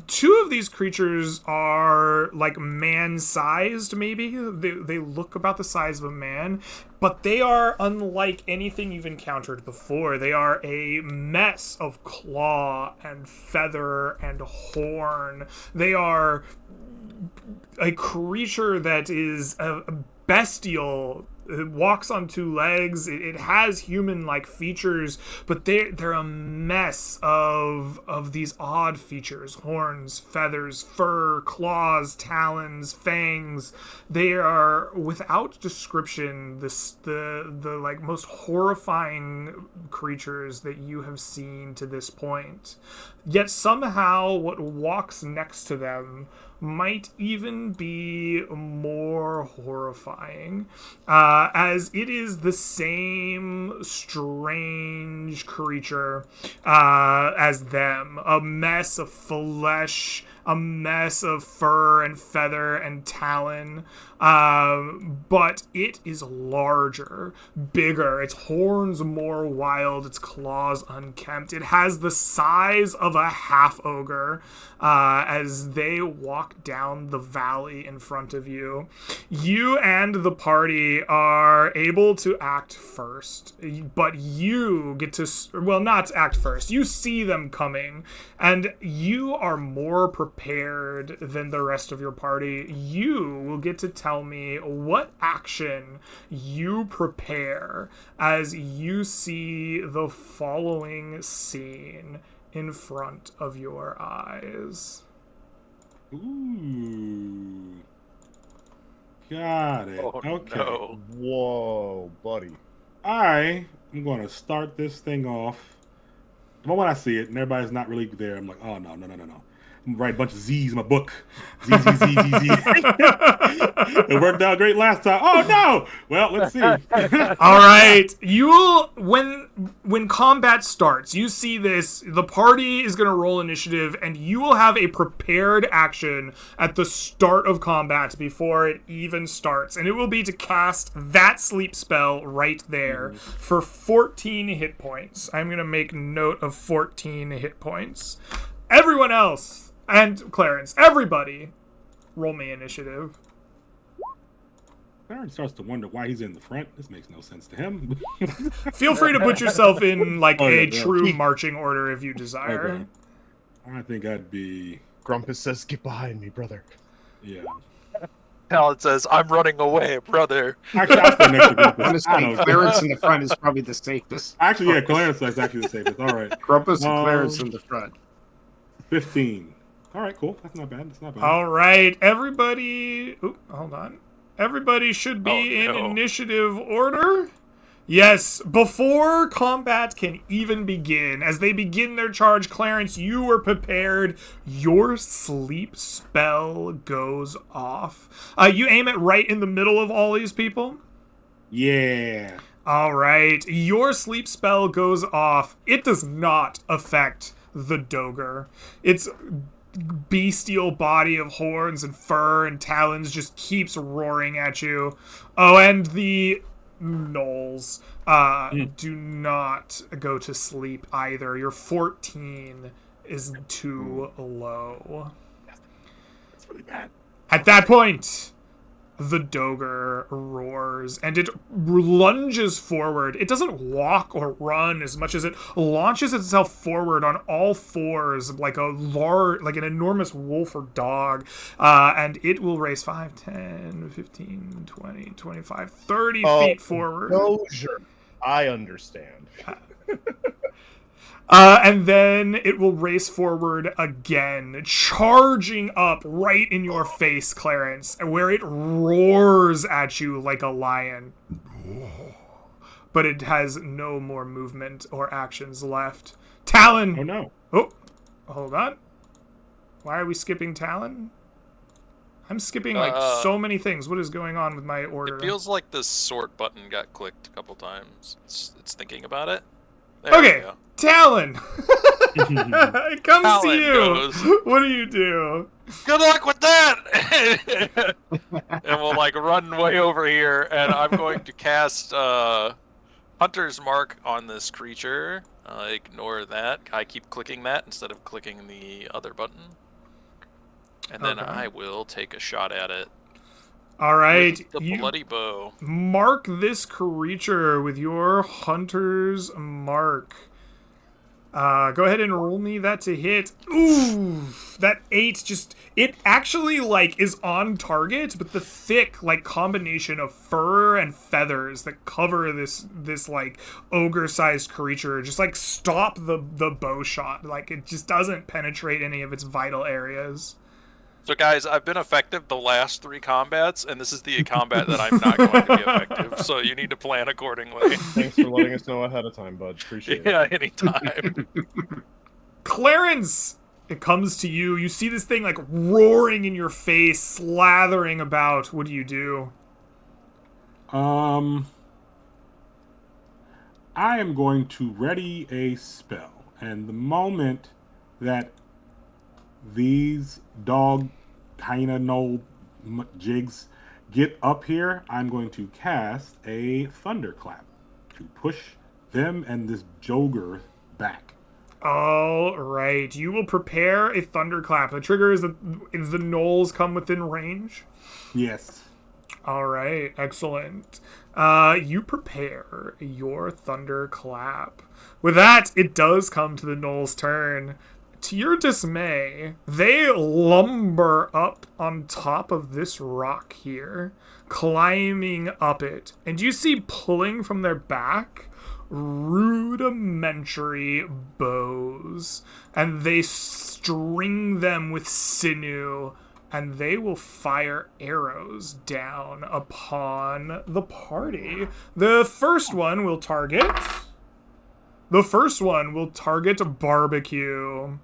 Two of these creatures are like man-sized, maybe. They look about the size of a man, but they are unlike anything you've encountered before. They are a mess of claw and feather and horn. They are a creature that is a bestial. It walks on two legs. It has human-like features, but they're a mess of these odd features: horns, feathers, fur, claws, talons, fangs. They are without description the like most horrifying creatures that you have seen to this point. Yet somehow what walks next to them might even be more horrifying, as it is the same strange creature as them. A mess of flesh, a mess of fur and feather and talon, but it is larger, bigger, its horns more wild, its claws unkempt. It has the size of a half-ogre as they walk down the valley in front of you. You and the party are able to act first, but you get to, well, not act first. You see them coming, and you are more prepared than the rest of your party. You will get to tell me what action you prepare as you see the following scene in front of your eyes. Ooh. Got it. Oh, okay. no. Whoa, buddy. I am going to start this thing off. The moment I see it and everybody's not really there, I'm like, oh, no. I'm gonna write a bunch of Z's in my book. Z. It worked out great last time. Oh, no! Well, let's see. All right, you'll when combat starts, you see this. The party is going to roll initiative, and you will have a prepared action at the start of combat before it even starts, and it will be to cast that sleep spell right there for 14 hit points. I'm going to make note of 14 hit points. Everyone else and Clarence, everybody, roll me initiative. Clarence starts to wonder why he's in the front. This makes no sense to him. Feel free to put yourself in like Oh, a yeah. true marching order if you desire. Okay. I think I'd be, Grumpus says, "Get behind me, brother." yeah. Talon says, "I'm running away, brother." Actually, I'll stand next to Grumpus. I'm just I saying, know. Clarence in the front is probably the safest. Actually, yeah, Clarence is actually the safest. All right. Grumpus and Clarence in the front. 15. All right, cool. That's not bad. That's not bad. All right, everybody. Oop, hold on. Everybody should be Oh, in no. initiative order. Yes, before combat can even begin, as they begin their charge, Clarence, you are prepared. Your sleep spell goes off. You aim it right in the middle of all these people. Yeah. All right, your sleep spell goes off. It does not affect the Dogre. Its bestial body of horns and fur and talons just keeps roaring at you. Oh, and the gnolls do not go to sleep either. Your 14 is too low. That's really bad. At that point, the Dogre roars, and it lunges forward. It doesn't walk or run as much as it launches itself forward on all fours like like an enormous wolf or dog, and it will race 5, 10, 15, 20, 25, 30 feet forward. Dozier. I understand. And then it will race forward again, charging up right in your face, Clarence, where it roars at you like a lion. But it has no more movement or actions left. Talon! Oh, no. Oh, hold on. Why are we skipping Talon? I'm skipping like so many things. What is going on with my order? It feels like the sort button got clicked a couple times. It's thinking about it. There we Okay, go. Talon! It comes to Talon you. goes. What do you do? Good luck with that! And we'll like run way over here, and I'm going to cast Hunter's Mark on this creature. Ignore that. I keep clicking that instead of clicking the other button. And then Okay. I will take a shot at it. All right, With the you bloody bow. mark this creature with your Hunter's Mark. Go ahead and roll me that to hit. Ooh, that 8 just, it actually like is on target, but the thick like combination of fur and feathers that cover this like ogre-sized creature just like stop the bow shot. Like it just doesn't penetrate any of its vital areas. So guys, I've been effective the last 3 combats, and this is the combat that I'm not going to be effective. So you need to plan accordingly. Thanks for letting us know ahead of time, bud. Appreciate it. Yeah, anytime. Clarence, it comes to you. You see this thing like roaring in your face, slathering about. What do you do? I am going to ready a spell, and the moment that these dog kind of no jigs get up here, I'm going to cast a thunderclap to push them and this Joger back. All right, you will prepare a thunderclap. The trigger is the gnolls come within range. Yes. All right, excellent. You prepare your thunderclap. With that, it does come to the gnolls' turn. To your dismay, they lumber up on top of this rock here, climbing up it. And you see pulling from their back rudimentary bows. And they string them with sinew, and they will fire arrows down upon the party. The first one will target Barbecue.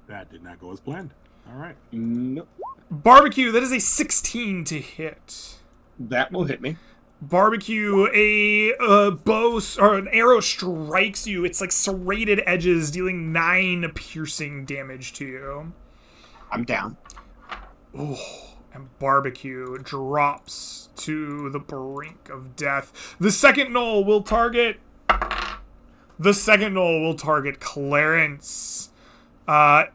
That did not go as planned. All right. Nope. Barbecue, that is a 16 to hit. That will hit me. Barbecue, a bow or an arrow strikes you. It's like serrated edges, dealing 9 piercing damage to you. I'm down. And Barbecue drops to the brink of death. The second gnoll will target Clarence.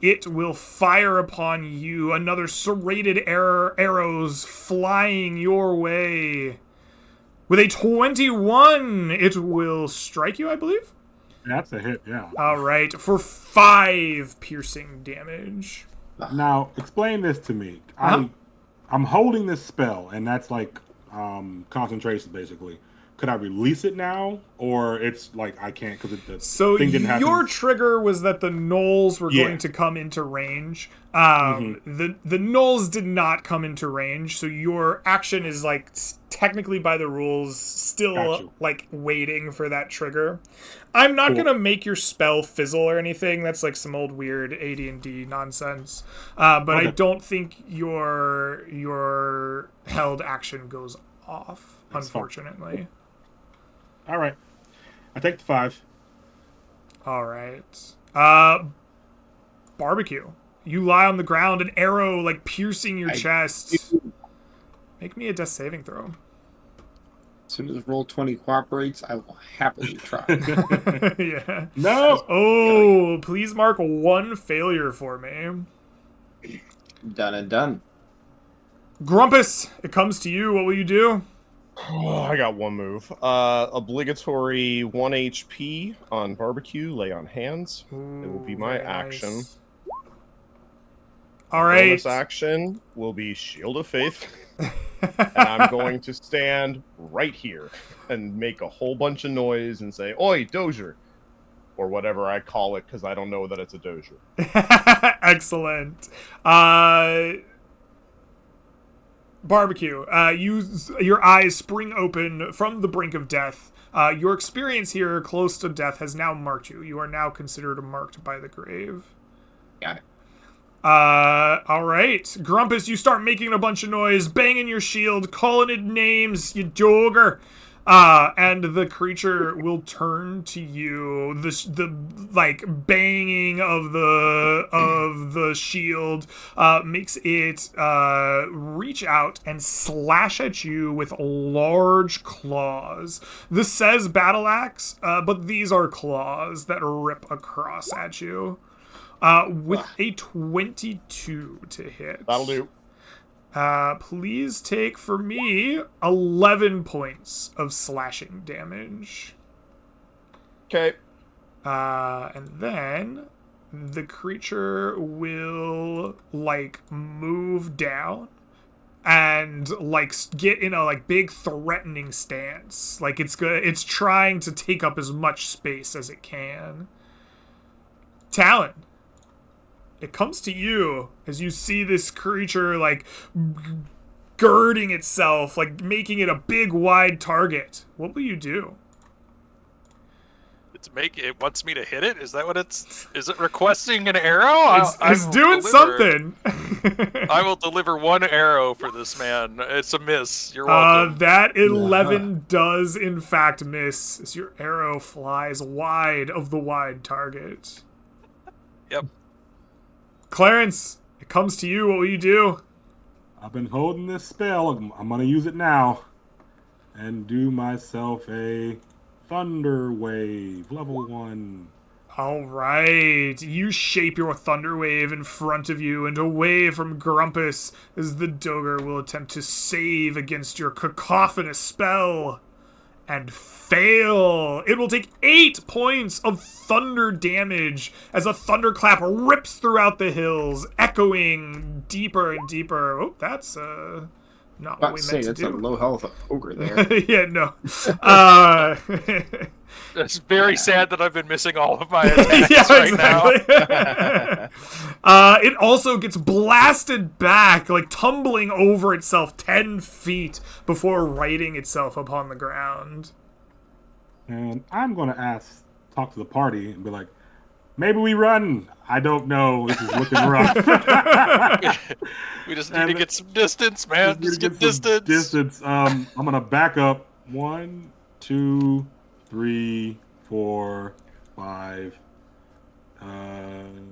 It will fire upon you. Another serrated arrows flying your way. With a 21, it will strike you, I believe. That's a hit, yeah. All right, for 5 piercing damage. Now, explain this to me. Uh-huh. I'm holding this spell, and that's like concentration, basically. Could I release it now, or it's like I can't because the So thing didn't happen? your trigger was that the gnolls were Yeah. going to come into range. The gnolls did not come into range, so your action is like technically by the rules still Gotcha. like waiting for that trigger. I'm not Cool. gonna make your spell fizzle or anything. That's like some old weird AD&D nonsense. But I Okay. don't think your held action goes off, That's fine. unfortunately. All right. I take the 5. All right. Barbecue. You lie on the ground, an arrow like piercing your chest. Make me a death saving throw. As soon as Roll20 cooperates, I will happily try. Yeah. No! Oh, please mark 1 failure for me. Done and done. Grumpus, it comes to you. What will you do? Oh, I got one move. Obligatory 1 HP on Barbecue, lay on hands. It will be my Very action. nice. All right. Bonus action will be Shield of Faith. And I'm going to stand right here and make a whole bunch of noise and say, "Oi, Dozier!" Or whatever I call it, because I don't know that it's a Dozier. Excellent. Barbecue, your eyes spring open from the brink of death. Your experience here close to death has now marked you. You are now considered marked by the grave. Got it. All right. Grumpus, you start making a bunch of noise, banging your shield, calling it names, you dogger. And the creature will turn to you. The like banging of the shield makes it reach out and slash at you with large claws. This says battle axe, but these are claws that rip across at you. With a 22 to hit. That'll do. Please take for me 11 points of slashing damage. Okay. And then the creature will like move down and like get in a like big threatening stance. Like it's trying to take up as much space as it can. Talon. It comes to you as you see this creature like girding itself, like making it a big wide target. What will you do? It wants me to hit it? Is that what is it requesting an arrow? It's doing something. I will deliver one arrow for this man. It's a miss. You're welcome. That 11 does in fact miss as your arrow flies wide of the wide target. Yep. Clarence, it comes to you. What will you do? I've been holding this spell. I'm going to use it now. And do myself a Thunder Wave, level 1. All right. You shape your Thunder Wave in front of you and away from Grumpus as the Dogre will attempt to save against your cacophonous spell. And fail. It will take 8 points of thunder damage as a thunderclap rips throughout the hills, echoing deeper and deeper. Oh, that's not what we meant to that's do. a low health ogre there. Yeah, no. It's very sad that I've been missing all of my attacks yeah, right now. It also gets blasted back, like tumbling over itself 10 feet before righting itself upon the ground. And I'm going to talk to the party and be like, maybe we run. I don't know. This is looking rough. We just need to get some distance, man. Just get distance. I'm going to back up. 1, 2, 3, 4, 5.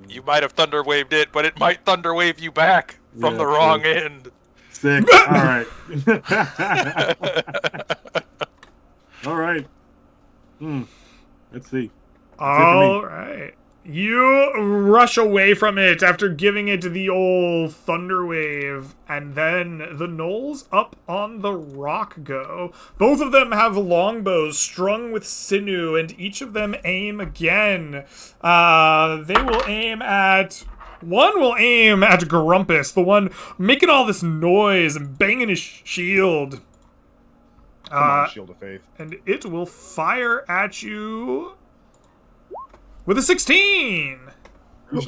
You might have thunder waved it, but it might thunder wave you back from the wrong end. 6. All right. All right. Let's see. All right. You rush away from it after giving it the old thunder wave, and then the gnolls up on the rock go. Both of them have longbows strung with sinew, and each of them aim again. They will aim at... One will aim at Grumpus, the one making all this noise and banging his shield. Come on, Shield of Faith. And it will fire at you with a 16.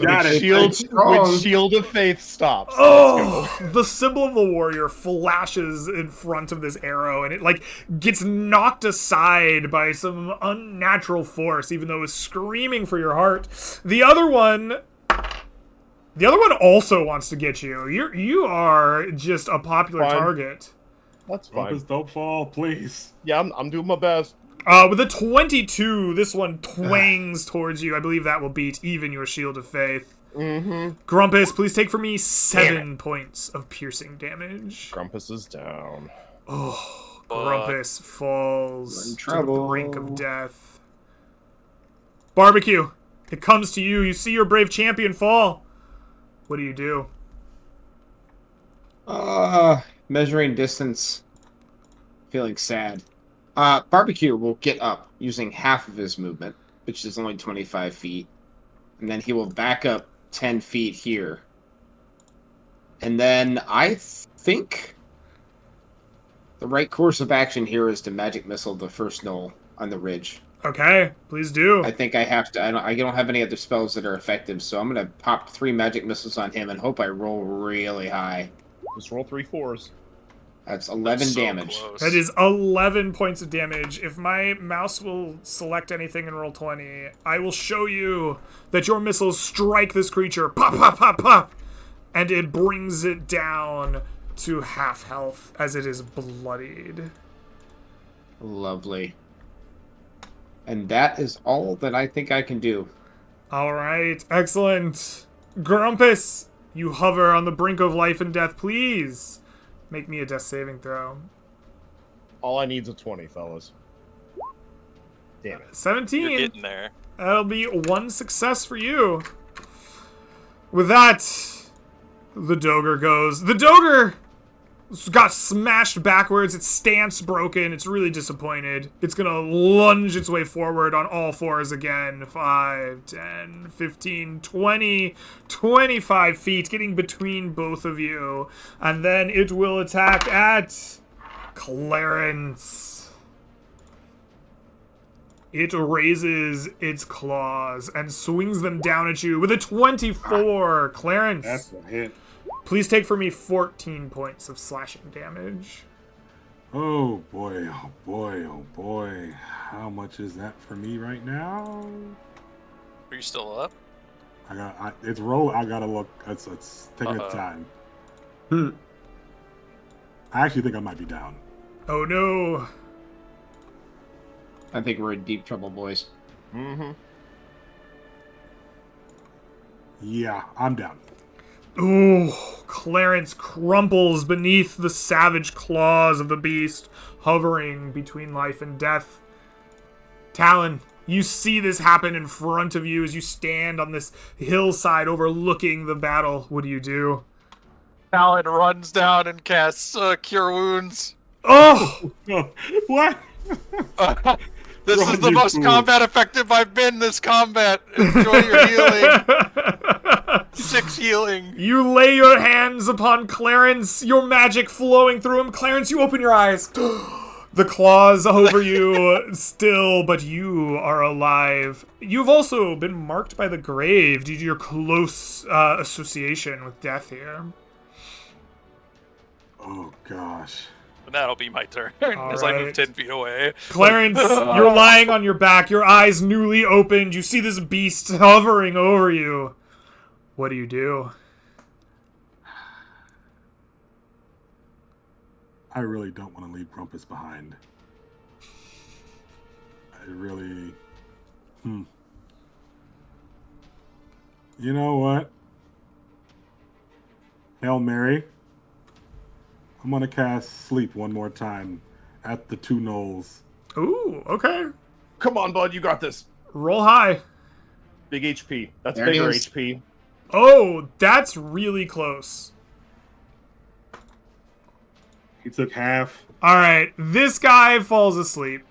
Got it. With Shield of Faith stops. Oh, the symbol of the warrior flashes in front of this arrow, and it like gets knocked aside by some unnatural force, even though it was screaming for your heart. The other one also wants to get you. You are just a popular target. That's fine. Don't fall, please. Yeah, I'm doing my best. With a 22, this one twangs towards you. I believe that will beat even your Shield of Faith. Mm-hmm. Grumpus, please take for me 7 points of piercing damage. Grumpus is down. Oh, Grumpus falls to the brink of death. Barbecue, it comes to you. You see your brave champion fall. What do you do? Measuring distance. Feeling sad. Barbecue will get up using half of his movement, which is only 25 feet. And then he will back up 10 feet here. And then I think the right course of action here is to magic missile the first gnoll on the ridge. Okay, please do. I think I have to. I don't have any other spells that are effective, so I'm going to pop 3 magic missiles on him and hope I roll really high. Just roll 3 4s. That's 11 damage. Close. That is 11 points of damage. If my mouse will select anything and roll 20, I will show you that your missiles strike this creature. Pop, pop, pop, pop. And it brings it down to half health as it is bloodied. Lovely. And that is all that I think I can do. All right, excellent. Grumpus, you hover on the brink of life and death. Please make me a death saving throw. All I need is a 20, fellas. Damn it. 17. You're getting there. That'll be one success for you. With that, the Dogre goes. The Dogre got smashed backwards. Its stance broken. It's really disappointed. It's going to lunge its way forward on all fours again. 5, 10, 15, 20, 25 feet, getting between both of you. And then it will attack at Clarence. It raises its claws and swings them down at you with a 24. Clarence, That's a hit. please take for me 14 points of slashing damage. Oh boy, oh boy, oh boy. How much is that for me right now? Are you still up? It's roll. I gotta look. It's taking its time. I actually think I might be down. Oh no. I think we're in deep trouble, boys. Mm-hmm. Yeah, I'm down. Ooh, Clarence crumples beneath the savage claws of the beast, hovering between life and death. Talon, you see this happen in front of you as you stand on this hillside overlooking the battle. What do you do? Talon runs down and casts Cure Wounds. Oh! What? This Run, is the you most fool. combat effective I've been this combat. Enjoy your healing. 6 healing. You lay your hands upon Clarence, your magic flowing through him. Clarence, you open your eyes. The claws over you still, but you are alive. You've also been marked by the grave due to your close association with death here. Oh gosh. And that'll be my turn All as I right. move 10 feet away. Clarence, you're lying on your back, your eyes newly opened. You see this beast hovering over you. What do you do? I really don't want to leave Grumpus behind. I really... You know what? Hail Mary. I'm gonna cast Sleep one more time at the 2 gnolls. Ooh, okay. Come on, bud, you got this. Roll high. Big HP. That's There it bigger is. HP. Oh, that's really close. He took half. All right, this guy falls asleep.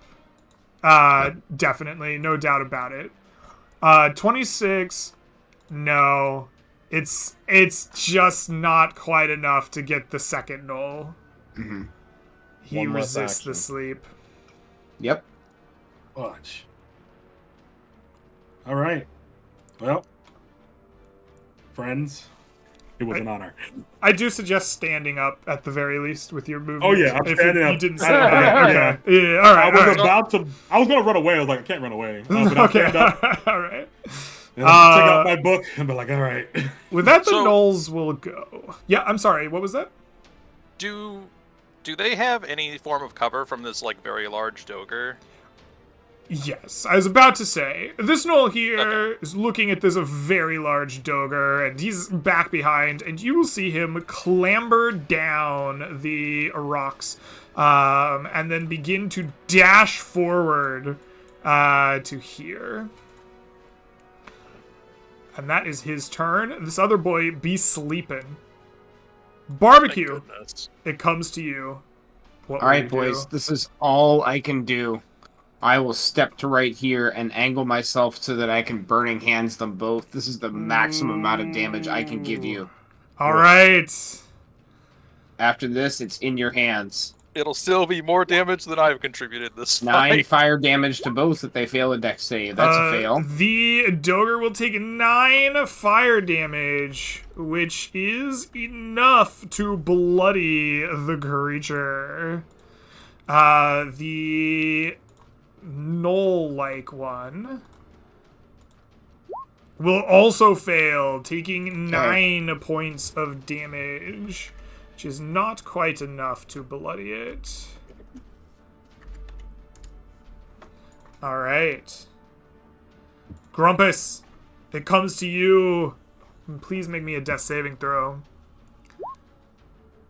Definitely, no doubt about it. 26. No, it's just not quite enough to get the second null. Mm-hmm. He One less resists action. the sleep. Yep. Watch. All right. Well, friends, it was an honor. I do suggest standing up at the very least with your movement. Oh, yeah, I'm if standing you up. didn't say I- that. Okay. Yeah. All right. I was all right. about to. I was gonna run away. I was like, I can't run away. But I'll Okay. stand up, All right. and I'll take out my book and be like, all right. With that, the So- gnolls will go. Yeah. I'm sorry. What was that? Do they have any form of cover from this like very large Dogre? Yes, I was about to say, this gnoll here is looking at this very large Dogre, and he's back behind, and you will see him clamber down the rocks, and then begin to dash forward to here. And that is his turn. This other boy be sleeping. Barbecue, Thank goodness. it comes to you. What All will right, you boys. do? This is all I can do. I will step to right here and angle myself so that I can burning hands them both. This is the maximum amount of damage I can give you. All right. After this, it's in your hands. It'll still be more damage than I've contributed this 9 fight. fire damage to both if they fail a dex save. That's a fail. The Dogre will take 9 fire damage, which is enough to bloody the creature. The Knoll-like one will also fail, taking 9 points of damage, which is not quite enough to bloody it. All right. Grumpus, it comes to you. Please make me a death saving throw.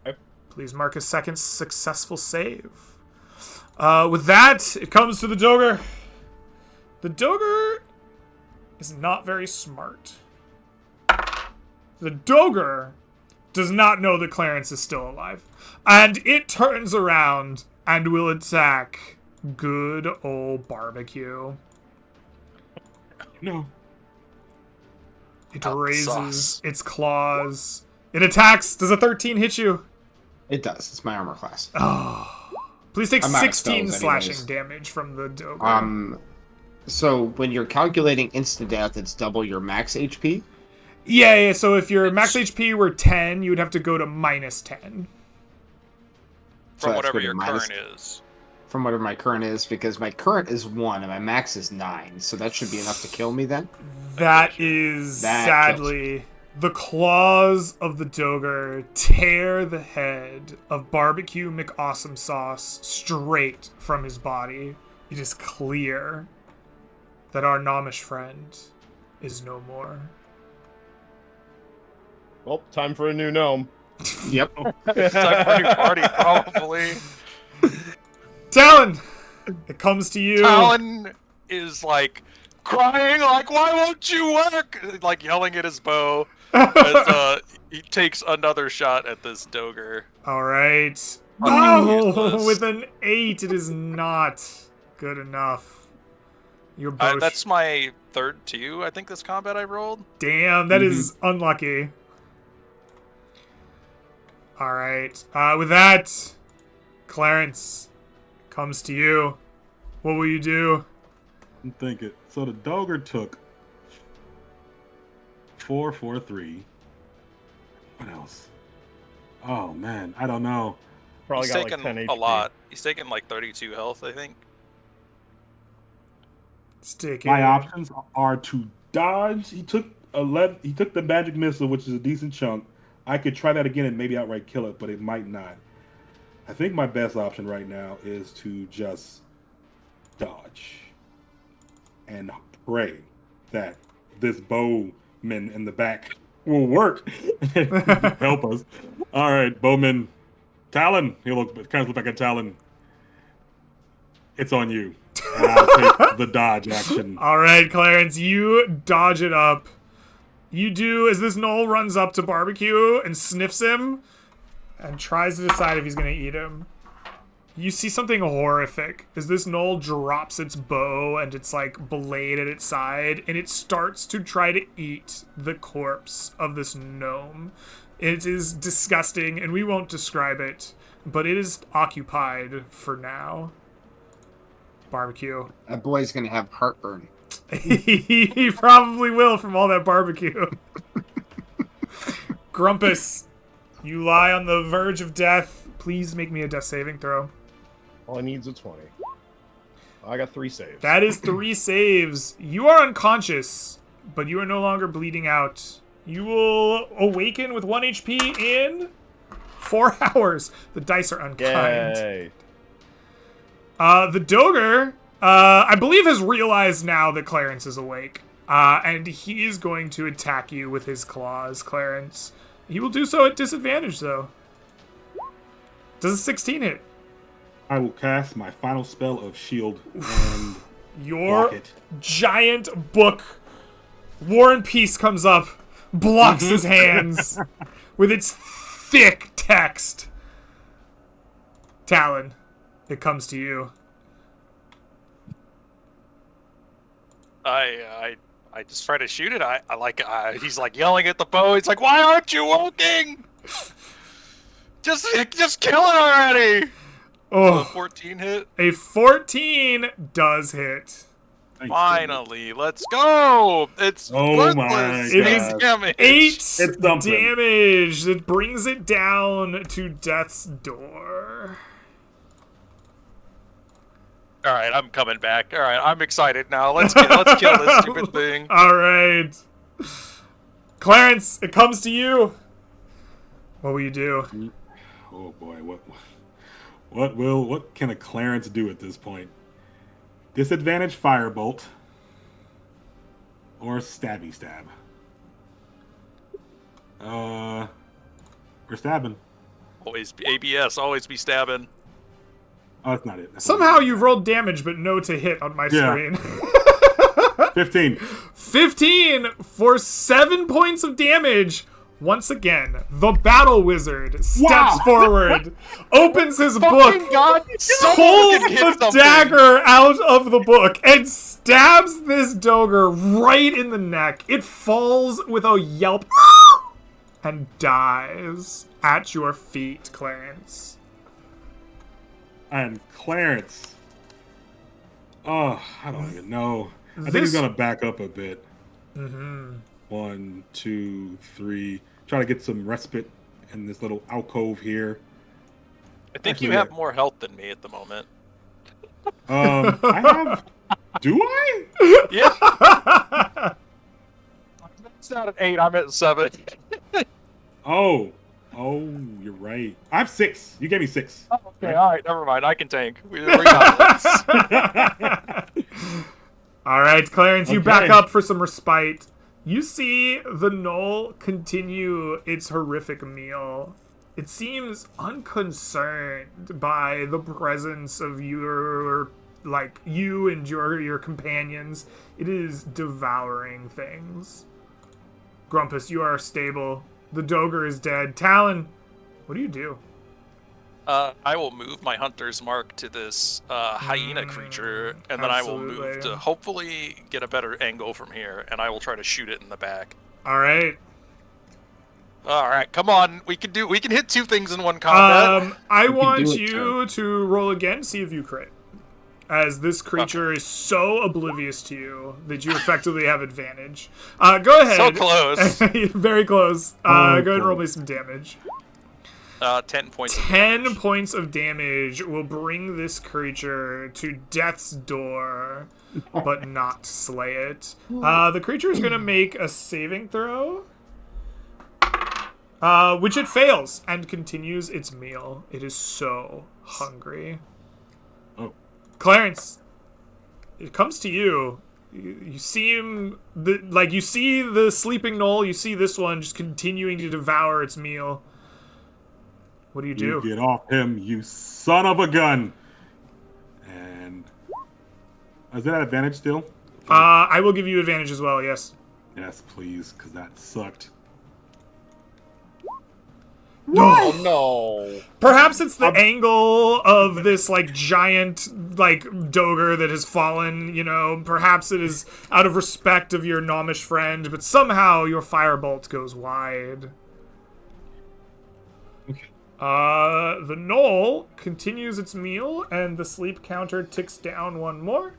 Okay. Please mark a second successful save. With that, it comes to the Dogre. The Dogre is not very smart. The Dogre does not know that Clarence is still alive. And it turns around and will attack good old Barbecue. No. It Out the raises sauce. its claws. It attacks. Does a 13 hit you? It does. It's my armor class. Please take I'm out of 16 spells slashing anyways. damage from the Dogre. So when you're calculating instant death, it's double your max HP. Yeah, so if your max HP were 10, you would have to go to minus 10. So From that's whatever good, your minus- current is. From whatever my current is, because my current is 1 and my max is 9, so that should be enough to kill me then. That is, That sadly, the claws of the Dogre tear the head of Barbecue McAwesome Sauce straight from his body. It is clear that our Nomish friend is no more. Well, time for a new gnome. Yep. Time for a new party, probably. Talon! It comes to you. Talon is like crying, like, "Why won't you work?" Like yelling at his bow as he takes another shot at this Dogre. All right. Oh, Oh, useless. with an 8, it is not good enough. Your bow. That's my third 2, I think, this combat I rolled. Damn, that is unlucky. All right. With that, Clarence comes to you. What will you do? I'm thinking. So the Dogre took 4, 4, 3. What else? Oh man, I don't know. Probably He's got taken like 10 HP. a lot. He's taken like 32 health, I think. Stick My it. options are to dodge. He took 11. He took the magic missile, which is a decent chunk. I could try that again and maybe outright kill it, but it might not. I think my best option right now is to just dodge and pray that this bowman in the back will work and help us. All right, Bowman. Talon. He'll kind of look like a Talon. It's on you. And I'll take the dodge action. All right, Clarence, you dodge it up. You do as this Knoll runs up to Barbecue and sniffs him and tries to decide if he's going to eat him. You see something horrific as this Knoll drops its bow and its like blade at its side, and it starts to try to eat the corpse of this gnome. It is disgusting, and we won't describe it, but it is occupied for now. Barbecue. That boy's gonna have heartburn. He probably will from all that barbecue. Grumpus, you lie on the verge of death. Please make me a death saving throw. All I need is a 20. I got 3 saves. That is 3 saves. You are unconscious, but you are no longer bleeding out. You will awaken with 1 HP in 4 hours. The dice are unkind. Yay. The Dogre, I believe, has realized now that Clarence is awake. And he is going to attack you with his claws, Clarence. He will do so at disadvantage, though. Does a 16 hit? I will cast my final spell of shield and Your block it. giant book, War and Peace, comes up, blocks his hands with its thick text. Talon, it comes to you. I just try to shoot it. He's like yelling at the bow. He's like, "Why aren't you working? Just kill it already!" Oh, 14 hit. a 14 does hit. Thank Finally, let's go. It's Oh worthless. my It Eight God. damage. 8 something. damage. That brings it down to death's door. All right, I'm coming back. All right, I'm excited now. Let's kill this stupid thing. All right. Clarence, it comes to you. What will you do? Oh boy, what can a Clarence do at this point? disadvantage firebolt, or stabby stab. We're stabbing. Always be ABS. Always be stabbing. Oh, that's not it. Somehow you've rolled damage, but no to hit on my screen. 15. 15 for 7 points of damage. Once again, the battle wizard steps forward, opens his book, pulls the dagger out of the book, and stabs this Dogre right in the neck. It falls with a yelp and dies at your feet, Clarence. And Clarence. Oh, I don't even know. I think he's going to back up a bit. Mm-hmm. 1, 2, 3. Try to get some respite in this little alcove here. I think you have more health than me at the moment. I have... Do I? Yeah. It's not an 8. I'm at 7. Oh, you're right. I have 6. You gave me 6. Oh, okay, right? All right, never mind. I can tank. We got this. All right, Clarence, you back up for some respite. You see the gnoll continue its horrific meal. It seems unconcerned by the presence of you and your companions. It is devouring things. Grumpus, you are stable. The Dogre is dead. Talon, what do you do? I will move my hunter's mark to this hyena creature, and then I will move to hopefully get a better angle from here, and I will try to shoot it in the back. All right. All right, come on. We can hit 2 things in one combat. I want you to roll again, see if you crit. As this creature is so oblivious to you that you effectively have advantage. Go ahead. So close. Very close. Go ahead and roll me some damage. 10 points. 10 points of damage will bring this creature to death's door, but not slay it. The creature is going to make a saving throw, which it fails, and continues its meal. It is so hungry. Oh. Clarence, it comes to you. You seem you see the sleeping gnoll. You see this one just continuing to devour its meal. What do you do? You get off him, you son of a gun! And is that advantage still? I will give you advantage as well. Yes. Yes, please, because that sucked. Oh no! Perhaps it's the angle of this giant Dogre that has fallen. Perhaps it is out of respect of your gnomish friend, but somehow your firebolt goes wide. Okay. The gnoll continues its meal, and the sleep counter ticks down one more.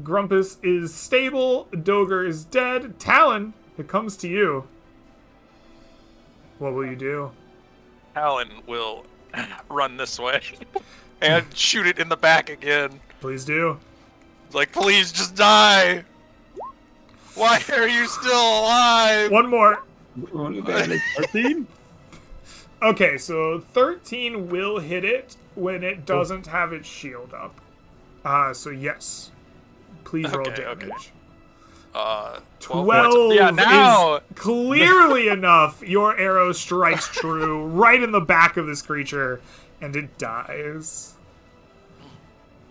Grumpus is stable. Dogre is dead. Talon, it comes to you. What will you do? Talon will run this way and shoot it in the back again. Please do. Please just die. Why are you still alive? One more. 13? Okay, so 13 will hit it when it doesn't have its shield up. So yes. Please roll damage. 12 yeah, now. is clearly enough. Your arrow strikes true right in the back of this creature, and it dies.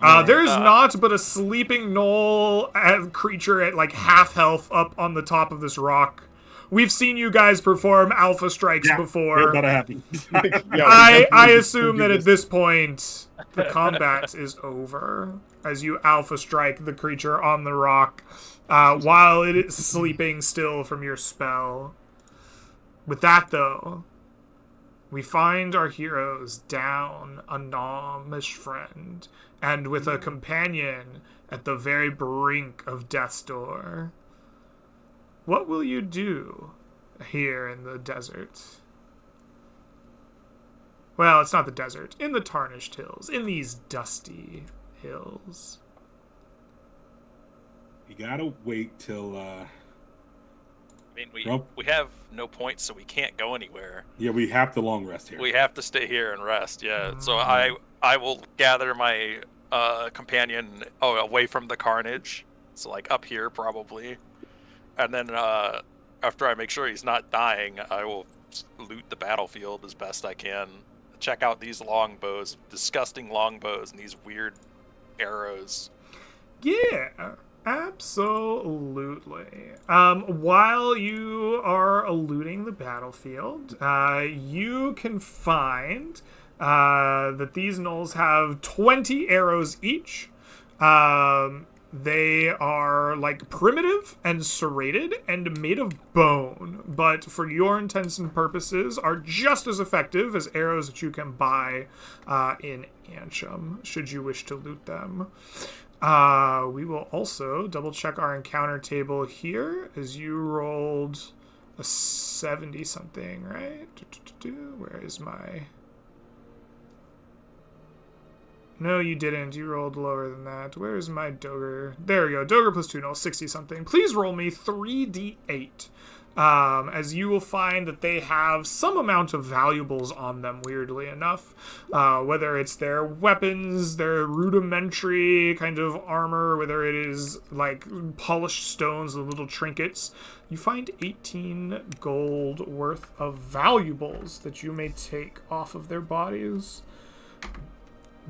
There is not but a sleeping gnoll creature at half health up on the top of this rock. We've seen you guys perform alpha strikes before. That happened. I assume that at this point, the combat is over as you alpha strike the creature on the rock while it is sleeping still from your spell. With that, though, we find our heroes down a gnomish friend and with a companion at the very brink of death's door. What will you do here in the desert? Well, it's not the desert. In the Tarnished Hills. In these dusty hills. You gotta wait till, I mean, we have no points, so we can't go anywhere. Yeah, we have to long rest here. We have to stay here and rest, yeah. So I will gather my companion away from the carnage. So like up here probably. And then after I make sure he's not dying, I will loot the battlefield as best I can. Check out these longbows, disgusting longbows, and these weird arrows. Yeah, absolutely. While you are looting the battlefield, you can find that these gnolls have 20 arrows each. They are like primitive and serrated and made of bone, but for your intents and purposes are just as effective as arrows that you can buy in Antrim, should you wish to loot them. We will also double check our encounter table here, as you rolled a 70 something, right? Where is my... No, you didn't. You rolled lower than that. Where's my Dogre? There we go. Dogre plus 2, no, 60 something. Please roll me 3d8. As you will find that they have some amount of valuables on them, weirdly enough. Whether it's their weapons, their rudimentary kind of armor, whether it is like polished stones and little trinkets. You find 18 gold worth of valuables that you may take off of their bodies.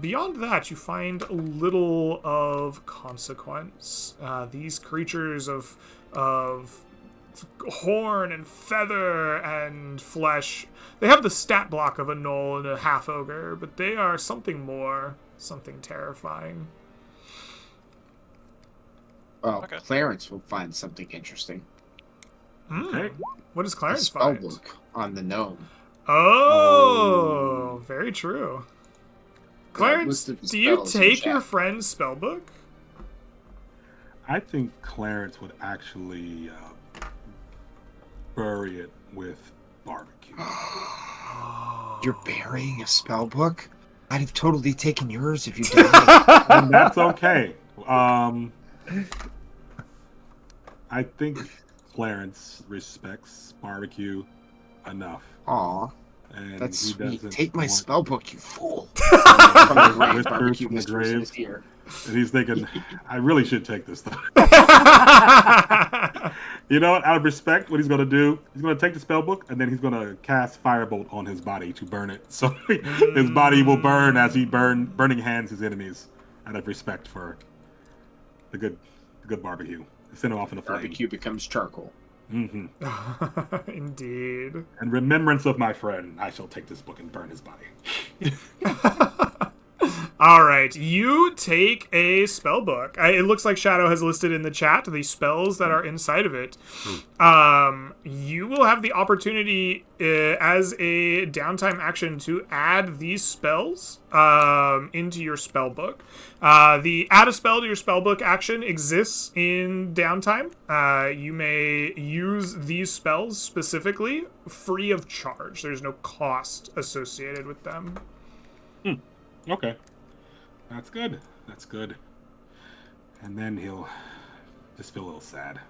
Beyond that, you find little of consequence. These creatures of horn and feather and flesh, they have the stat block of a gnoll and a half ogre, but they are something more, something terrifying. Well, Okay. Clarence will find something interesting. Okay. What does A Clarence spell find? book on the gnome. Oh, very true. Clarence, list of do you spells in take chat. your friend's spellbook? I think Clarence would actually bury it with barbecue. You're burying a spell book? I'd have totally taken yours if you died. And that's okay. I think Clarence respects barbecue enough. Aw, And that's he sweet. doesn't Take my want- spell book, you fool. Whispers Barbecue from the whispers in grave. his ear. And he's thinking, I really should take this though. You know what? Out of respect, what he's going to do, he's going to take the spell book and then he's going to cast Firebolt on his body to burn it. So his body will burn as he burning hands his enemies out of respect for the good barbecue. Send him off in a flame. Barbecue becomes charcoal. Hmm. Indeed. In remembrance of my friend, I shall take this book and burn his body. All right, you take a spell book. It looks like Shadow has listed in the chat the spells that are inside of it. You will have the opportunity as a downtime action to add these spells into your spell book. The add a spell to your spell book action exists in downtime. You may use these spells specifically free of charge. There's no cost associated with them. Okay. That's good. That's good. And then he'll just feel a little sad.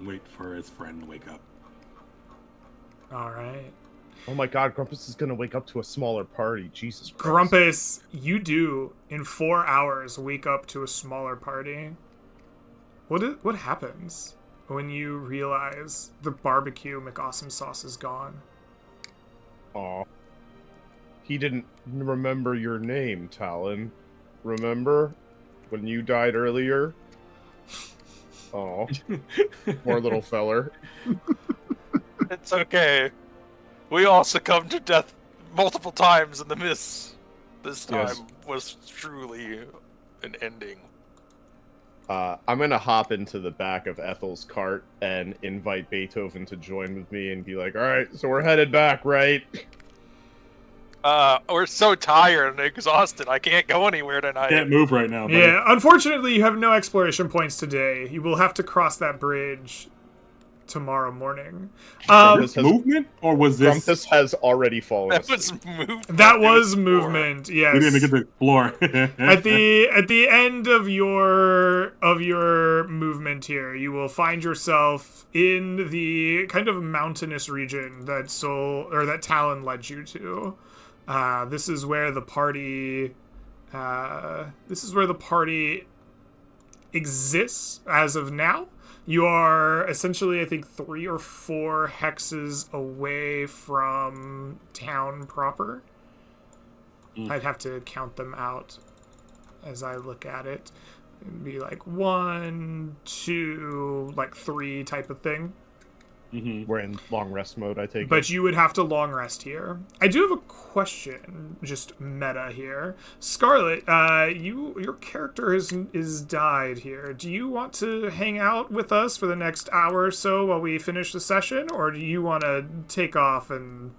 Wait for his friend to wake up. All right. Oh my god, Grumpus is gonna wake up to a smaller party. Jesus Christ. Grumpus, you do, in 4 hours, wake up to a smaller party. What happens when you realize the barbecue McAwesome sauce is gone? Aw. He didn't remember your name, Talon. Remember? When you died earlier? Oh, poor little feller. It's okay. We all succumbed to death multiple times in the mist. This time Yes. was truly an ending. I'm gonna hop into the back of Ethel's cart and invite Beethoven to join with me and be like, alright, so we're headed back, right? We're so tired and exhausted. I can't go anywhere tonight. Can't move right now. Buddy. Yeah, unfortunately, you have no exploration points today. You will have to cross that bridge tomorrow morning. Grumpus has, Movement? Or was this... Grumpus has already fallen That asleep. was movement. That It was more. movement. Yes. We didn't even get to explore. At the end of your movement here, you will find yourself in the kind of mountainous region that Talon led you to. This is where the party This is where the party exists as of now. You are essentially, I think, 3 or 4 hexes away from town proper. I'd have to count them out as I look at it. It'd be like 1, 2, like 3 type of thing. We're in long rest mode, I take But it. you would have to long rest here. I do have a question, just meta here. Scarlet, your character is died here. Do you want to hang out with us for the next hour or so while we finish the session, or do you want to take off and...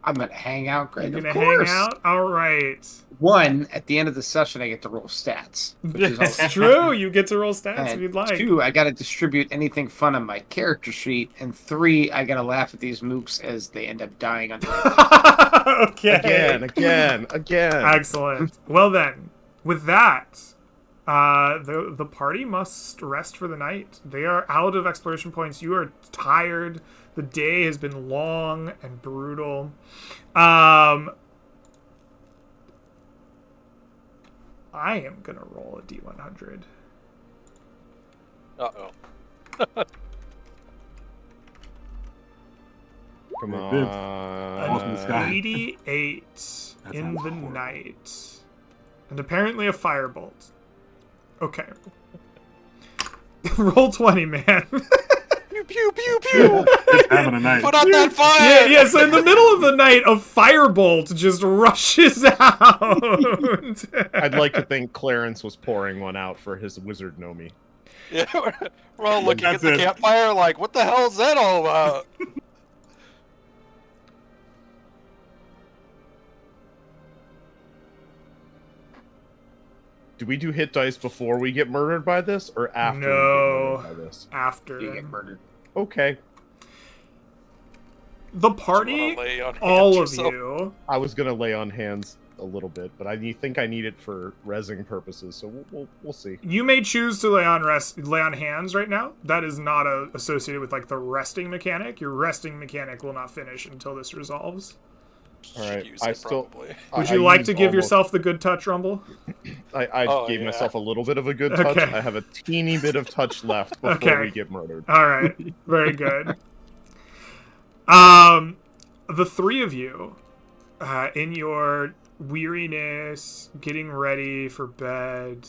I'm gonna hang out, Greg. You're Of gonna hang course. out? All right. One, at the end of the session, I get to roll stats. Which is It's always true. You get to roll stats if And you'd like. 2, I gotta distribute anything fun on my character sheet. And 3, I gotta laugh at these mooks as they end up dying on the Okay. Again. Excellent. Well then, with that, the party must rest for the night. They are out of exploration points. You are tired. The day has been long and brutal. I am gonna roll a D100. Uh-oh. Come Balls in the on. sky. 88 in the horrible. night. And apparently a firebolt. Okay. Roll 20, man. Pew, pew, pew, pew! Having a night. Put out that Yeah, fire! yeah, so in the middle of the night, a firebolt just rushes out. I'd like to think Clarence was pouring one out for his wizard Nomi. Yeah, we're all looking That's at the it. campfire like, what the hell is that all about? Do we do hit dice before we get murdered by this, or after we No. get murdered by this? After you get murdered. Okay. the You party, wanna lay on hands all of yourself? you, I was gonna lay on hands a little bit, but think I need it for resing purposes, so we'll see. you may choose to lay on hands right now. That is not associated with like the resting mechanic. Your resting mechanic will not finish until this resolves. All right, Use I it, still. probably. Would I you like used to give almost- yourself the good touch, Rumble? I Oh, gave yeah. myself a little bit of a good touch. Okay. I have a teeny bit of touch left before Okay. we get murdered. All right, very good. The 3 of you, in your weariness, getting ready for bed,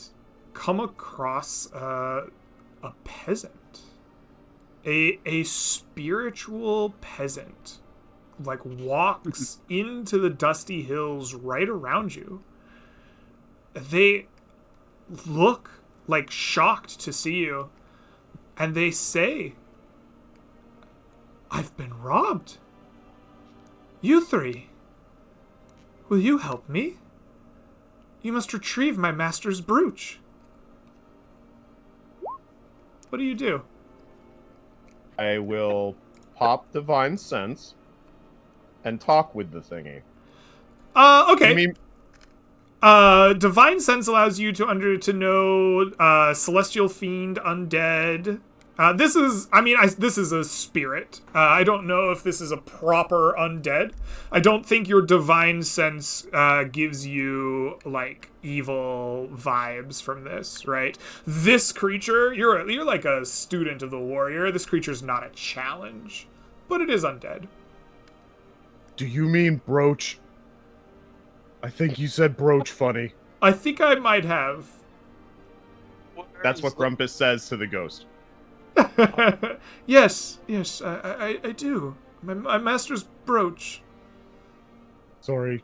come across a peasant, a spiritual peasant, like walks into the dusty hills right around you. They look like shocked to see you, and they say, "I've been robbed. You 3, will you help me? You must retrieve my master's brooch." What do you do? I will pop Divine Sense and talk with the thingy. Okay. I mean, Divine Sense allows you to know celestial fiend, undead. This is a spirit. I don't know if this is a proper undead. I don't think your Divine Sense gives you like evil vibes from this, right? This creature, you're like a student of the warrior. This creature's not a challenge, but it is undead. do you mean brooch? I think you said brooch funny. I think I might have. Where That's is what the- Grumpus says to the ghost. Yes, I do. My master's brooch. Sorry.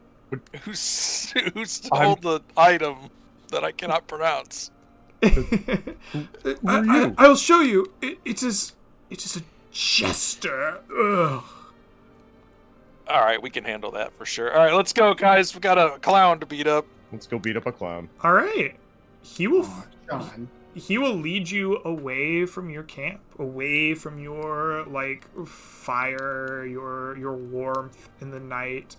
Who stole the item that I cannot pronounce? are you? I'll show you. It is a jester. Ugh. All right, we can handle that for sure. All right, let's go, guys. We got a clown to beat up. Let's go beat up a clown. All right. He will John. he will lead you away from your camp, away from your like fire, your warmth in the night.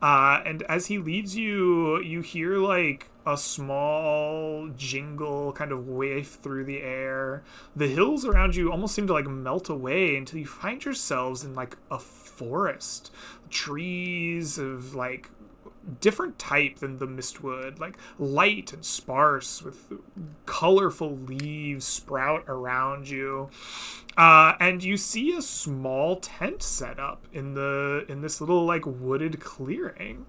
And as he leads you, you hear like a small jingle kind of wave through the air. The hills around you almost seem to like melt away until you find yourselves in like a forest. Trees of like different type than the Mistwood, like light and sparse with colorful leaves sprout around you. And you see a small tent set up in this little like wooded clearing.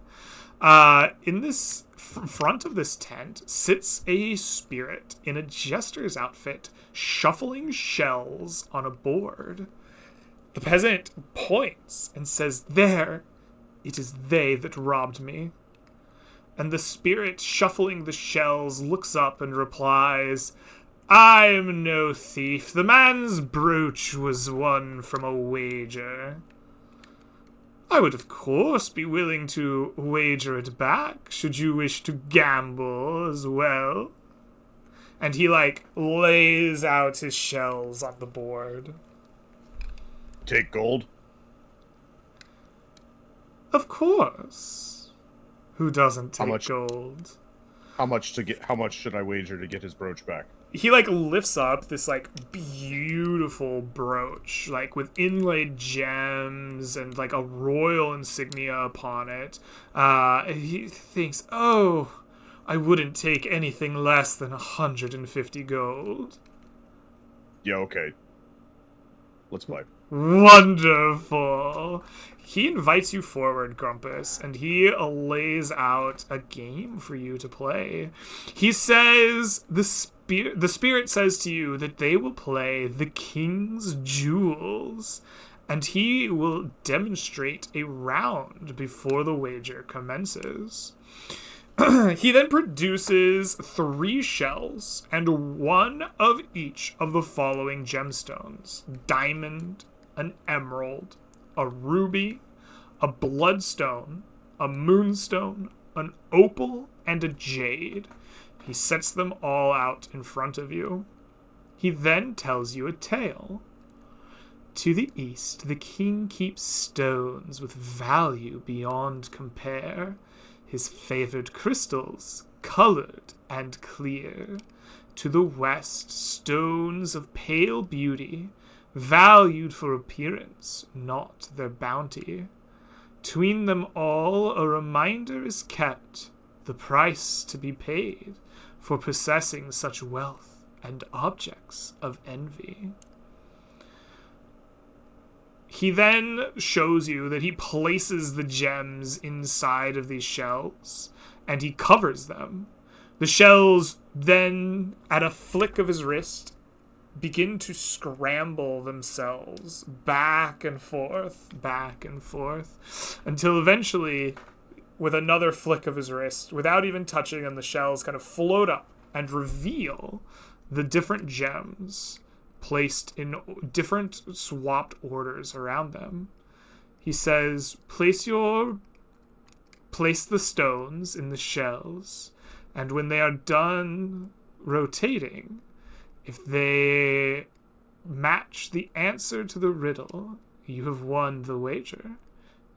In this front of this tent sits a spirit in a jester's outfit, shuffling shells on a board. The peasant points and says, "There, it is they that robbed me." And the spirit shuffling the shells looks up and replies, "I am no thief. The man's brooch was won from a wager. I would of course be willing to wager it back, should you wish to gamble as well." And he, like, lays out his shells on the board. Take gold. Of course. Who doesn't How take much? gold? How much should I wager to get his brooch back? He, like, lifts up this, like, beautiful brooch, like, with inlaid gems and, like, a royal insignia upon it. He thinks, "Oh, I wouldn't take anything less than 150 gold. Yeah, okay. Let's play. Wonderful. He invites you forward, Grumpus, and he lays out a game for you to play. He says, the spirit says to you that they will play the King's Jewels, and he will demonstrate a round before the wager commences. He then produces 3 shells and 1 of each of the following gemstones: diamond, an emerald, a ruby, a bloodstone, a moonstone, an opal, and a jade. He sets them all out in front of you. He then tells you a tale. To the east, the king keeps stones with value beyond compare, his favored crystals, colored and clear. To the west, stones of pale beauty, valued for appearance, not their bounty. Tween them all, a reminder is kept, the price to be paid for possessing such wealth and objects of envy. He then shows you that he places the gems inside of these shells, and he covers them. The shells then, at a flick of his wrist, begin to scramble themselves back and forth, until eventually, with another flick of his wrist, without even touching them, the shells kind of float up and reveal the different gems placed in different swapped orders around them. He says, place the stones in the shells, and when they are done rotating, if they match the answer to the riddle, you have won the wager,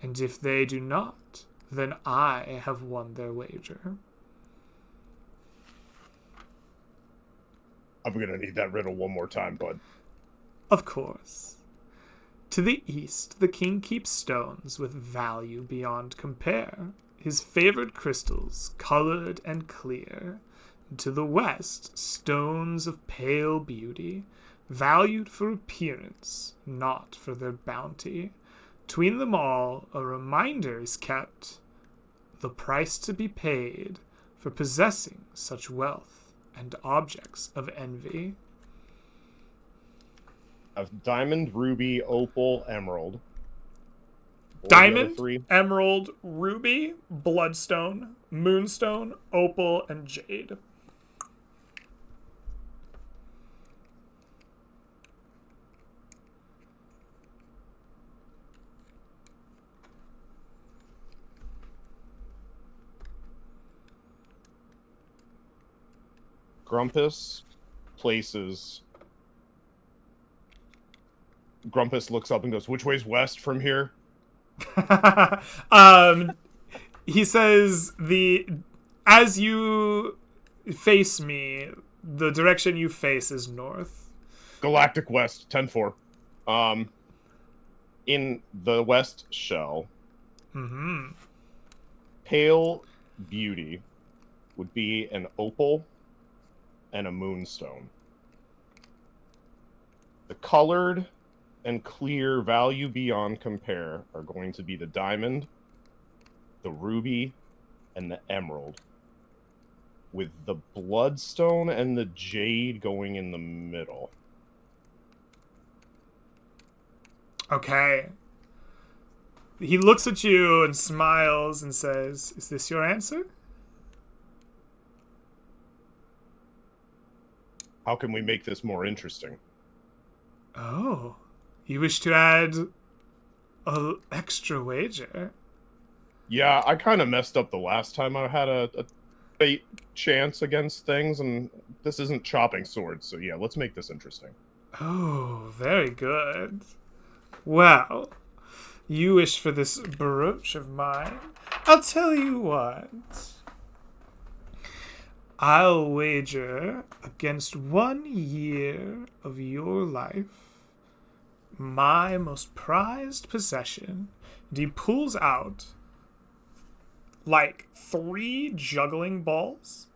and if they do not, then I have won their wager. I'm gonna need that riddle one more time, bud. Of course. To the east, the king keeps stones with value beyond compare, his favored crystals, colored and clear. To the west, stones of pale beauty, valued for appearance, not for their bounty. Tween them all, a reminder is kept, the price to be paid for possessing such wealth and objects of envy. Of diamond, ruby, opal, emerald. What were the Diamond, other 3? emerald, ruby, bloodstone, moonstone, opal, and jade. Grumpus looks up and goes, "Which way's west from here?" He says, as you face me, the direction you face is north. Galactic West, 10-4. In the west shell, pale beauty would be an opal and a moonstone. The colored and clear value beyond compare are going to be the diamond, the ruby, and the emerald, with the bloodstone and the jade going in the middle. Okay. He looks at you and smiles and says, "Is this your answer?" How can we make this more interesting? Oh, you wish to add an extra wager? Yeah, I kind of messed up the last time I had a fate chance against things, and this isn't chopping swords, so yeah, let's make this interesting. Oh, very good. Well, you wish for this brooch of mine? I'll tell you what. I'll wager against 1 year of your life, my most prized possession. And he pulls out like 3 juggling balls,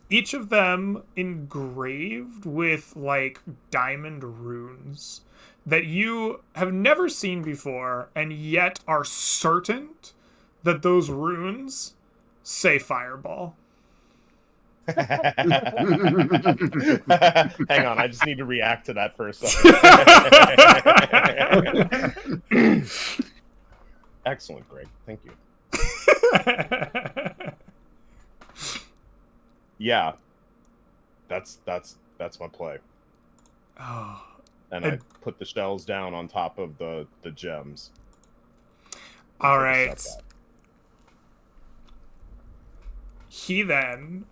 each of them engraved with like diamond runes that you have never seen before, and yet are certain that those runes say fireball. Hang on, I just need to react to that for a second. Excellent, Greg. Thank you. Yeah, that's my play. Oh, And I put the shells down on top of the gems. all right. He then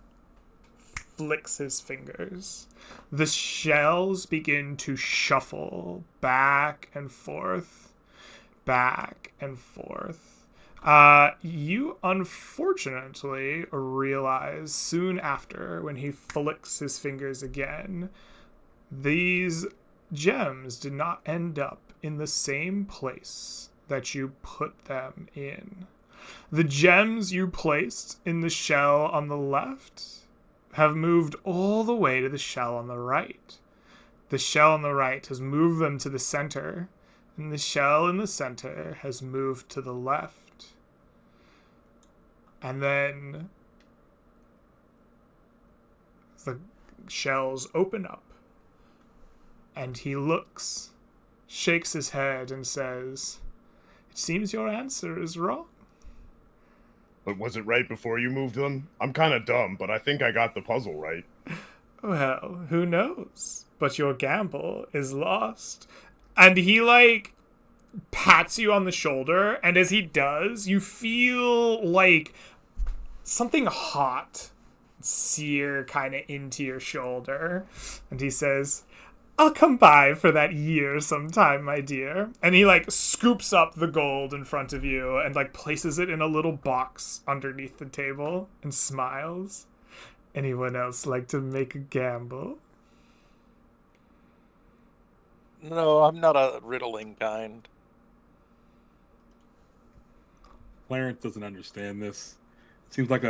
flicks his fingers. The shells begin to shuffle back and forth, back and forth. You unfortunately realize soon after, when he flicks his fingers again, these gems did not end up in the same place that you put them in. The gems you placed in the shell on the left have moved all the way to the shell on the right. The shell on the right has moved them to the center, and the shell in the center has moved to the left. And then the shells open up, and he looks, shakes his head, and says, "It seems your answer is wrong." But was it right before you moved them? I'm kind of dumb, but I think I got the puzzle right. Well, who knows? But your gamble is lost. And he, like, pats you on the shoulder, and as he does, you feel like something hot sear kind of into your shoulder. And he says, "I'll come by for that year sometime, my dear." And he like scoops up the gold in front of you and like places it in a little box underneath the table and smiles. "Anyone else like to make a gamble?" No, I'm not a riddling kind. Clarence doesn't understand this. It seems like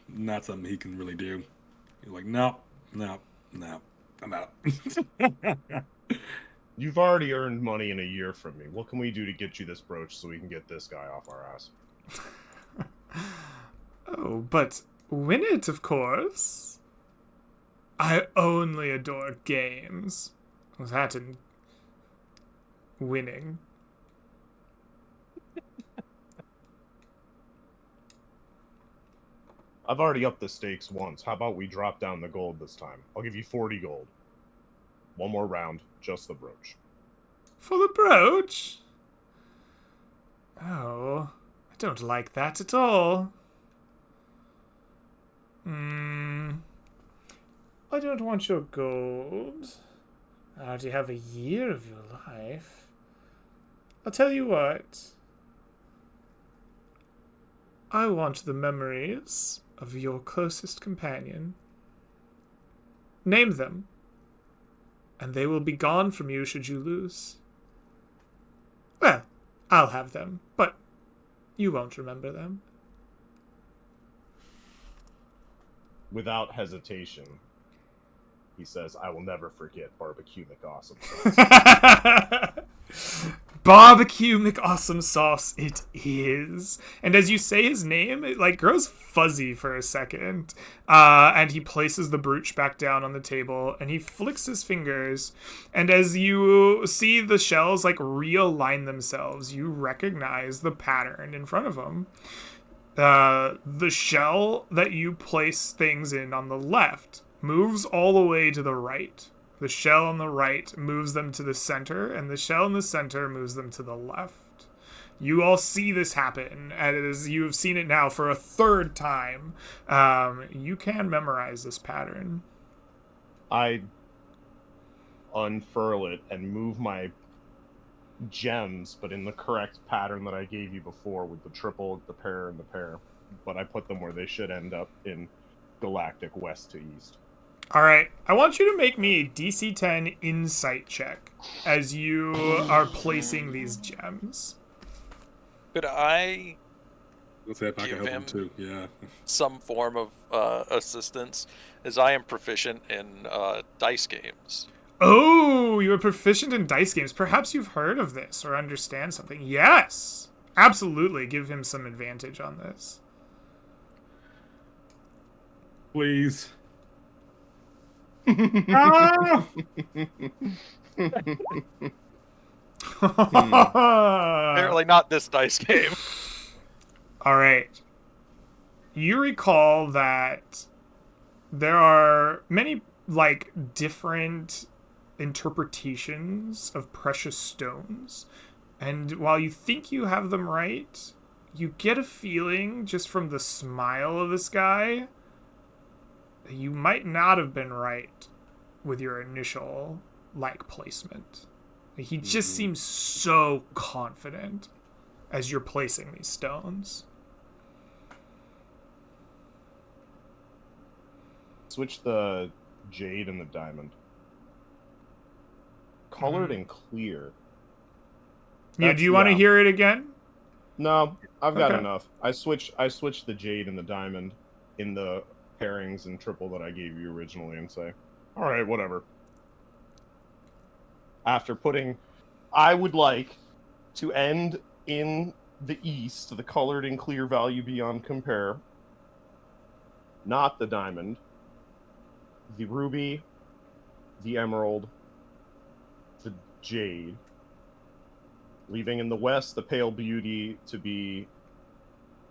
not something he can really do. He's like, no, I'm out. You've already earned money in a year from me. What can we do to get you this brooch so we can get this guy off our ass? Oh, but win it, of course. I only adore games. That and winning. I've already upped the stakes once. How about we drop down the gold this time? I'll give you 40 gold. One more round, just the brooch. For the brooch? Oh, I don't like that at all. I don't want your gold. I already have a year of your life. I'll tell you what. I want the memories of your closest companion. Name them, and they will be gone from you should you lose. Well, I'll have them, but you won't remember them. Without hesitation, he says, "I will never forget Barbecue McAwesome." Barbecue McAwesome sauce it is. And as you say his name, it like grows fuzzy for a second. And he places the brooch back down on the table and he flicks his fingers. And as you see the shells like realign themselves, you recognize the pattern in front of him. The shell that you place things in on the left moves all the way to the right. The shell on the right moves them to the center, and the shell in the center moves them to the left. You all see this happen, as you have seen it now for a third time. You can memorize this pattern. I unfurl it and move my gems, but in the correct pattern that I gave you before, with the triple, the pair, and the pair. But I put them where they should end up, in galactic west to east. All right, I want you to make me a DC 10 insight check as you are placing these gems. Could I Let's see if I can give help him him too. Yeah. some form of assistance, as I am proficient in dice games? Oh, you are proficient in dice games. Perhaps you've heard of this or understand something. Yes, absolutely. Give him some advantage on this. Please. Ah! Apparently not this dice game. All right. You recall that there are many like different interpretations of precious stones, and while you think you have them right, you get a feeling just from the smile of this guy that you might not have been right with your initial like placement. He just seems so confident as you're placing these stones. Switch the jade and the diamond. Colored and clear. Yeah, do you want to hear it again? No, I've got Okay. enough. I switched the jade and the diamond in the pairings and triple that I gave you originally, and say, all right, whatever. After putting, I would like to end in the east, the colored and clear value beyond compare, not the diamond, the ruby, the emerald, the jade, leaving in the west the pale beauty to be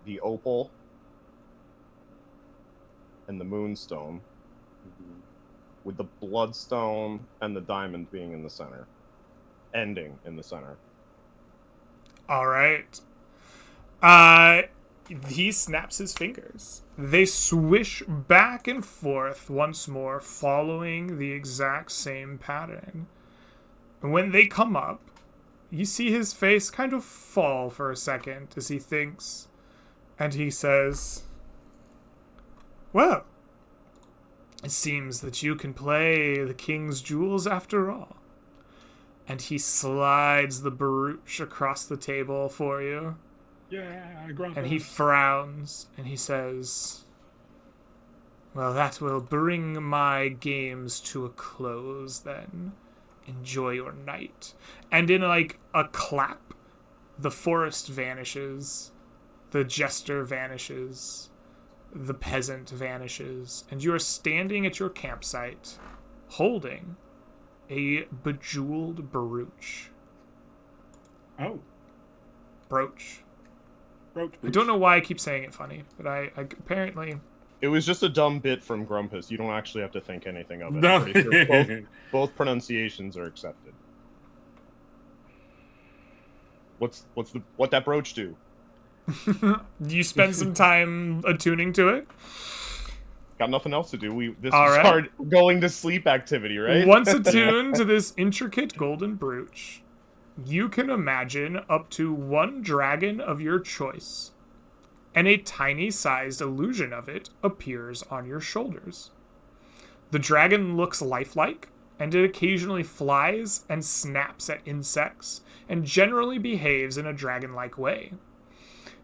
the opal and the moonstone, with the bloodstone and the diamond being in the center, ending in the center. All right. He snaps his fingers. They swish back and forth once more, following the exact same pattern. And when they come up, you see his face kind of fall for a second as he thinks, and he says, "Well, it seems that you can play the king's jewels after all." And he slides the barouche across the table for you. Yeah, Grumpus. And he frowns and he says, "Well, that will bring my games to a close then. Enjoy your night." And in like a clap, the forest vanishes, the jester vanishes, the peasant vanishes, and you are standing at your campsite holding a bejeweled barouche. Oh, Brooch. roach. I don't know why I keep saying it funny, but I apparently... It was just a dumb bit from Grumpus. You don't actually have to think anything of it. No. I'm pretty sure both pronunciations are accepted. What that brooch do? You spend some time attuning to it. Got nothing else to do. This All was right. our going to sleep activity, right? Once attuned to this intricate golden brooch, you can imagine up to one dragon of your choice, and a tiny-sized illusion of it appears on your shoulders. The dragon looks lifelike, and it occasionally flies and snaps at insects, and generally behaves in a dragon-like way.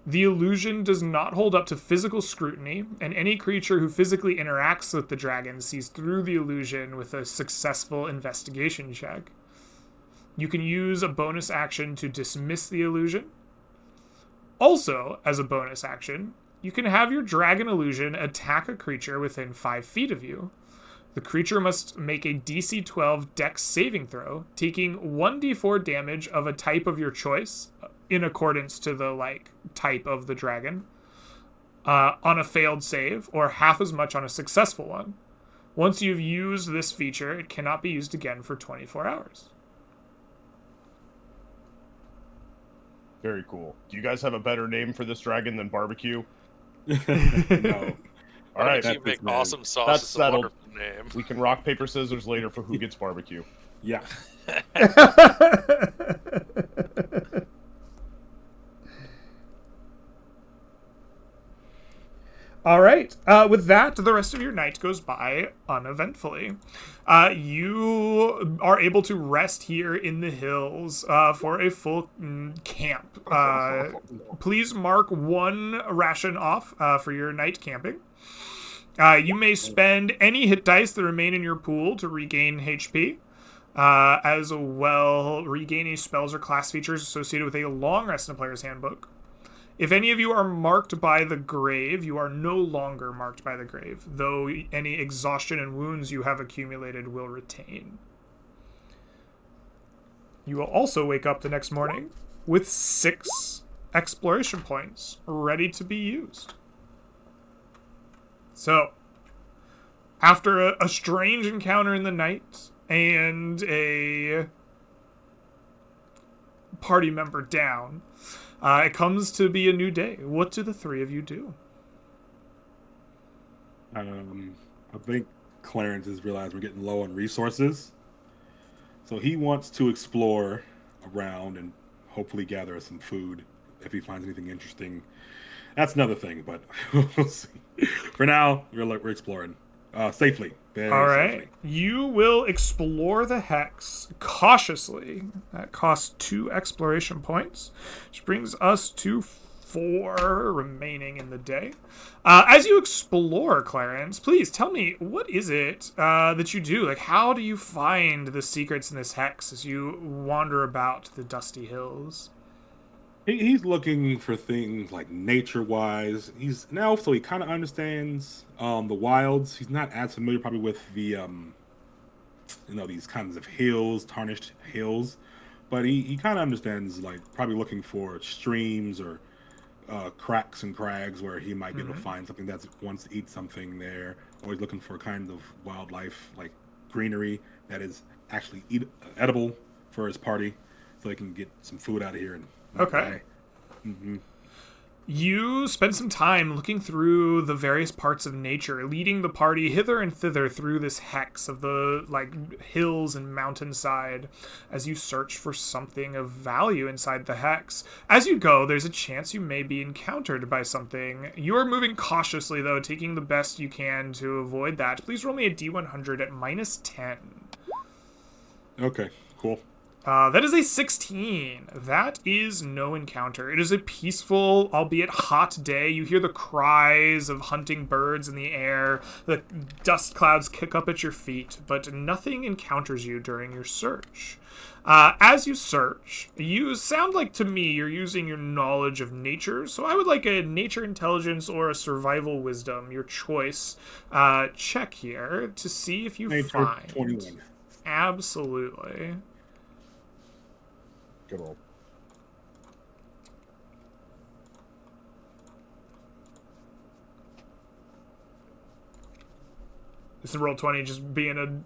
The illusion does not hold up to physical scrutiny, and any creature who physically interacts with the dragon sees through the illusion with a successful investigation check. You can use a bonus action to dismiss the illusion. Also, as a bonus action, you can have your dragon illusion attack a creature within 5 feet of you. The creature must make a DC 12 Dex saving throw, taking 1d4 damage of a type of your choice, in accordance to the type of the dragon, on a failed save, or half as much on a successful one. Once you've used this feature, it cannot be used again for 24 hours. Very cool. Do you guys have a better name for this dragon than barbecue? No. All right, You make man. awesome sauce. That's It's a settled. wonderful name. We can rock, paper, scissors later for who gets barbecue. Yeah. All right. With that, the rest of your night goes by uneventfully. You are able to rest here in the hills for a full camp. Please mark 1 ration off for your night camping. You may spend any hit dice that remain in your pool to regain HP. As well, regain any spells or class features associated with a long rest in a player's handbook. If any of you are marked by the grave, you are no longer marked by the grave, though any exhaustion and wounds you have accumulated will retain. You will also wake up the next morning with 6 exploration points ready to be used. So, after a strange encounter in the night and a party member down, it comes to be a new day. What do the 3 of you do? I think Clarence has realized we're getting low on resources. So he wants to explore around and hopefully gather some food if he finds anything interesting. That's another thing, but we'll see. For now, we're exploring safely. All right. You will explore the hex cautiously. That costs 2 exploration points, which brings us to 4 remaining in the day. As you explore, Clarence, please tell me, what is it that you do? How do you find the secrets in this hex as you wander about the dusty hills? He's looking for things like nature-wise. He's an elf, so he kind of understands the wilds. He's not as familiar probably with the, these kinds of hills, tarnished hills. But he kind of understands, probably looking for streams or cracks and crags where he might be able to find something that wants to eat something there. Or he's looking for kind of wildlife, like greenery, that is actually edible for his party. So they can get some food out of here and okay. Mm-hmm. You spend some time looking through the various parts of nature, leading the party hither and thither through this hex of the hills and mountainside as you search for something of value inside the hex. As you go, there's a chance you may be encountered by something. You are moving cautiously, though, taking the best you can to avoid that. Please roll me a D100 at -10. Okay, cool. That is a 16. That is no encounter. It is a peaceful, albeit hot day. You hear the cries of hunting birds in the air. The dust clouds kick up at your feet, but nothing encounters you during your search. As you search, you sound like to me you're using your knowledge of nature, so I would like a nature intelligence or a survival wisdom, your choice, check here to see if you Nature find. 21. Absolutely. Good roll. This is roll 20 just being a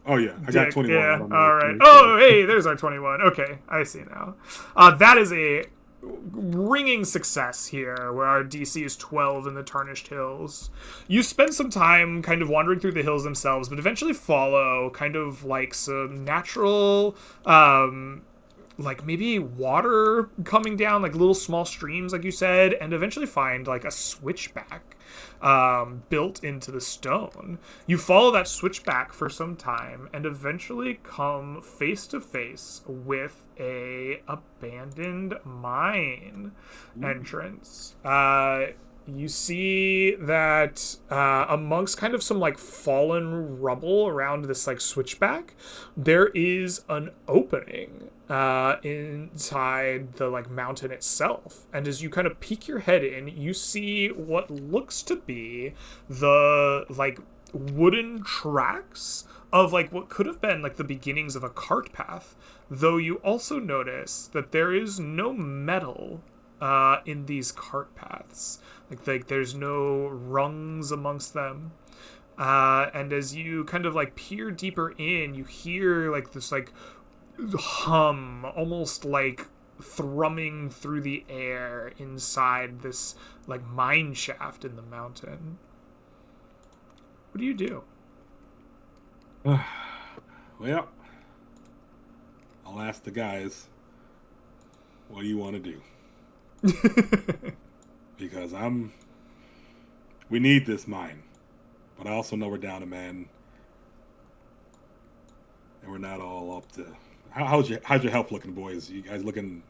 Oh yeah, I got dick. 21. I Yeah, don't know all what right. 22. Oh, hey, there's our 21. Okay, I see now. That is a ringing success here, where our DC is 12 in the Tarnished Hills. You spend some time kind of wandering through the hills themselves, but eventually follow kind of like some natural like maybe water coming down, like little small streams, like you said, and eventually find like a switchback built into the stone. You follow that switchback for some time and eventually come face to face with a abandoned mine entrance. You see that amongst kind of some like fallen rubble around this like switchback, there is an opening inside the like mountain itself. And as you kind of peek your head in, you see what looks to be the like wooden tracks of like what could have been like the beginnings of a cart path, though you also notice that there is no metal in these cart paths. Like there's no rungs amongst them. And as you kind of like peer deeper in, you hear like this like hum, almost like thrumming through the air inside this like mine shaft in the mountain. What do you do? Well, I'll ask the guys, what do you want to do? Because we need this mine, but I also know we're down a man, and we're not all up to. How's your health looking, boys? You guys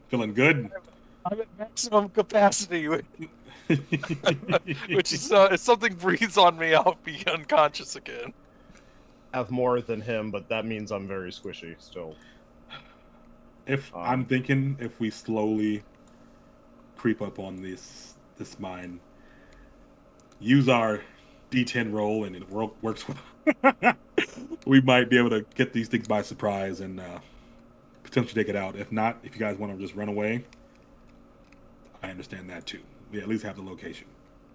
feeling good? I'm at maximum capacity, which is if something breathes on me, I'll be unconscious again. Have more than him, but that means I'm very squishy still. I'm thinking if we slowly creep up on this mine, use our D10 roll, and it works well. We might be able to get these things by surprise and potentially take it out. If not, if you guys want to just run away, I understand that too. We at least have the location.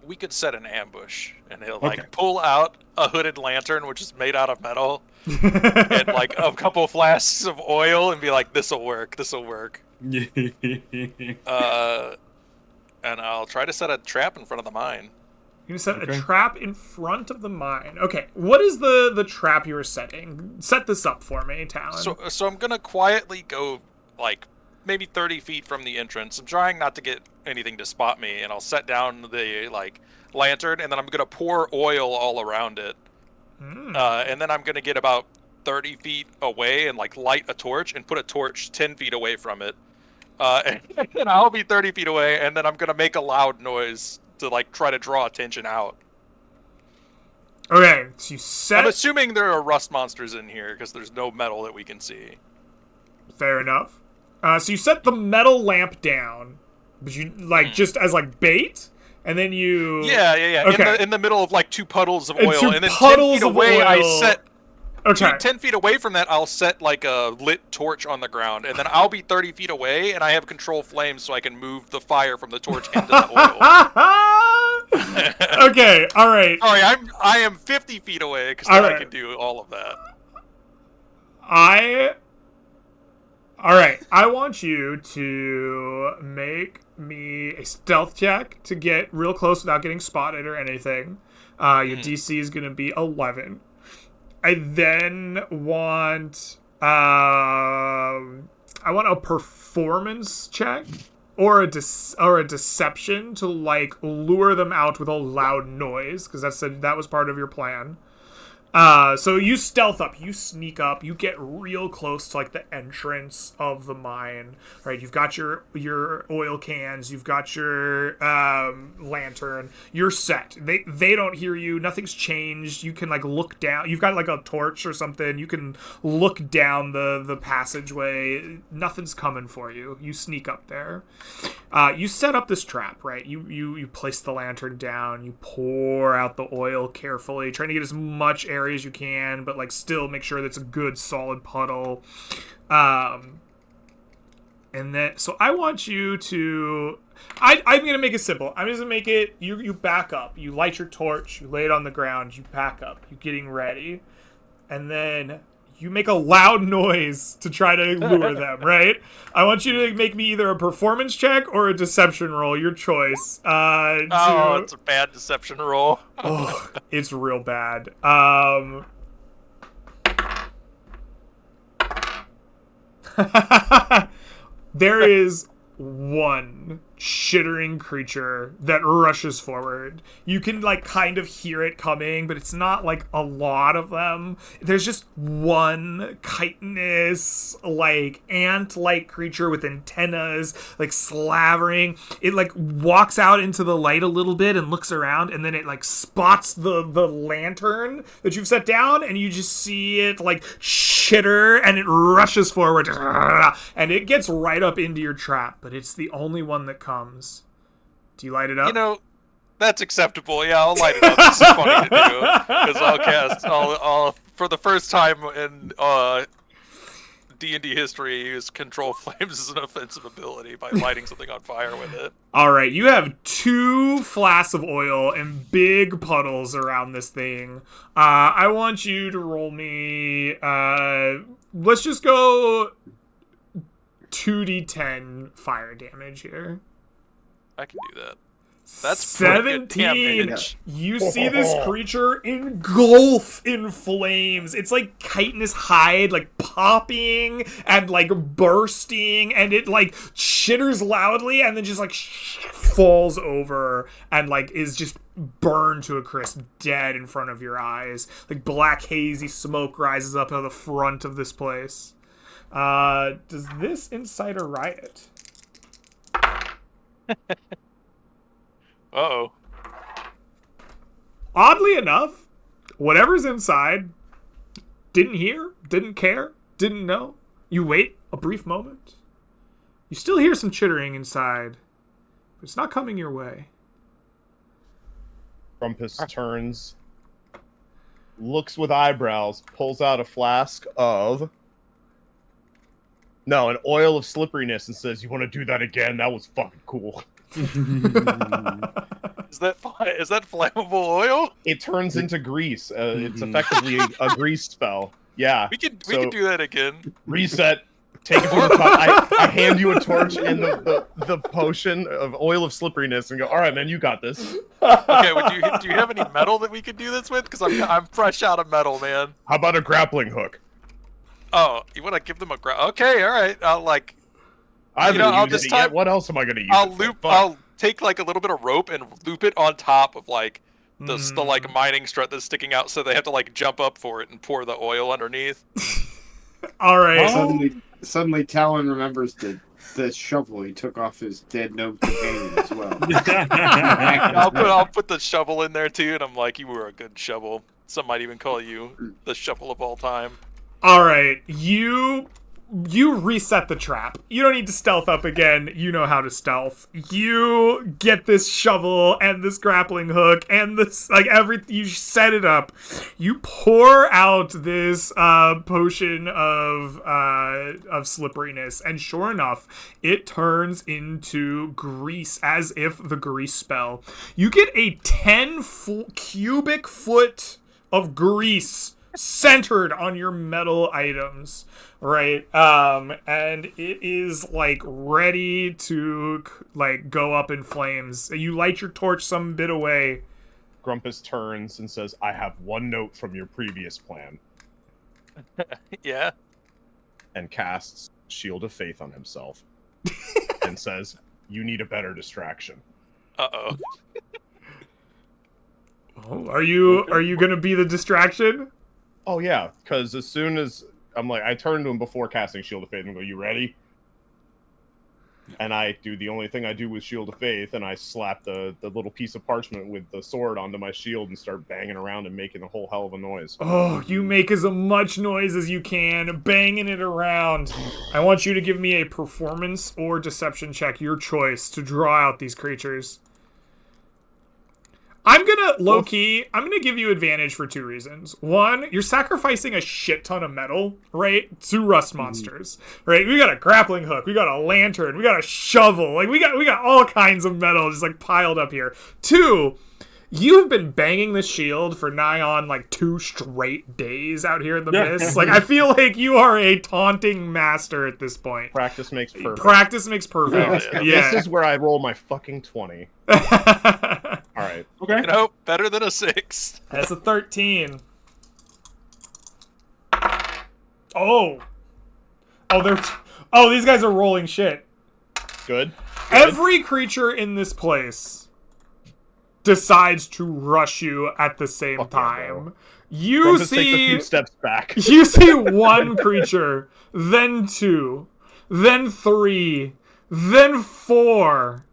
We could set an ambush, and he'll like pull out a hooded lantern, which is made out of metal, and like a couple flasks of oil, and be like, "This'll work. This'll work." And I'll try to set a trap in front of the mine. You're gonna set a trap in front of the mine. Okay, what is the trap you were setting? Set this up for me, Talon. So I'm gonna quietly go like maybe 30 feet from the entrance. I'm trying not to get anything to spot me, and I'll set down the like lantern, and then I'm gonna pour oil all around it. And then I'm gonna get about 30 feet away and like light a torch and put a torch 10 feet away from it. And then I'll be 30 feet away, and then I'm gonna make a loud noise to like try to draw attention out. Okay, so you set. I'm assuming there are rust monsters in here because there's no metal that we can see. Fair enough. So you set the metal lamp down, but you like just as like bait, and then you. Yeah. Okay. In the middle of like two puddles of oil, and then 10 puddles feet away, of oil. I set. Okay. 10 feet away from that, I'll set like a lit torch on the ground, and then I'll be 30 feet away, and I have control flames so I can move the fire from the torch into the oil. Okay, all right. Sorry, I am 50 feet away because I can do all of that. All right. I want you to make me a stealth check to get real close without getting spotted or anything. Your DC is going to be 11. I then want a performance check or a deception to like lure them out with a loud noise, because that was part of your plan. So you stealth up, you sneak up, you get real close to like the entrance of the mine, right? You've got your oil cans, you've got your lantern, you're set. They don't hear you, nothing's changed. You can like look down, you've got like a torch or something, you can look down the passageway, nothing's coming for you. You sneak up there. You set up this trap, right? You place the lantern down, you pour out the oil carefully, trying to get as much air as you can, but like still make sure that's a good solid puddle. And then so I want you to I'm gonna make it simple. I'm just gonna make it you back up, you light your torch, you lay it on the ground, you back up, you're getting ready, and then you make a loud noise to try to lure them, right? I want you to make me either a performance check or a deception roll, your choice. It's a bad deception roll. Oh, it's real bad. There is one shittering creature that rushes forward. You can like kind of hear it coming, but it's not like a lot of them. There's just one chitinous like ant-like creature with antennas like slavering. It like walks out into the light a little bit and looks around, and then it like spots the lantern that you've set down, and you just see it like shitter, and it rushes forward and it gets right up into your trap, but it's the only one that comes. Do you light it up? You know, that's acceptable. Yeah, I'll light it up. This is funny to do because I'll cast. I'll for the first time in D&D history use control flames as an offensive ability by lighting something on fire with it. All right, you have 2 flasks of oil and big puddles around this thing. I want you to roll me. Let's just go 2d10 fire damage here. I can do that. That's 17. You see this creature engulf in flames. It's like chitinous hide, like popping and like bursting, and it like chitters loudly and then just like falls over and like is just burned to a crisp, dead in front of your eyes. Like black hazy smoke rises up out of the front of this place. Does this incite a riot? Uh-oh. Oddly enough, whatever's inside didn't hear, didn't care, didn't know. You wait a brief moment. You still hear some chittering inside, but it's not coming your way. Grumpus turns, looks with eyebrows, pulls out a flask of... No, an oil of slipperiness, and says, "You want to do that again? That was fucking cool." Is that flammable oil? It turns into grease. It's effectively a grease spell. Yeah. We could do that again. Reset. Take it from the top. I hand you a torch and the potion of oil of slipperiness and go, "All right, man, you got this." Okay, do you have any metal that we could do this with? Because I'm fresh out of metal, man. How about a grappling hook? Oh, you want to give them a Okay, all right. I'll like. I haven't used it yet. What else am I going to use? I'll take like a little bit of rope and loop it on top of like the like mining strut that's sticking out, so they have to like jump up for it and pour the oil underneath. All right. Suddenly Talon remembers the shovel he took off his dead gnome companion as well. I'll put the shovel in there too, and I'm like, you were a good shovel. Some might even call you the shovel of all time. All right, you reset the trap. You don't need to stealth up again. You know how to stealth. You get this shovel and this grappling hook and this like everything. You set it up. You pour out this potion of slipperiness, and sure enough, it turns into grease, as if the grease spell. You get a 10 cubic foot of grease centered on your metal items, right? And it is like ready to like go up in flames. You light your torch some bit away. Grumpus turns and says, "I have one note from your previous plan." Yeah. And casts Shield of Faith on himself and says, "You need a better distraction." Uh-oh. Oh, are you gonna be the distraction? Oh yeah, because as soon as I'm like, I turn to him before casting Shield of Faith and go, "You ready?" And I do the only thing I do with Shield of Faith, and I slap the little piece of parchment with the sword onto my shield and start banging around and making a whole hell of a noise. Oh, you make as much noise as you can, banging it around. I want you to give me a performance or deception check, your choice, to draw out these creatures. I'm gonna, I'm gonna give you advantage for 2 reasons. One, you're sacrificing a shit ton of metal, right, to rust monsters, right? We got a grappling hook, we got a lantern, we got a shovel, like we got all kinds of metal just like piled up here. 2, you have been banging the shield for nigh on like 2 straight days out here in the mist. Like I feel like you are a taunting master at this point. Practice makes perfect. Practice makes perfect. Yeah. This is where I roll my fucking 20. All right. Okay. You know, better than a 6. That's a 13. Oh, Oh, these guys are rolling shit. Good. Every creature in this place decides to rush you at the same Fuck yeah, time. bro. You Grumpus takes a see few steps back. you see one creature, then two, then three, then four,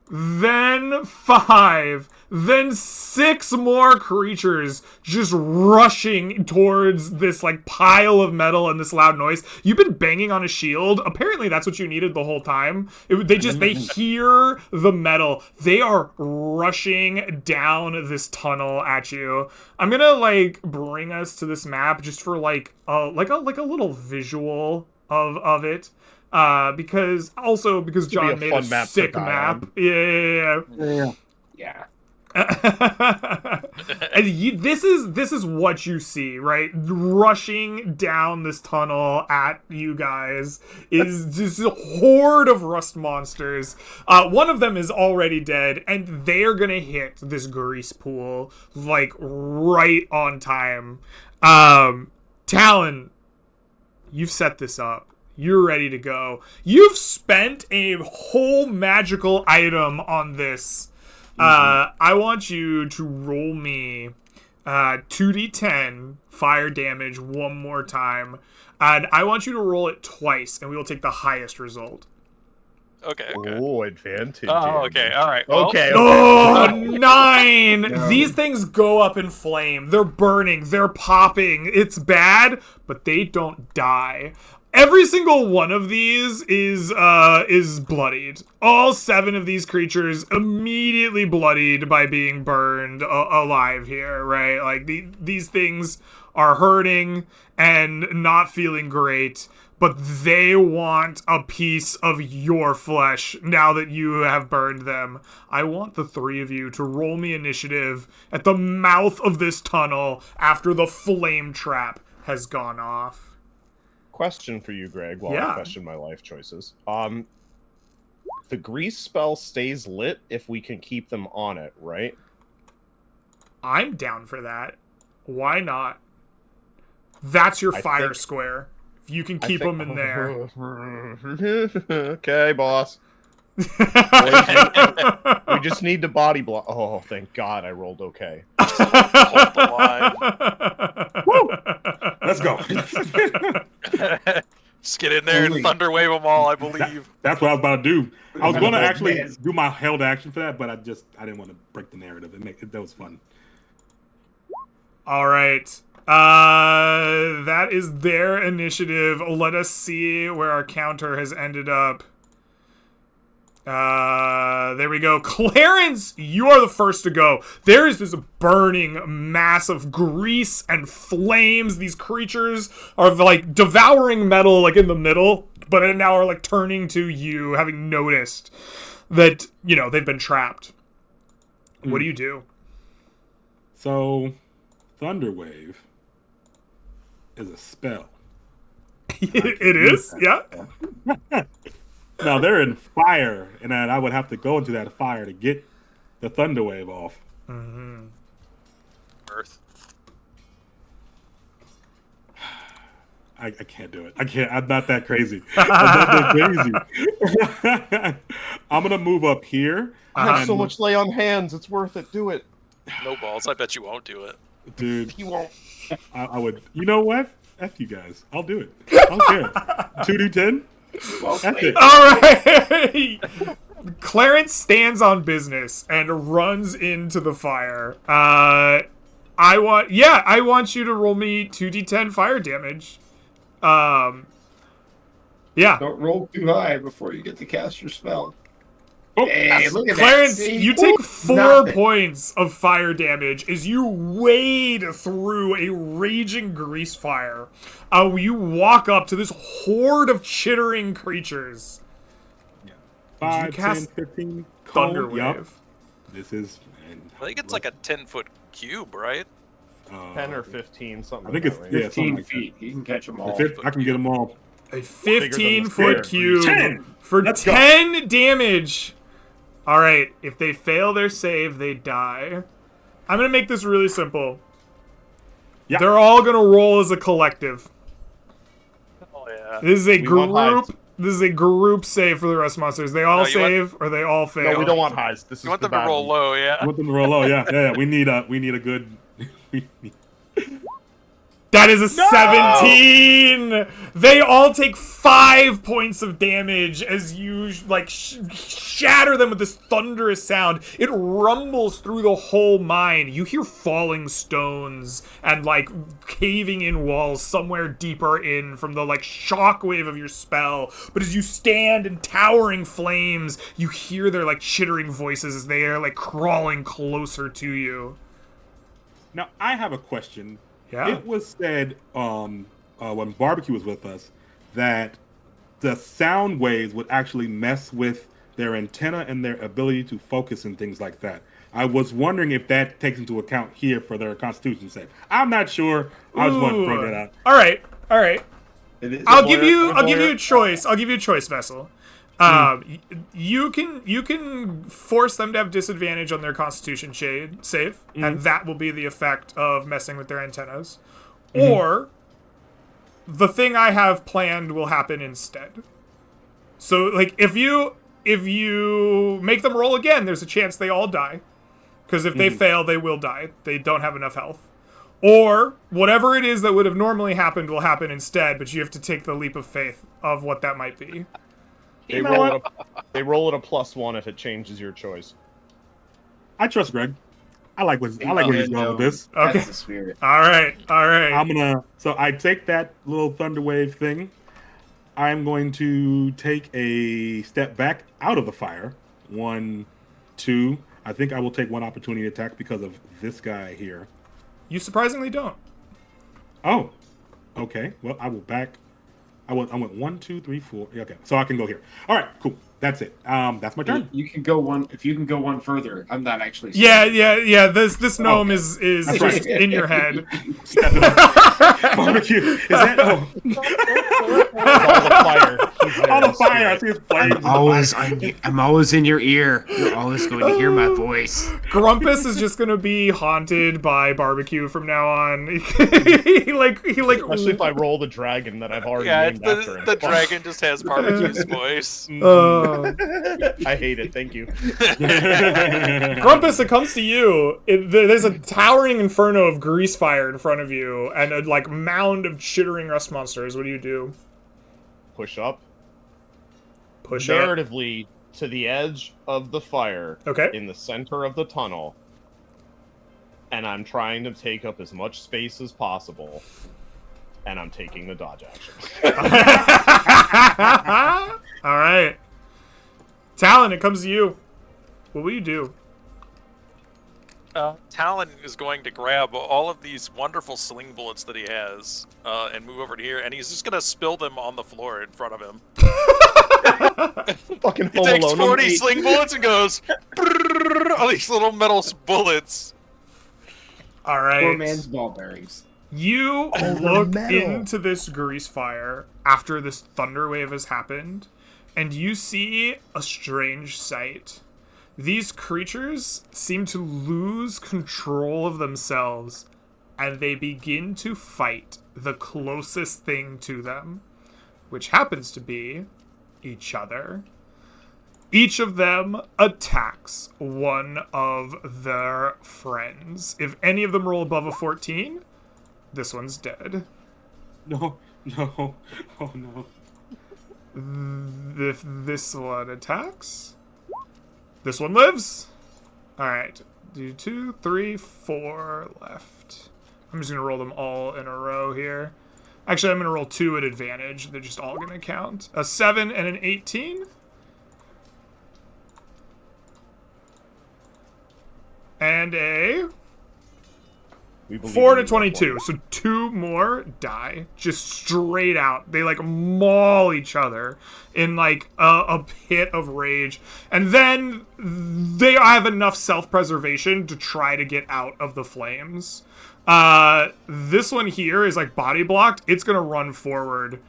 then five, then six more creatures just rushing towards this like pile of metal and this loud noise. You've been banging on a shield. Apparently that's what you needed the whole time. They hear the metal. They are rushing down this tunnel at you. I'm gonna like bring us to this map just for like a little visual of it. Because John made a sick map. Yeah. Yeah. And this is what you see, right? Rushing down this tunnel at you guys is just a horde of rust monsters. One of them is already dead, and they're gonna hit this grease pool like right on time. Talon, you've set this up. You're ready to go. You've spent a whole magical item on this. I want you to roll me 2d10 fire damage one more time. And I want you to roll it twice, and we will take the highest result. Okay. Oh, advantage. Oh, okay. All right. Well, Okay. Oh, 9! No. These things go up in flame. They're burning. They're popping. It's bad, but they don't die. Every single one of these is bloodied. All 7 of these creatures immediately bloodied by being burned alive here, right? Like, these things are hurting and not feeling great, but they want a piece of your flesh now that you have burned them. I want the 3 of you to roll me initiative at the mouth of this tunnel after the flame trap has gone off. Question for you, Greg, while I question my life choices. The grease spell stays lit if we can keep them on it, right? I'm down for that. Why not? That's your fire square. If you can keep them in there. Okay, boss. We just need to body block. Oh, thank God I rolled okay. Hold the line. Woo! Let's go. Just get in there and thunder wave them all, I believe. That's what I was about to do. I was going to actually do my held action for that, but I didn't want to break the narrative. That was fun. All right. That is their initiative. Let us see where our counter has ended up. There we go. Clarence, you are the first to go. There is this burning mass of grease and flames. These creatures are like devouring metal like in the middle, but now are like turning to you, having noticed that, they've been trapped. What do you do? So, Thunderwave is a spell. It is? Yeah. Now they're in fire, and I would have to go into that fire to get the thunder wave off. Mm-hmm. Earth. I can't do it. I can't. I'm not that crazy. I'm not that crazy. I'm gonna move up here. I have so much lay on hands. It's worth it. Do it. No balls. I bet you won't do it. Dude. You won't. I would. You know what? F you guys. I'll do it. I don't care. 2d10? That's it. All right. Clarence stands on business and runs into the fire. I want you to roll me 2d10 fire damage. Yeah. Don't roll too high before you get to cast your spell. Oh, hey, look at Clarence, that. you take 4 points of fire damage as you wade through a raging grease fire. You walk up to this horde of chittering creatures. Yeah. 5, 10, 15. Thunder wave. Yep. This is... I think it's like a 10-foot cube, right? 10 or 15, something. I think it's 15 feet. You can catch them all. I can get them all. A 15-foot cube 10. for Let's 10 damage. All right, if they fail their save, they die. I'm going to make this really simple. Yeah. They're all going to roll as a collective. Oh, yeah. This is a We want group This is a group save for the rest monsters. They all No, you want- save or they all fail. No, we don't want highs. This is You want the them to bad roll one. low, yeah. I want them to roll low. Yeah. We need a good. That is a 17. They all take 5 points of damage as you like shatter them with this thunderous sound. It rumbles through the whole mine. You hear falling stones and like caving in walls somewhere deeper in from the like shockwave of your spell. But as you stand in towering flames, you hear their like chittering voices as they are like crawling closer to you. Now I have a question. Yeah. It was said when Barbecue was with us that the sound waves would actually mess with their antenna and their ability to focus and things like that. I was wondering if that takes into account here for their Constitution save. I'm not sure. I just wanted to throw that out. All right. It is I'll a give boiler- you a a boiler- choice. I'll give you a choice, Vessel. You can force them to have disadvantage on their Constitution save, and that will be the effect of messing with their antennas. Or the thing I have planned will happen instead. So, like, if you make them roll again, there's a chance they all die. Because if they fail, they will die. They don't have enough health. Or whatever it is that would have normally happened will happen instead, but you have to take the leap of faith of what that might be. They roll it a +1 if it changes your choice. I trust Greg. I like where he's going with this. Okay. That's the spirit. All right. So I take that little thunder wave thing. I'm going to take a step back out of the fire. 1, 2. I think I will take one opportunity attack because of this guy here. You surprisingly don't. Oh, okay. Well, I will back. I went 1, 2, 3, 4. Yeah, okay, so I can go here. All right, cool. That's it. That's my turn. You can go one. If you can go one further, I'm not actually. Yeah. This gnome is That's just right. in your head. Barbecue. Is that? Oh, All the fire. He's there all the to fire. I spirit. see his flames. I'm always in your ear. You're always going to hear my voice. Grumpus is just gonna be haunted by Barbecue from now on. he like. Especially if I roll the dragon that I've already Yeah, named after him. the dragon just has Barbecue's voice. I hate it. Thank you. Grumpus, it comes to you. There's a towering inferno of grease fire in front of you, and a like mound of chittering rust monsters. What do you do? Push up. Push up. Narratively to the edge of the fire. Okay. In the center of the tunnel. And I'm trying to take up as much space as possible. And I'm taking the dodge action. All right. Talon, it comes to you. What will you do? Talon is going to grab all of these wonderful sling bullets that he has and move over to here, and he's just going to spill them on the floor in front of him. Fucking He Home takes Alone 40 movie. sling bullets and goes, all these little metal bullets. All right. Poor man's ball bearings. You look into this grease fire after this thunder wave has happened, and you see a strange sight. These creatures seem to lose control of themselves, and they begin to fight the closest thing to them, which happens to be each other. Each of them attacks one of their friends. If any of them roll above a 14, this one's dead. No. Oh no. If this one attacks, this one lives. Alright, do 2, 3, 4 left. I'm just gonna roll them all in a row here. Actually, I'm gonna roll 2 at advantage. They're just all gonna count. A 7 and an 18. And a We believe 4 in to you, 22. So 2 more die. Just straight out. They like maul each other in like a pit of rage. And then they have enough self-preservation to try to get out of the flames. This one here is like body blocked. It's going to run forward.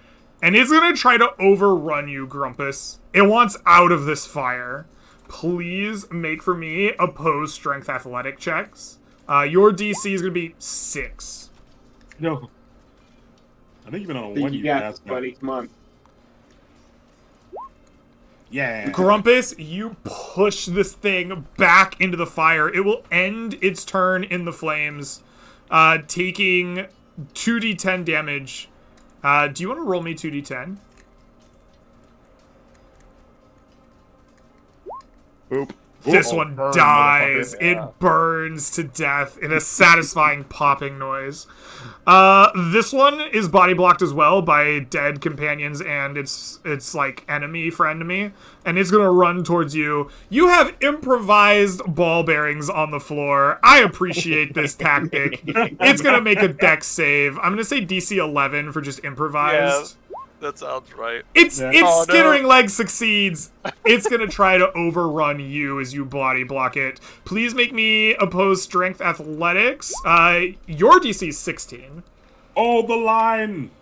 And it's going to try to overrun you, Grumpus. It wants out of this fire. Please make for me opposed strength athletic checks. Your DC is going to be 6. No. I think you've been on a Think one you year got ass this, buddy. Come on. Yeah. Grumpus, you push this thing back into the fire. It will end its turn in the flames, taking 2d10 damage. Do you want to roll me 2d10? Boop. This Oh, one burn, dies. motherfucker. Yeah. It burns to death in a satisfying popping noise. This one is body blocked as well by dead companions and its like enemy friend me, and it's gonna run towards you. You have improvised ball bearings on the floor. I appreciate this tactic. It's gonna make a dex save. I'm gonna say DC 11 for just improvised. That sounds right. Its Yeah. its Oh, no. skittering leg succeeds. It's gonna try to overrun you as you body block it. Please make me oppose strength athletics. Your DC is 16. Oh, the line.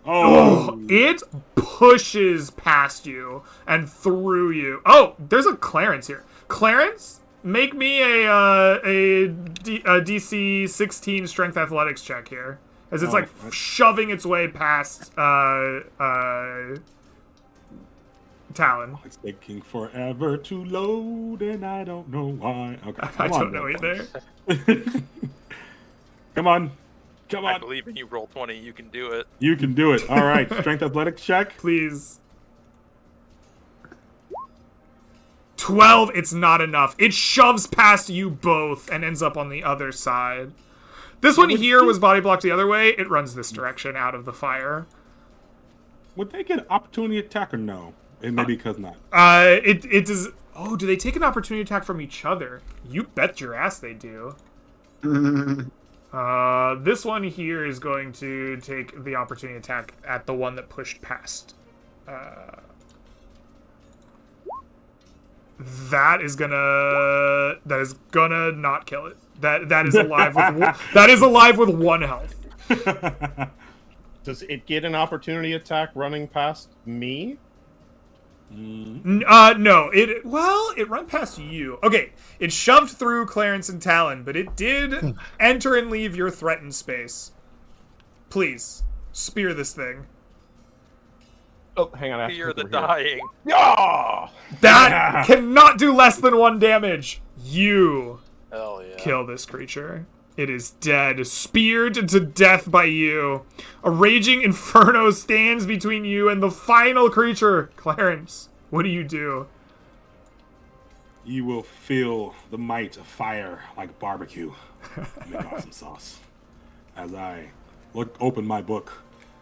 Oh. It pushes past you and through you. Oh, there's a Clarence here. Clarence, make me a DC 16 strength athletics check here. As it's Oh, like shoving its way past Talon. It's taking forever to load, and I don't know why. Okay, I come on, don't know either. Come on. Come I on. believe in you, roll 20. You can do it. You can do it. All right. Strength athletics check. Please. 12, it's not enough. It shoves past you both and ends up on the other side. This one here was body blocked the other way. It runs this direction out of the fire. Would they get opportunity attack or no? It maybe because not. It does. Oh, do they take an opportunity attack from each other? You bet your ass they do. This one here is going to take the opportunity attack at the one that pushed past. That is gonna not kill it. That is alive with one health. Does it get an opportunity attack running past me? No. It ran past you. Okay, it shoved through Clarence and Talon, but it did enter and leave your threatened space. Please spear this thing. Oh, hang on. I have to Fear the click over here. dying. Yeah! That cannot do less than 1 damage. You Hell yeah. kill this creature. It is dead, speared to death by you. A raging inferno stands between you and the final creature. Clarence, what do you do? You will feel the might of fire like barbecue. Make awesome sauce. As I open my book,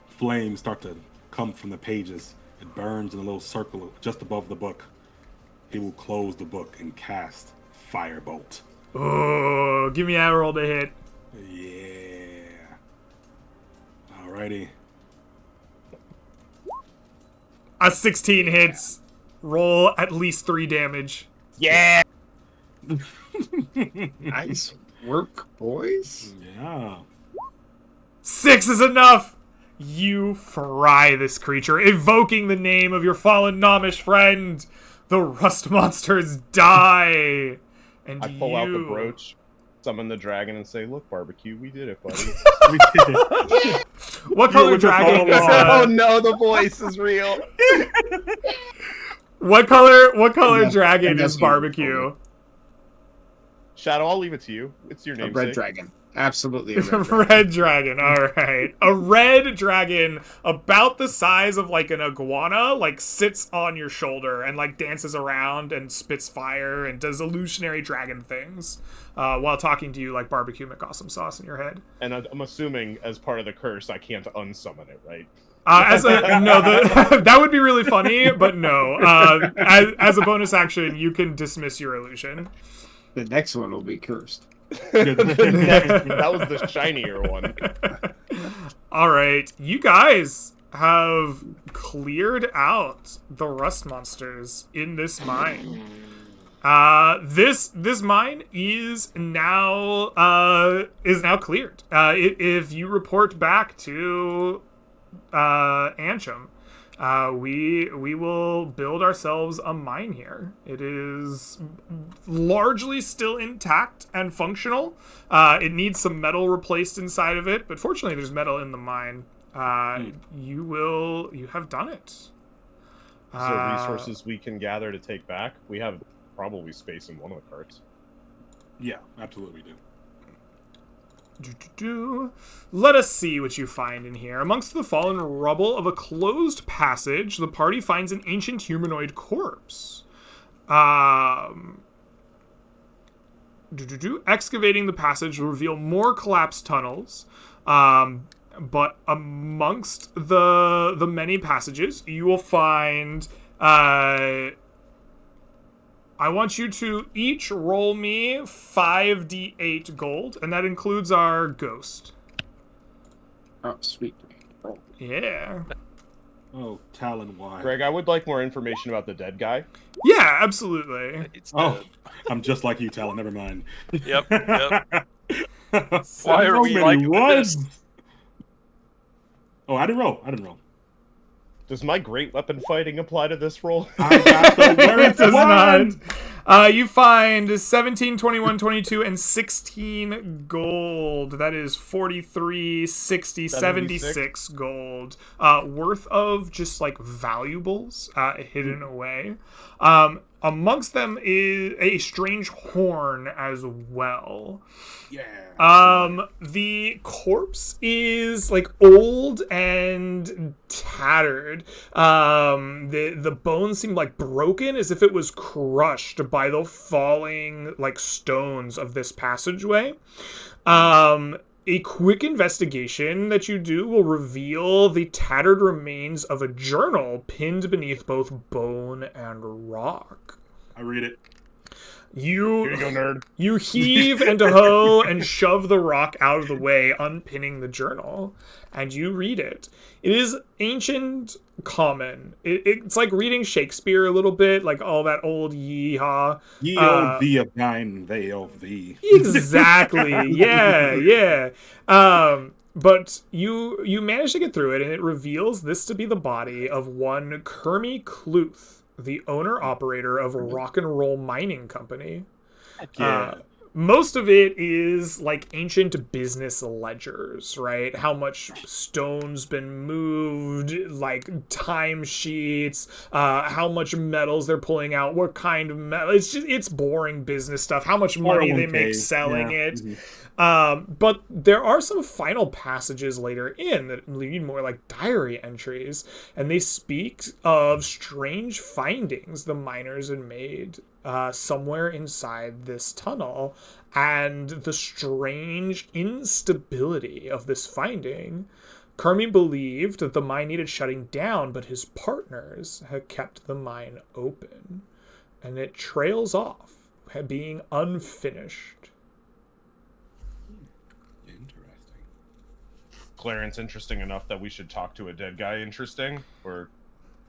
flames start to come from the pages. It burns in a little circle just above the book. He will close the book and cast Firebolt. Oh, give me a roll to hit. Yeah. Alrighty. A 16 hits. Roll at least 3 damage. Yeah! Nice work, boys. Yeah. 6 is enough. You fry this creature, evoking the name of your fallen Nomish friend. The rust monsters die. And I pull out the brooch, summon the dragon, and say, "Look, barbecue, we did it, buddy." We did it. What color with us all dragon is along. Oh no, the voice is real. What color Yeah, dragon and is that's barbecue? Shadow, I'll leave it to you. It's your A name. red dragon. Absolutely a red dragon. Red dragon, alright. A red dragon about the size of like an iguana, like sits on your shoulder and like dances around and spits fire and does illusionary dragon things while talking to you like barbecue McAwesome sauce in your head. And I'm assuming, as part of the curse, I can't unsummon it, right? That would be really funny, but no. As a bonus action, you can dismiss your illusion. The next one will be cursed. That was the shinier one. All right, you guys have cleared out the rust monsters in this mine. This mine is now cleared. If you report back to Anchum, we will build ourselves a mine here. It is largely still intact and functional. It needs some metal replaced inside of it, but fortunately there's metal in the mine. You have done it. Is there resources we can gather to take back? We have probably space in one of the carts. Yeah, absolutely we do. Let us see what you find in here. Amongst the fallen rubble of a closed passage, the party finds an ancient humanoid corpse. Excavating the passage will reveal more collapsed tunnels. But amongst the many passages, you will find... I want you to each roll me 5d8 gold, and that includes our ghost. Oh, sweet. Yeah. Oh, Talon, why? Greg, I would like more information about the dead guy. Yeah, absolutely. It's Oh, I'm just like you, Talon. Never mind. Yep. Why are So we many like words. this? Oh, I didn't roll. Does my great weapon fighting apply to this roll? I got the words. Does one. not. You find 17, 21, 22, and 16 gold. That is 43, 60, 76 gold. Worth of just like valuables hidden away. Amongst them is a strange horn as well. Yeah. The corpse is like old and tattered. The bones seem like broken, as if it was crushed by the falling like stones of this passageway. A quick investigation that you do will reveal the tattered remains of a journal pinned beneath both bone and rock. I read it. Here you go, nerd. You heave and hoe and shove the rock out of the way, unpinning the journal, and you read it. It is ancient common. It's like reading Shakespeare a little bit, like all that old yeehaw. Ye of thee of thine, they of thee. Exactly. yeah. But you manage to get through it, and it reveals this to be the body of one Kermie Cluth, the owner-operator of a rock and roll mining company. Yeah. Most of it is like ancient business ledgers, right? How much stone's been moved, like timesheets, how much metals they're pulling out, what kind of metal. It's boring business stuff. How much money they make selling it. Mm-hmm. But there are some final passages later in that lead more like diary entries, and they speak of strange findings the miners had made somewhere inside this tunnel, and the strange instability of this finding. Kermie believed that the mine needed shutting down, but his partners had kept the mine open, and it trails off, being unfinished. Interesting. Clarence interesting enough that we should talk to a dead guy interesting? Or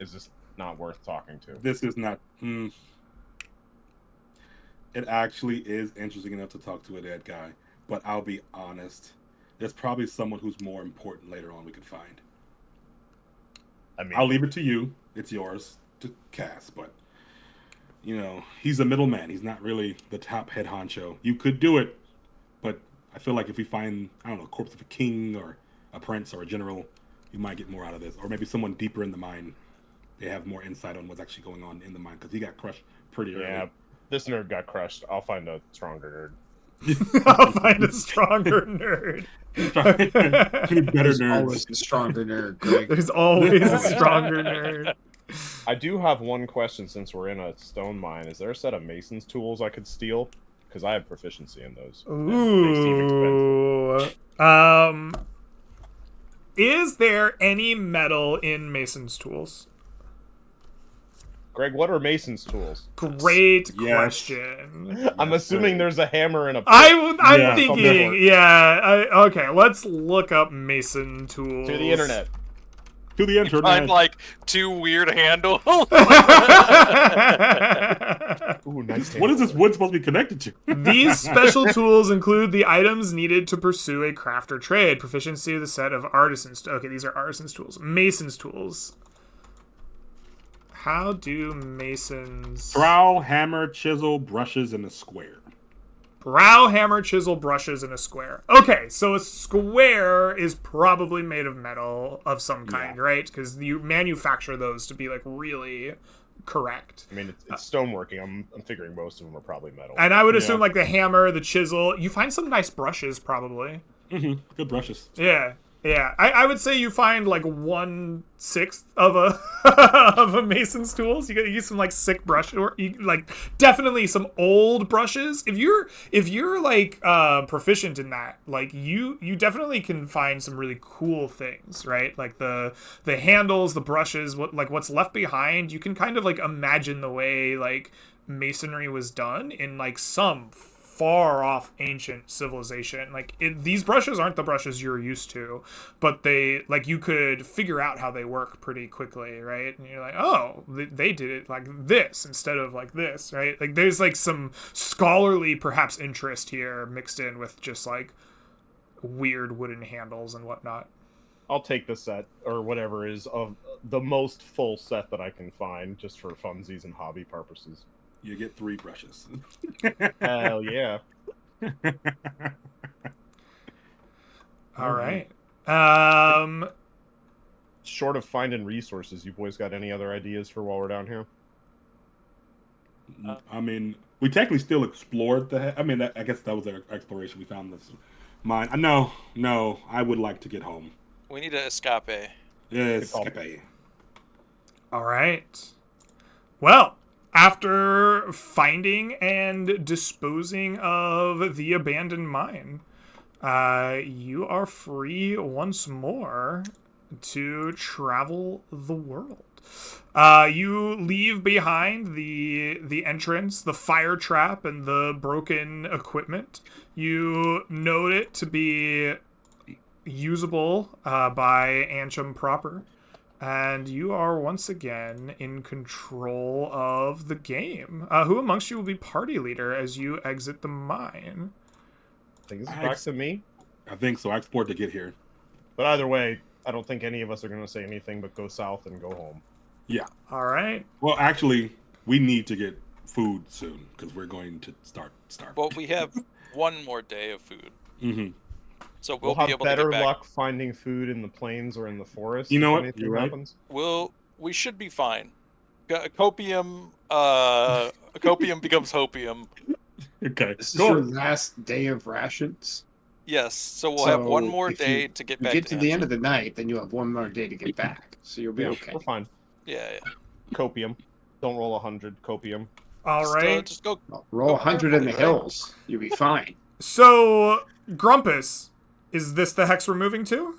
is this not worth talking to? This is not... It actually is interesting enough to talk to a dead guy, but I'll be honest. There's probably someone who's more important later on we could find. I mean, I'll leave it to you. It's yours to cast, but you know, he's a middleman. He's not really the top head honcho. You could do it, but I feel like if we find, I don't know, a corpse of a king or a prince or a general, you might get more out of this. Or maybe someone deeper in the mine. They have more insight on what's actually going on in the mine, because he got crushed pretty early. yeah, this nerd got crushed. I'll find a stronger I'll find a stronger nerd. Better There's nerds. always a stronger nerd, Greg. There's always a stronger nerd. nerd. I do have one question since we're in a stone mine. Is there a set of mason's tools I could steal? Because I have proficiency in those. and they seem expensive. Ooh. Is there any metal in Mason's tools? Greg, what are mason's tools? Great Yes. question. I'm assuming there's a hammer and a... I'm Yeah, thinking, yeah. Okay, let's look up Mason tools. To the internet. To the internet. Find like two weird handles. Ooh, nice. What is this wood supposed to be connected to? These special tools include the items needed to pursue a craft or trade. Proficiency of the set of artisans. Okay, these are artisans' tools. Mason's tools. How do masons... Trowel, hammer, chisel, brushes, and a square. Brow, hammer, chisel, brushes, and a square. Okay, so a square is probably made of metal of some kind, right? Because you manufacture those to be like really correct. I mean, it's stoneworking. I'm figuring most of them are probably metal. And I would assume like the hammer, the chisel. You find some nice brushes, probably. Good brushes. Yeah. Yeah, I would say you find like 1/6 of a of a mason's tools. You gotta use some like sick brush, or like definitely some old brushes. If you're like proficient in that, like you definitely can find some really cool things, right? Like the handles, the brushes, what's left behind. You can kind of like imagine the way like masonry was done in like some far off ancient civilization. Like these brushes aren't the brushes you're used to, but they like you could figure out how they work pretty quickly, right? And you're like, oh, they did it like this instead of like this, right? Like there's like some scholarly perhaps interest here mixed in with just like weird wooden handles and whatnot. I'll take the set or whatever is of the most full set that I can find, just for funsies and hobby purposes. You get 3 brushes. Hell yeah. All right. Short of finding resources, you boys got any other ideas for while we're down here? I mean, we technically still explored I guess that was our exploration. We found this mine. No, I would like to get home. We need to escape. Yes, escape. All right. Well, after finding and disposing of the abandoned mine, you are free once more to travel the world. You leave behind the entrance, the fire trap, and the broken equipment. You note it to be usable by Ansham proper. And you are once again in control of the game. Who amongst you will be party leader as you exit the mine? I think it's back to me. I think so. I explored to get here. But either way, I don't think any of us are going to say anything but go south and go home. Yeah. All right. Well, actually, we need to get food soon because we're going to start starving. Well, we have one more day of food. Mm-hmm. So we'll be have able better to get back. luck finding food in the plains or in the forest. You know what? Anything You're right. happens. We should be fine. Copium becomes hopium. Okay. This is your last day of rations. Yes, so we'll have one more if day you to get back. Get to the Hampshire. end of the night, then you'll have one more day to get back. So you'll be okay. We're fine. Yeah. Copium. Don't roll 100. Copium. All right. Just go. Roll 100 in the hills. You'll be fine. So, Grumpus, is this the hex we're moving to?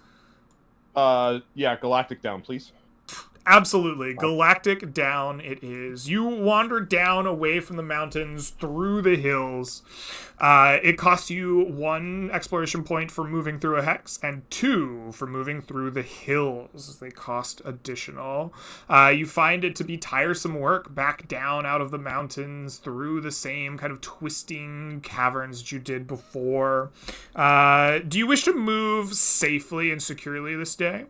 Yeah, Galactic down, please. Absolutely. Galactic down it is. You wander down away from the mountains through the hills. It costs you 1 exploration point for moving through a hex and 2 for moving through the hills. They cost additional. You find it to be tiresome work back down out of the mountains through the same kind of twisting caverns that you did before. Do you wish to move safely and securely this day?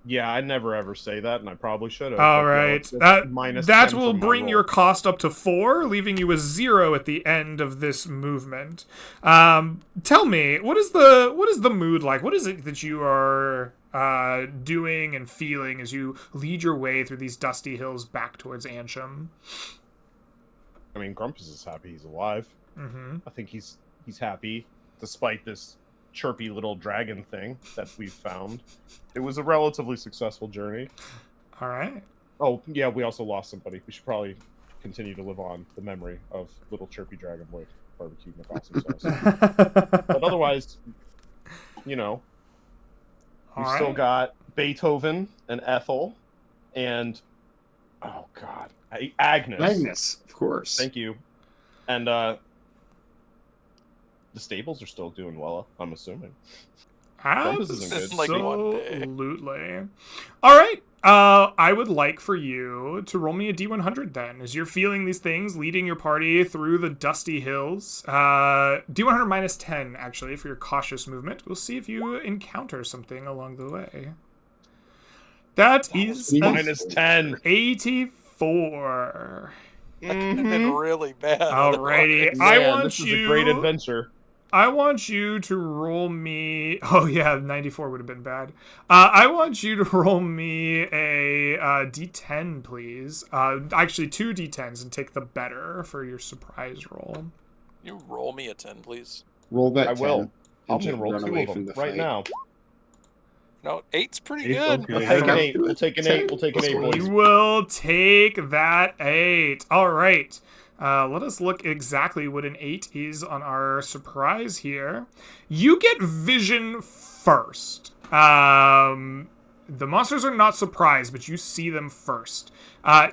Yeah, I never ever say that, and I probably should have. All right. Minus that 10 will from my bring roll. your cost up to 4, leaving you with 0 at the end of this movement. Tell me, what is the mood like? What is it that you are doing and feeling as you lead your way through these dusty hills back towards Ansham? I mean, Grumpus is happy he's alive. Mm-hmm. I think he's happy, despite this chirpy little dragon thing that we've found. It was a relatively successful journey. All right. Oh, yeah, we also lost somebody. We should probably continue to live on the memory of little chirpy dragon boy barbecued in the awesome sauce. But otherwise, you know, we've All still right. got Beethoven and Ethel and, oh, God, Agnes. Magnus, of course. Thank you. And, the stables are still doing well, I'm assuming. Grumpus isn't good. Like one day. Absolutely. All right. I would like for you to roll me a D100 then, as you're feeling these things, leading your party through the dusty hills. D100 minus 10, actually, for your cautious movement. We'll see if you encounter something along the way. That is Minus 10. 84. That could have been really bad. Alrighty, Man, this is a great adventure. I want you to roll me. Oh yeah, 94 would have been bad. I want you to roll me a d10, please. Actually, 2 d10s and take the better for your surprise roll. You roll me a 10, please. Roll that. I 10 will. and I'm just gonna roll run 2 away of from them the right fight. now. No, 8's pretty Eight's good. okay. We'll take an Okay. 8. We'll take an 8. We'll take an 8, We boys. will take that 8. All right. Let us look exactly what an 8 is on our surprise here. You get vision first. The monsters are not surprised, but you see them first.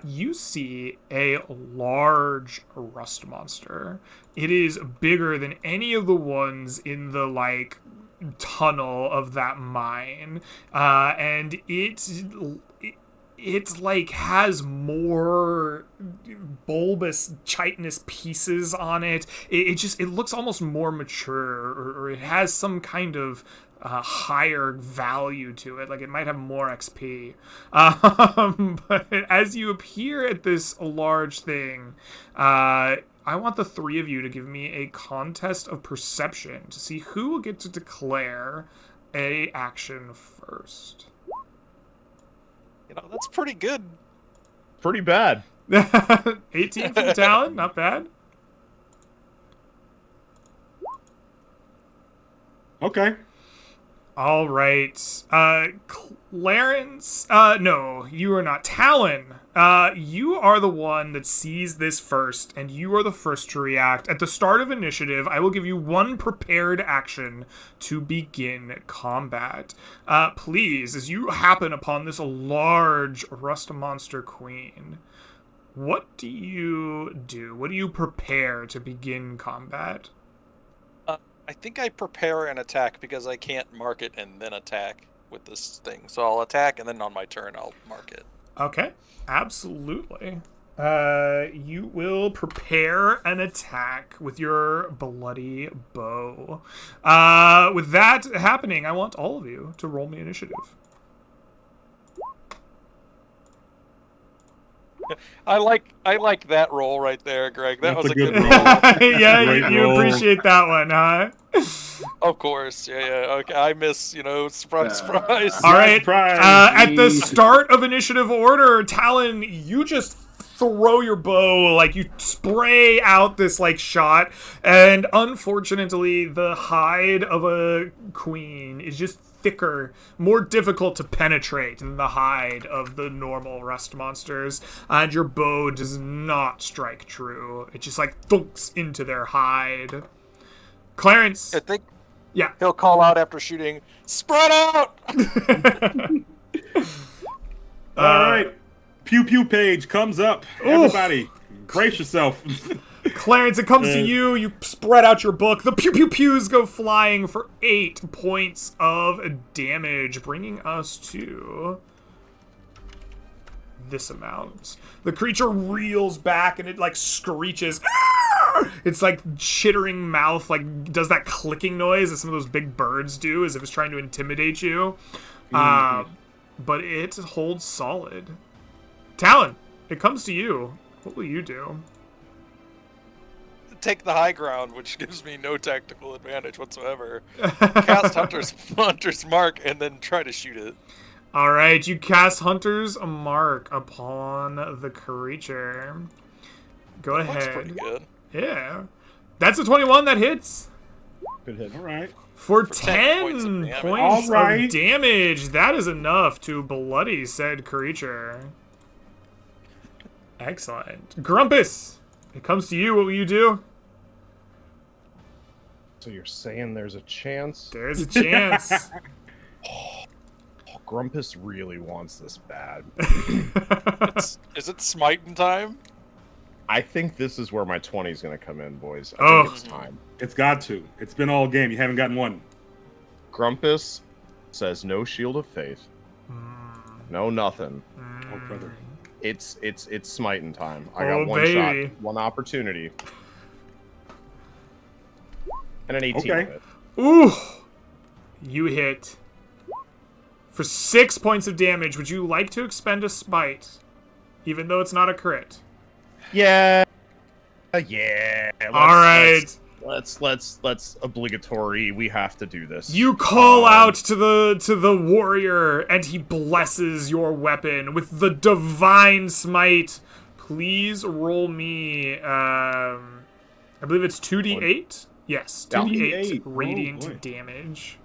You see a large rust monster. It is bigger than any of the ones in the, like, tunnel of that mine. And it's like has more bulbous chitinous pieces on it. It looks almost more mature, or it has some kind of higher value to it. Like it might have more XP. But as you appear at this large thing, I want the 3 of you to give me a contest of perception to see who will get to declare a action first. You know, that's pretty good. Pretty bad. 18 from Talon, not bad. Okay. All right. Clarence, no, you are not. Talon, you are the one that sees this first, and you are the first to react. At the start of initiative, I will give you 1 prepared action to begin combat. Please, as you happen upon this large rust monster queen, what do you do? What do you prepare to begin combat? I think I prepare an attack because I can't mark it and then attack with this thing. So I'll attack, and then on my turn, I'll mark it. Okay, absolutely. You will prepare an attack with your bloody bow. With that happening, I want all of you to roll me initiative. I like that roll right there, Greg. That That's was a good roll. roll. Yeah, Great you roll. appreciate that one, huh? Of course, yeah. Okay, I miss, surprise, surprise. All right. Surprise. At the start of initiative order, Talon, you just throw your bow, like you spray out this like shot, and unfortunately, the hide of a queen is just thicker, more difficult to penetrate than the hide of the normal rust monsters, and your bow does not strike true. It just like thunks into their hide. Clarence, I think yeah. he'll call out after shooting, "Spread out!" All right. Pew Pew page comes up. Everybody, brace yourself. Clarence, it comes to you. You spread out your book. The pew pew pews go flying for 8 points of damage, bringing us to this amount. The creature reels back and it like screeches. It's like chittering mouth, like does that clicking noise that some of those big birds do, as if it's trying to intimidate you. But it holds solid. Talon, it comes to you. What will you do? Take the high ground, which gives me no tactical advantage whatsoever. Cast Hunter's Mark, and then try to shoot it. All right, you cast Hunter's Mark upon the creature. Go Looks ahead. pretty good. Yeah. That's a 21 that hits. Good hit. All right. For 10 10 points points of damage. All right. of damage. That is enough to bloody said creature. Excellent. Grumpus, it comes to you. What will you do? So you're saying there's a chance? There's a chance. Grumpus really wants this bad. Is it smiting time? I think this is where my 20 is going to come in, boys. I think it's time. It's got to. It's been all game. You haven't gotten one. Grumpus says no shield of faith. No nothing. Oh, brother. It's smiting time. I Oh, got one baby. shot, one opportunity. And an 18 Okay. hit. Ooh. You hit. For 6 points of damage, would you like to expend a smite? Even though it's not a crit. Yeah. Yeah. All right. Let's obligatory. We have to do this. You call out to the warrior, and he blesses your weapon with the divine smite. Please roll me. I believe it's 2d8. Yes, 2d8 radiant damage.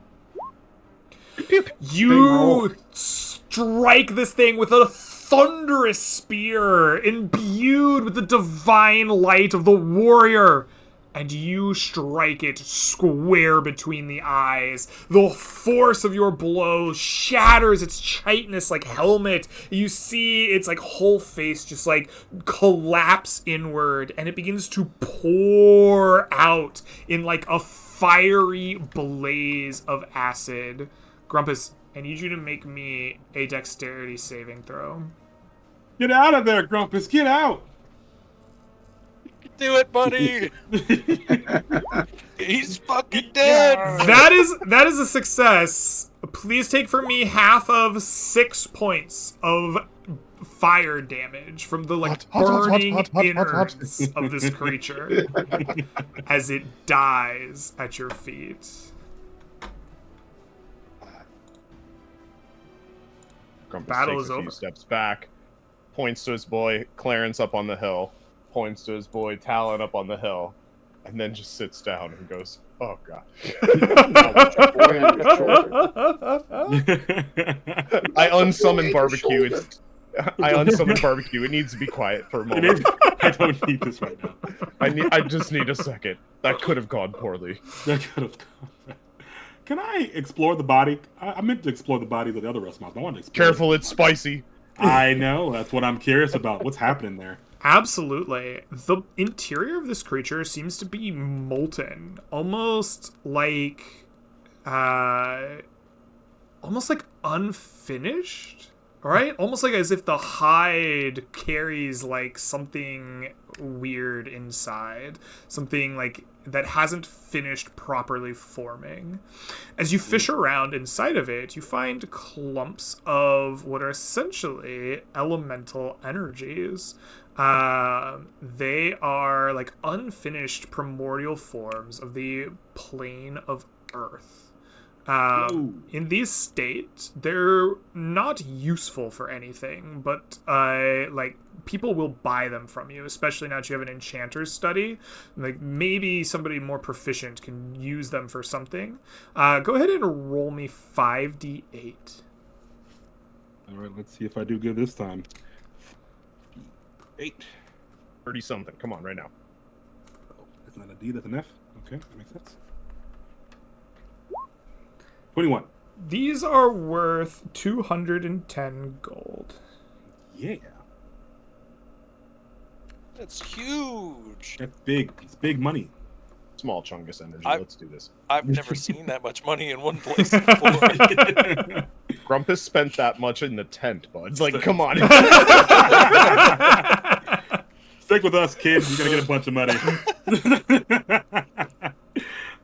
You strike this thing with a thunderous spear, imbued with the divine light of the warrior. And you strike it square between the eyes. The force of your blow shatters its chitinous like helmet. You see its like whole face just like collapse inward, and it begins to pour out in like a fiery blaze of acid. Grumpus, I need you to make me a dexterity saving throw. Get out of there, Grumpus! Get out! Do it, buddy! He's fucking dead! That is a success. Please take from me half of 6 points of fire damage from the like burning innards of this creature as it dies at your feet. Grumpus Battle takes is a few over. steps back, points to his boy Clarence up on the hill, points to his boy Talon up on the hill, and then just sits down and goes, "Oh god." I unsummon barbecue. I unsummon barbecue. It needs to be quiet for a moment. I don't need this right now. I just need a second. That could have gone poorly. That could have gone. Can I explore the body? I meant to explore the body of the other rust mouse. I want to explore. Careful, it's spicy. I know. That's what I'm curious about. What's happening there? Absolutely. The interior of this creature seems to be molten, almost like unfinished, right? Almost like as if the hide carries like something weird inside, something like that hasn't finished properly forming. As you fish around inside of it, you find clumps of what are essentially elemental energies. They are like unfinished primordial forms of the plane of Earth. In these states, they're not useful for anything, but like people will buy them from you, especially now that you have an enchanter's study. Like maybe somebody more proficient can use them for something. Go ahead and roll me 5d8. All right, let's see if I do good this time. 8. 30 something. Come on, right now. Oh, that's not a D, that's an F. Okay, that makes sense. 21. These are worth 210 gold. Yeah. That's huge. That's big. It's big money. Small chungus energy. Let's do this. I've never seen that much money in one place before. Grumpus spent that much in the tent, buds. Like, come on. Stick with us, kids. You're going to get a bunch of money.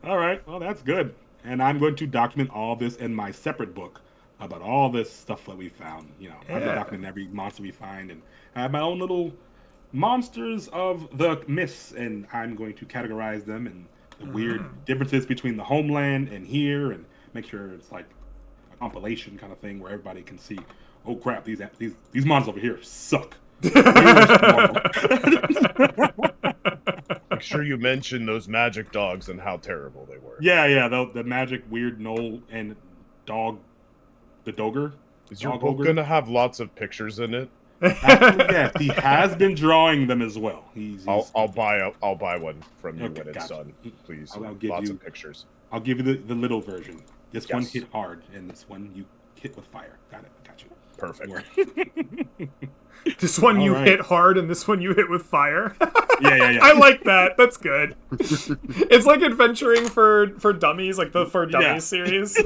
All right. Well, that's good. And I'm going to document all this in my separate book about all this stuff that we found. You know, I'm going to document every monster we find, and I have my own little monsters of the mists, and I'm going to categorize them and the weird differences between the homeland and here, and make sure it's like a compilation kind of thing where everybody can see, oh crap, these monsters over here suck. Make sure you mention those magic dogs and how terrible they were. Yeah, the magic weird knoll and dog, the Dogger. Is your book gonna have lots of pictures in it? Yes, he has been drawing them as well. I'll buy one from you when it's done, please. I'll give lots you, of pictures. I'll give you the little version. This one hit hard, and this one you hit with fire. Got it. Got you. Perfect. This one you hit hard, and this one you hit with fire. Yeah. I like that. That's good. It's like adventuring for dummies, like the For Dummies series.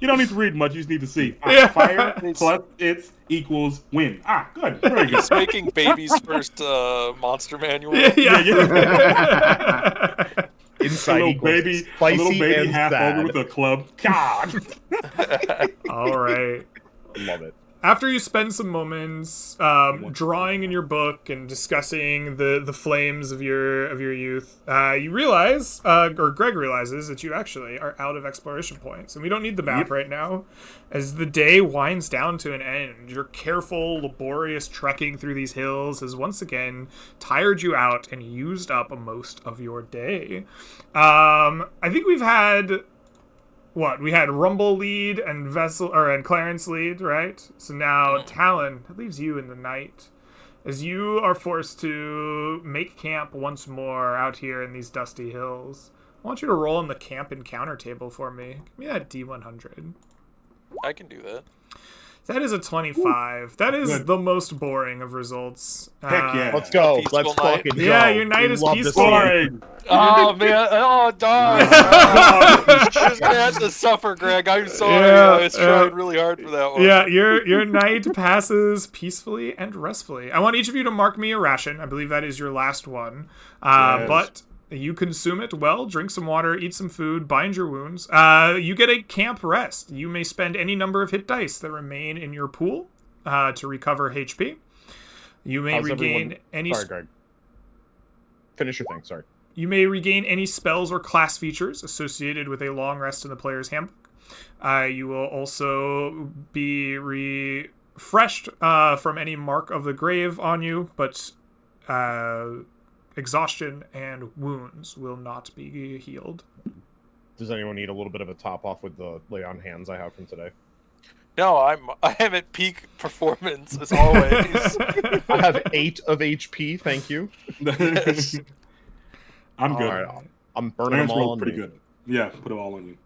You don't need to read much. You just need to see. Fire plus its equals win. Good. Very good. It's making baby's first monster manual. Yeah. Inside a little baby half over with a club. God. All right. Love it. after you spend some moments drawing in your book and discussing the flames of your youth, you realize, or Greg realizes, that you actually are out of exploration points, and we don't need the map right now. As the day winds down to an end, your careful, laborious trekking through these hills has once again tired you out and used up most of your day. I think we've had... What? We had Rumble lead and Clarence lead, right? So now Talon, that leaves you in the night. As you are forced to make camp once more out here in these dusty hills. I want you to roll on the camp encounter table for me. Give me that D100. I can do that. That is a 25. That is the most boring of results. Heck yeah. Let's go. Peaceful Let's night. fucking go. Yeah, your night We is love this peaceful. game. Oh man! Oh dog! You're just gonna have to suffer, Greg. I'm sorry. Yeah, I was trying really hard for that one. Yeah, your night passes peacefully and restfully. I want each of you to mark me a ration. I believe that is your last one. Yes. But you consume it well, drink some water, eat some food, bind your wounds. You get a camp rest. You may spend any number of hit dice that remain in your pool to recover HP. You may How's regain everyone- any... Sorry, Greg. Finish your thing, sorry. You may regain any spells or class features associated with a long rest in the player's handbook. You will also be refreshed from any mark of the grave on you, but exhaustion and wounds will not be healed. Does anyone need a little bit of a top off with the lay on hands I have from today? No, I am at peak performance as always. I have 8 of HP, thank you. Yes. I'm good. All right, I'm burning Clarence them all rolled on pretty me. good. Yeah, put them all on you.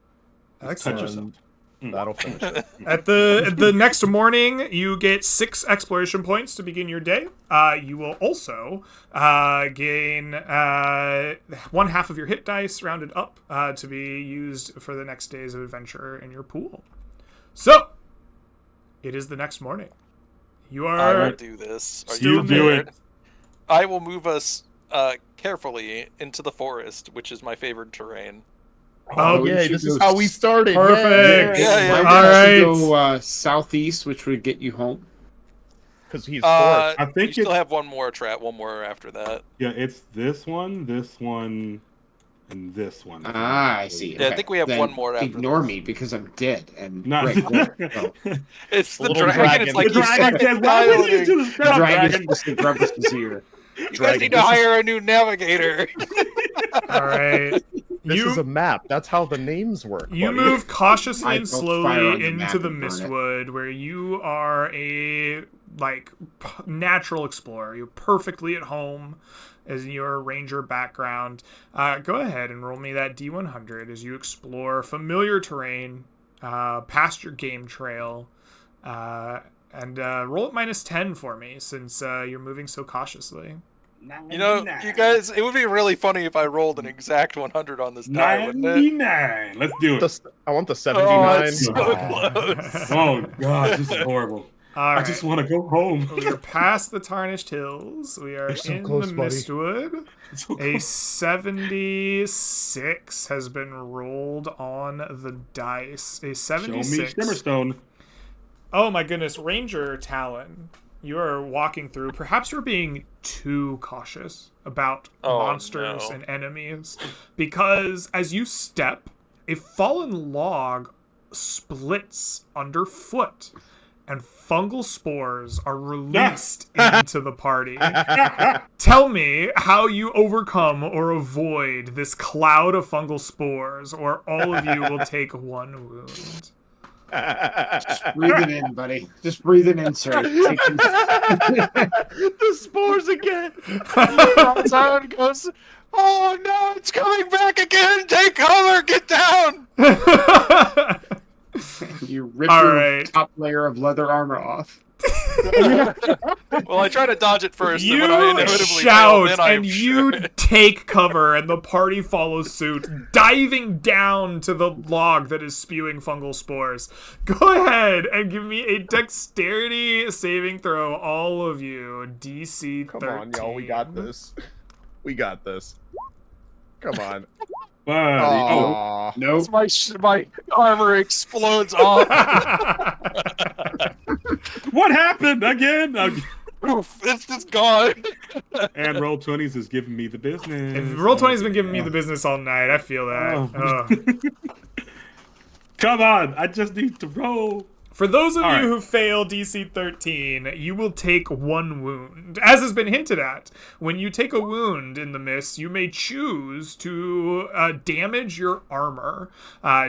Just touch yourself. That'll finish it. At the next morning, you get 6 exploration points to begin your day. You will also gain 1/2 of your hit dice rounded up to be used for the next days of adventure in your pool. So, it is the next morning. You I are will do this. Are still you You do prepared? it. I will move us carefully into the forest, which is my favorite terrain. Oh, yeah, this is how we started. Perfect. Yeah. Why All don't you right. go southeast, which would get you home? Because he's forest. I think you still it's have one more after that. it's this one, and this one. Ah, I see. Yeah, I think we have Then one more after Ignore this. me because I'm dead. And No. right there. So, It's the Little dragon. dragon. It's like The you dragon suck says, at "Why would you piloting. do this? Shut the up, dragon dragon." just the Grumpus' ear. You guys Dragon, need to this is- hire a new navigator. All right. This is a map. That's how the names work. You buddy. move cautiously I and built fire slowly on the into map the and burn it. Mistwood, where you are a natural explorer. You're perfectly at home as your ranger background. Go ahead and roll me that D100 as you explore familiar terrain past your game trail, and roll it -10 for me since you're moving so cautiously. You know, you guys, it would be really funny if I rolled an exact 100 on this die, wouldn't it? 99. Let's do it. I want the Oh, 79. it's so close. Oh god, this is horrible. All I right. just want to go home. We are past the Tarnished Hills. We are so in close, the buddy. Mistwood. So A close. 76 has been rolled on the dice. A Show me 76. Shimmerstone. Oh my goodness, Ranger Talon. You are walking through. Perhaps you're being too cautious about Oh, monsters no. and enemies. Because as you step, a fallen log splits underfoot. And fungal spores are released into the party. Tell me how you overcome or avoid this cloud of fungal spores, or all of you will take 1 wound. Just breathe it in, buddy. Just breathe it in, sir. The spores again. Someone goes, "Oh no, it's coming back again! Take cover! Get down!" You rip All your right. top layer of leather armor off. Well, I try to dodge it first, and You when I inevitably fail, shout then I am and you sure. take cover, and the party follows suit, diving down to the log that is spewing fungal spores. Go ahead and give me a dexterity saving throw, all of you. DC 13. Come on, y'all. We got this. We got this. Come on. Buddy. Oh, Aw. Nope. My armor explodes off. What happened again? Oof, it's just gone. And Roll20s is giving me the business. If Roll20's been giving me the business all night. I feel that. Oh. Ugh. Come on, I just need to roll. For those of All you right. who fail DC 13, you will take 1 wound. As has been hinted at, when you take a wound in the mist, you may choose to damage your armor.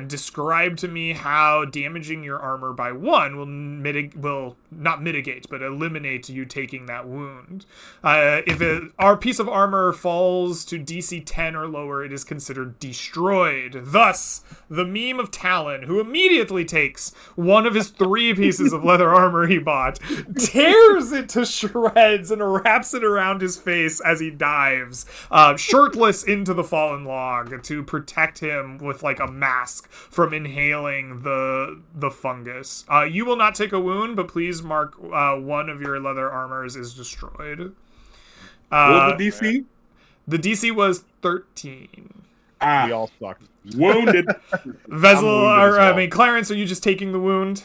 Describe to me how damaging your armor by 1 will not mitigate, but eliminate you taking that wound. If our piece of armor falls to DC 10 or lower, it is considered destroyed. Thus, the meme of Talon, who immediately takes one of his 3 pieces of leather armor he bought, tears it to shreds and wraps it around his face as he dives, shirtless into the fallen log to protect him with like a mask from inhaling the fungus. You will not take a wound, but please mark 1 of your leather armors is destroyed. What was the DC? The DC was 13. Ah, We all sucked. wounded. Vessel, wounded as well. Clarence, are you just taking the wound?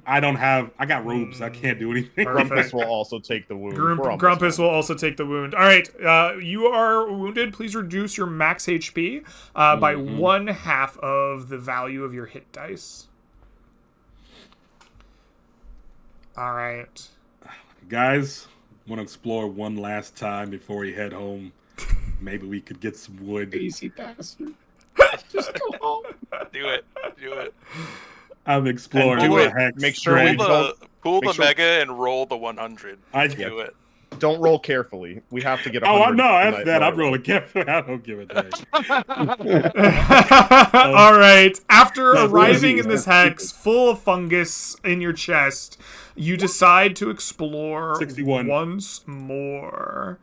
I don't have. I got robes. I can't do anything. Perfect. Grumpus will also take the wound. We're almost Grumpus done. will also take the wound. All right, you are wounded. Please reduce your max HP by 1/2 of the value of your hit dice. All right. Guys, want to explore one last time before we head home. Maybe we could get some wood. Easy bastard. Just go home. Do it. Do it. I'm exploring And do the it. hex. Make sure Pull we Strange. the make sure- mega and roll the 100. I Do it. Don't roll carefully. We have to get. Oh, I 100 know. That's tonight, that. I'm right? rolling careful. I don't give a damn. All right. After Yeah, arriving easy. in this hex full of fungus in your chest, you decide to explore 61. once more.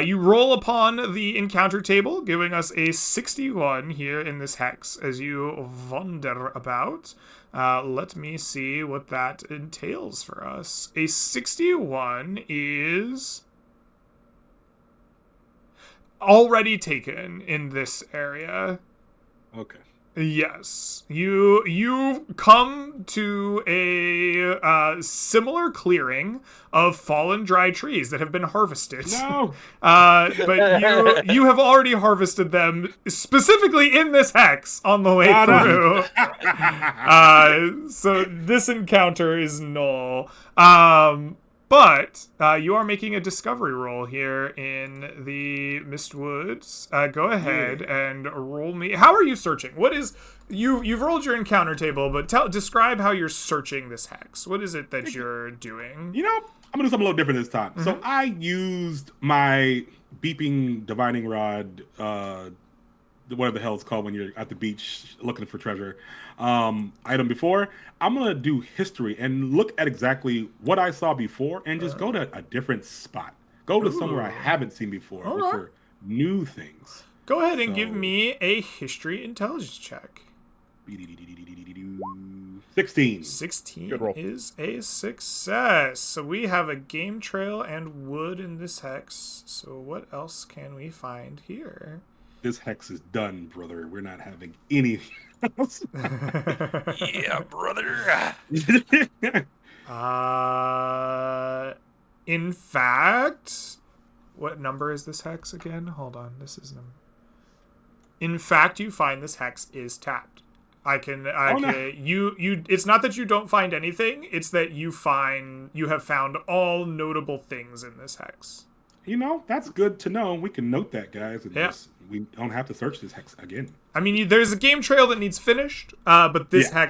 You roll upon the encounter table, giving us a 61 here in this hex as you wander about. Let me see what that entails for us. A 61 is already taken in this area. Okay. Yes, you come to a similar clearing of fallen dry trees that have been harvested. No. But you have already harvested them specifically in this hex on the way Ah, through. no. So this encounter is null. But you are making a discovery roll here in the Mistwoods. Go ahead and roll me. How are you searching? What is you've rolled your encounter table, but describe how you're searching this hex. What is it that you're doing? You know, I'm gonna do something a little different this time. So I used my beeping divining rod, whatever the hell it's called when you're at the beach looking for treasure, item before. I'm gonna do history and look at exactly what I saw before and just go to a different spot. Go to somewhere I haven't seen before. Look for new things. Go ahead and give So- me a history intelligence check. 16. 16 Good roll. is a success. So we have a game trail and wood in this hex. So what else can we find here? This hex is done, brother. We're not having anything else. Yeah, brother. In fact, what number is this hex again? Hold on, this is number. In fact, you find this hex is tapped. It's not that you don't find anything, it's that you have found all notable things in this hex. You know, that's good to know. We can note that, guys. And Yeah. we don't have to search this hex again. I mean, there's a game trail that needs finished, but this Yeah.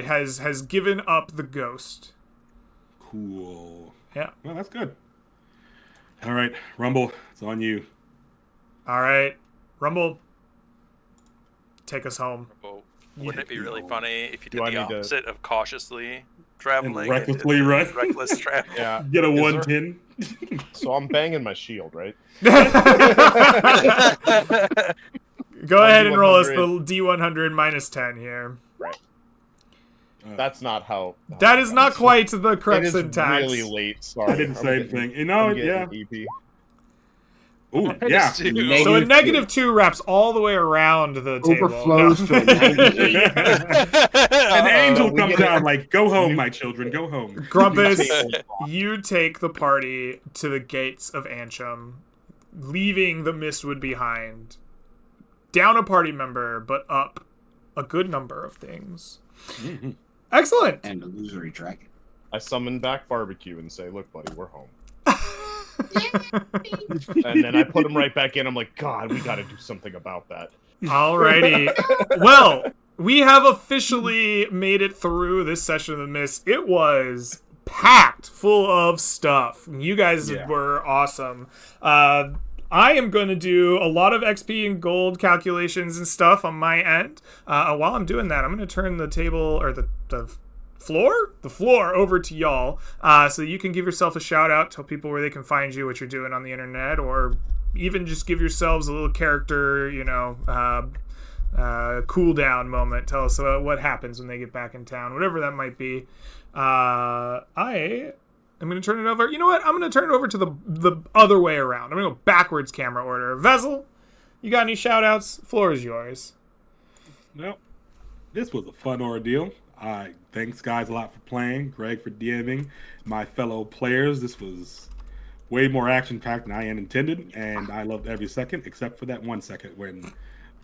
hex has given up the ghost. Cool. Yeah. Well, that's good. All right, Rumble, it's on you. All right, Rumble, take us home. Oh, wouldn't it be really funny if you Do did I the need to- opposite of cautiously traveling recklessly run? reckless travel? Yeah. Get a Is there- 110. So I'm banging my shield, right? Go ahead and roll us the D100. D100 minus 10 here. That's not how. That is not quite the It correct is syntax. really late. Sorry. I did the I'm same getting- thing. You know, I'm getting yeah. EP. Ooh, yeah. Two. Negative So a two. -2 wraps all the way around the table. Overflows to a 98. An angel we comes get it. down like, "Go home, my children, go home." Grumpus, you take the party to the gates of Ansham, leaving the Mistwood behind. Down a party member, but up a good number of things. Excellent. And illusory dragon. I summon back Barbecue and say, "Look, buddy, we're home." And then I put him right back in. I'm like, God, we got to do something about that. Alrighty. Well, we have officially made it through this session of the Mist. It was packed full of stuff. You guys were awesome. I am going to do a lot of XP and gold calculations and stuff on my end. While I'm doing that, I'm going to turn the table, or the floor over to y'all, so you can give yourself a shout out, tell people where they can find you, what you're doing on the internet, or even just give yourselves a little character, cool down moment. Tell us what happens when they get back in town, whatever that might be. I am going to turn it over. You know what? I'm going to turn it over to the other way around. I'm going to go backwards camera order. Vezel, you got any shout outs? Floor is yours. Well, this was a fun ordeal. Thanks, guys, a lot for playing. Greg for DMing. My fellow players, this was way more action-packed than I had intended, and I loved every second, except for that 1 second when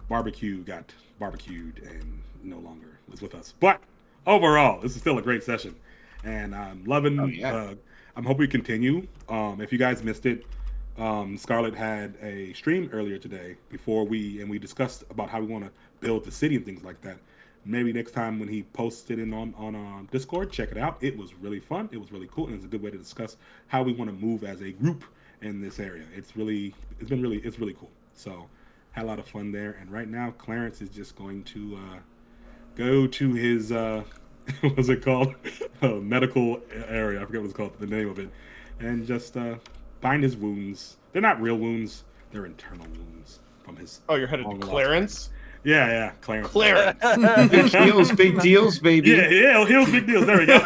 Barbecue got barbecued and no longer was with us. But overall, this is still a great session, and I'm loving. I'm hoping we continue. If you guys missed it, Scarlett had a stream earlier today before we discussed about how we want to build the city and things like that. Maybe next time when he posts it on Discord, check it out. It was really fun. It was really cool, and it's a good way to discuss how we want to move as a group in this area. It's really cool. So had a lot of fun there. And right now, Clarence is just going to go to his what's it called? Medical area. I forget what it's called, the name of it, and just bind his wounds. They're not real wounds. They're internal wounds from his. Oh, you're headed to Clarence? Yeah, Clarence. Big deals, baby. Yeah, heels, big deals. There we go.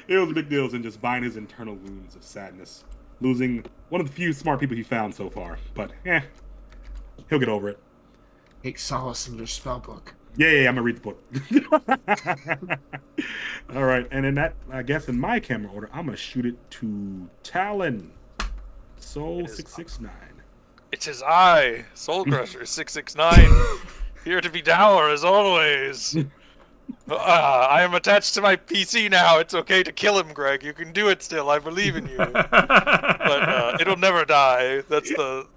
Heels, big deals, and just bind his internal wounds of sadness. Losing one of the few smart people he found so far. But, he'll get over it. Take solace in your spell book. Yeah, I'm going to read the book. All right, and in that, I guess in my camera order, I'm going to shoot it to Talon. Soul 669. It is I, Soul Crusher 669, here to be dour as always. I am attached to my PC now. It's okay to kill him, Greg. You can do it still. I believe in you. But it'll never die. That's the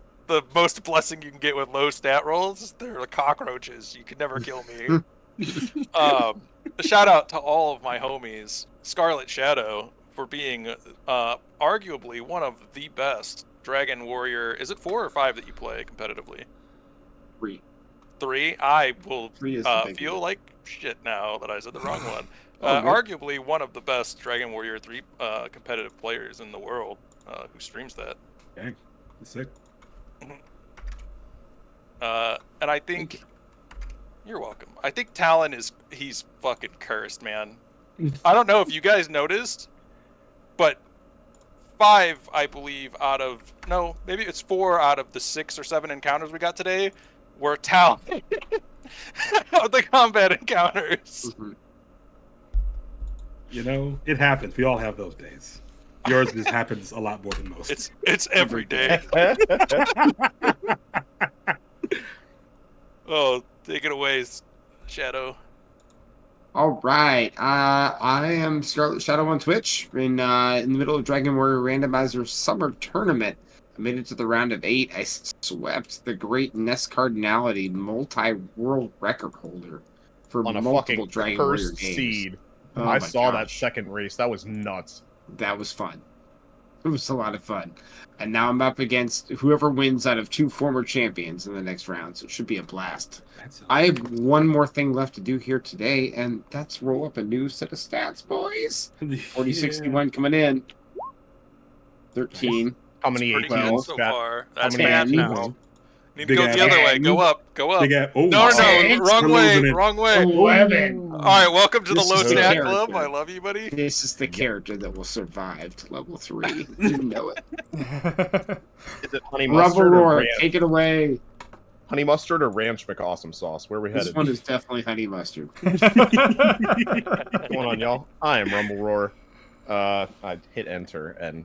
most blessing you can get with low stat rolls. They're like cockroaches. You can never kill me. A shout out to all of my homies, Scarlet Shadow, for being arguably one of the best Dragon Warrior. Is it 4 or 5 that you play competitively? 3. I will feel like shit now that I said the wrong one. Arguably one of the best Dragon Warrior 3 competitive players in the world who streams that. Dang, that's sick. And I think you're welcome. I think Talon he's fucking cursed, man. I don't know if you guys noticed, but 5, I believe, maybe it's 4 out of the 6 or 7 encounters we got today were Talon of the combat encounters. You know, it happens. We all have those days. Yours just happens a lot more than most. It's every day. Oh, take it away, Shadow. All right. I am Scarlet Shadow on Twitch. In the middle of Dragon Warrior Randomizer Summer Tournament. I made it to the round of 8. I swept the great Ness Cardinality multi-world record holder for on a multiple fucking Dragon Warrior cursed games. seed. Oh I my saw that gosh. second race. That was nuts. That was fun. It was a lot of fun. And now I'm up against whoever wins out of 2 former champions in the next round, so it should be a blast. I have one more thing left to do here today, and that's roll up a new set of stats, boys. 4061 coming in. 13. How many Pretty 18s good so got? far. How That's many bad 18s? now. Need to go the other way. Go up. Go up. Big ass. Oh, No, Six. wrong We're way. losing it. Wrong way. 11. All right, welcome to the This Low is the Stat character. Club. I love you, buddy. This is the character that will survive to level 3. You know it. Is it honey mustard or Revelroar, ranch? take it away. Honey mustard or ranch McAwesome sauce? Where are we This headed? one is definitely honey mustard. What's going on, y'all? I am Rumble Roar. I hit enter, and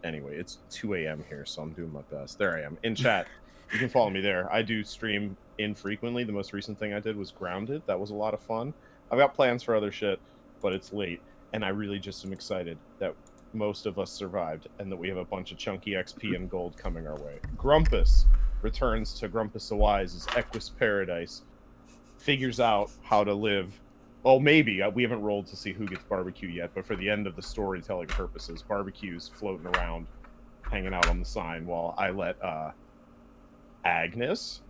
anyway, it's 2 a.m. here, so I'm doing my best. There I am in chat. You can follow me there. I do stream infrequently. The most recent thing I did was Grounded. That was a lot of fun. I've got plans for other shit, but it's late, and I really just am excited that most of us survived, and that we have a bunch of chunky XP and gold coming our way. Grumpus returns to Grumpus the Wise's Equus Paradise, figures out how to live. Well, maybe. We haven't rolled to see who gets barbecue yet, but for the end of the storytelling purposes, barbecue's floating around, hanging out on the sign, while I let Agnes,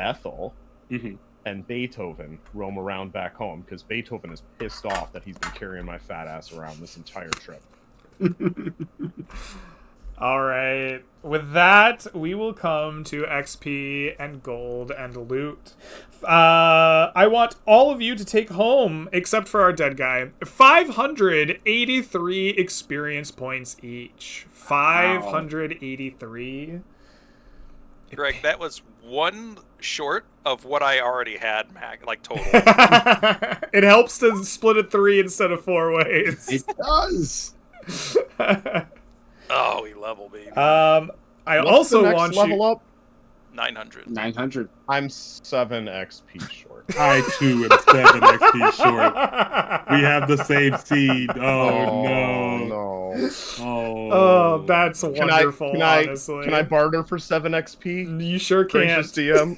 Ethel, and Beethoven roam around back home, because Beethoven is pissed off that he's been carrying my fat ass around this entire trip. All right. With that, we will come to XP and gold and loot. I want all of you to take home, except for our dead guy, 583 experience points each. 583. Greg, that was one short of what I already had, total. It helps to split it 3 instead of 4 ways. It does. Oh, he leveled me. I What's also the next want level you. up? 900. 900. I'm 7 XP short. I too am 7 XP short. We have the same seed. Oh, no. no. Oh, that's wonderful, honestly. Can I barter for 7 XP? You sure can. Gracious DM.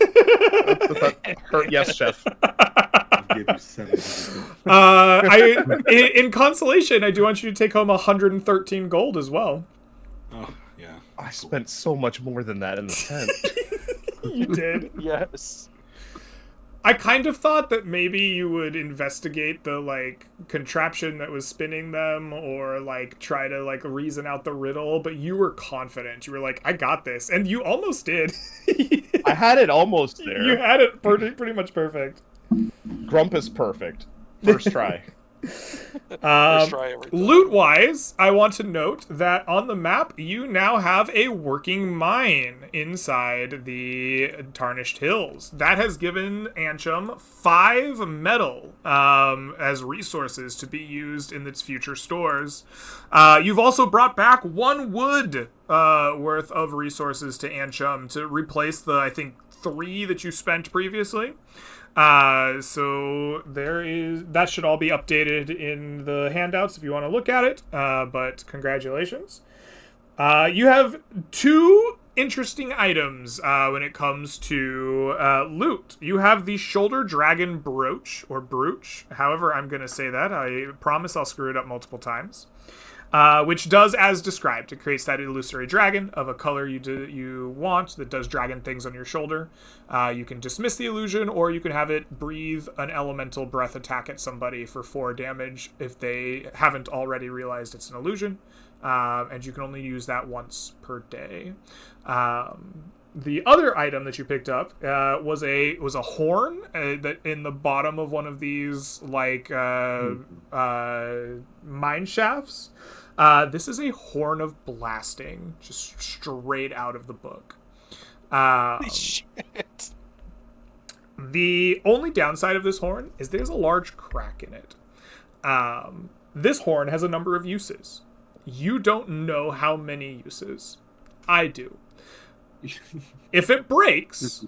Yes, chef. I'll give you 700. In consolation, I do want you to take home 113 gold as well. Oh, yeah. I spent so much more than that in the tent. You did. Yes. I kind of thought that maybe you would investigate the contraption that was spinning them, or try to reason out the riddle, but you were confident. You were like, I got this, and you almost did. I had it almost there. You had it pretty much perfect. Grumpus perfect. First try. First try every time. Loot-wise, I want to note that on the map, you now have a working mine inside the Tarnished Hills. That has given Anchum 5 metal as resources to be used in its future stores. You've also brought back 1 wood worth of resources to Anchum to replace the, I think, 3 that you spent previously. So that should all be updated in the handouts if you want to look at it. But congratulations. You have 2 interesting items when it comes to loot. You have the Shoulder Dragon Brooch, or Brooch, however I'm going to say that. I promise I'll screw it up multiple times. Which does as described. It creates that illusory dragon of a color you want that does dragon things on your shoulder. You can dismiss the illusion, or you can have it breathe an elemental breath attack at somebody for 4 damage if they haven't already realized it's an illusion. And you can only use that once per day. The other item that you picked up was a horn that in the bottom of one of these mine shafts. This is a horn of blasting, just straight out of the book. Holy shit. The only downside of this horn is there's a large crack in it. This horn has a number of uses. You don't know how many uses. I do. If it breaks,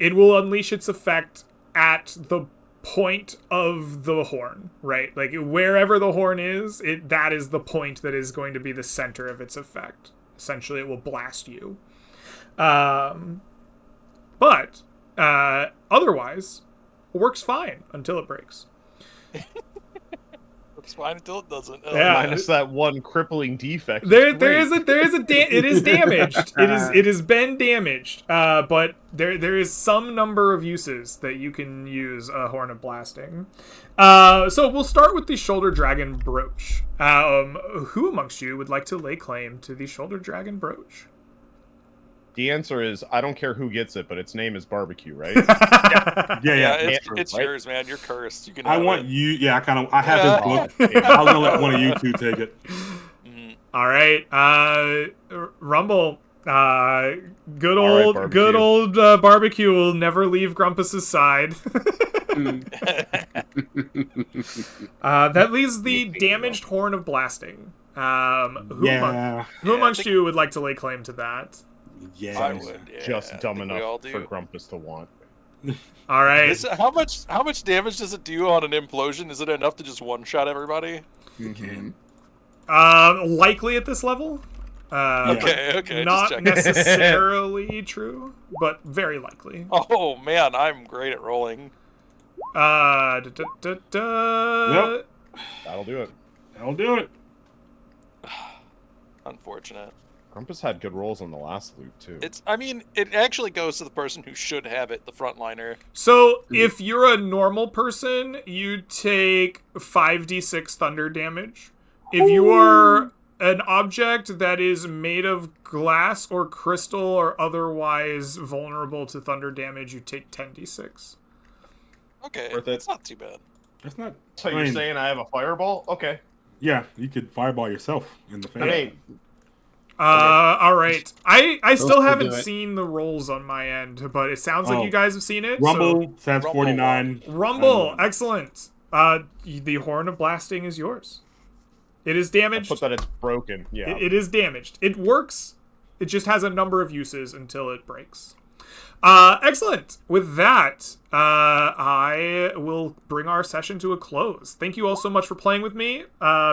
it will unleash its effect at the point of the horn, right? Wherever the horn is, that is the point that is going to be the center of its effect. Essentially, it will blast you. But otherwise, it works fine until it breaks. It's fine until it doesn't. Yeah. Minus that 1 crippling defect. It is damaged. It has been damaged. But there is some number of uses that you can use a Horn of Blasting. So we'll start with the Shoulder Dragon Brooch. Who amongst you would like to lay claim to the Shoulder Dragon Brooch? The answer is I don't care who gets it, but its name is barbecue, right? Yeah. It's right? yours, man. You're cursed. You can. I have want it. you. Yeah, I have this book. I was gonna let one of you two take it. All right, Rumble. Good All right, old, Barbecue. good old barbecue will never leave Grumpus's side. That leaves the damaged horn of blasting. Who amongst you would like to lay claim to that? Yeah. I would. Yeah, Just I dumb think we enough all do. for Grumpus to want. All right. How much damage does it do on an implosion? Is it enough to just one shot everybody? Likely at this level. Okay. Not just checking. necessarily true, but very likely. Oh man, I'm great at rolling. Nope. That'll do it. I'll do it. Unfortunate. Grumpus had good rolls on the last loop too. It actually goes to the person who should have it, the frontliner. So if you're a normal person, you take 5d6 thunder damage. If you are an object that is made of glass or crystal or otherwise vulnerable to thunder damage, you take 10d6. Okay, Worth it. it's not too bad. That's not. So you're saying I have a fireball? Okay. Yeah, you could fireball yourself in the face. Hey, All right. I still will haven't do it. seen the rolls on my end, but it sounds like Oh. you guys have seen it. Rumble says Rumble. 49. So, Rumble, excellent. The horn of blasting is yours. It is damaged. put that it's broken. Yeah. It is damaged. It works. It just has a number of uses until it breaks. Excellent. With that, I will bring our session to a close. Thank you all so much for playing with me.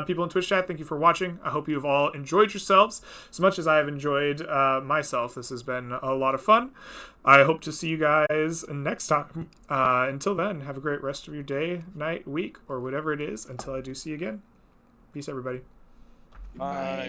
People in Twitch chat, thank you for watching. I hope you have all enjoyed yourselves as much as I have enjoyed myself. This has been a lot of fun. I hope to see you guys next time. Until then, have a great rest of your day, night, week, or whatever it is. Until I do see you again. Peace, everybody. Bye.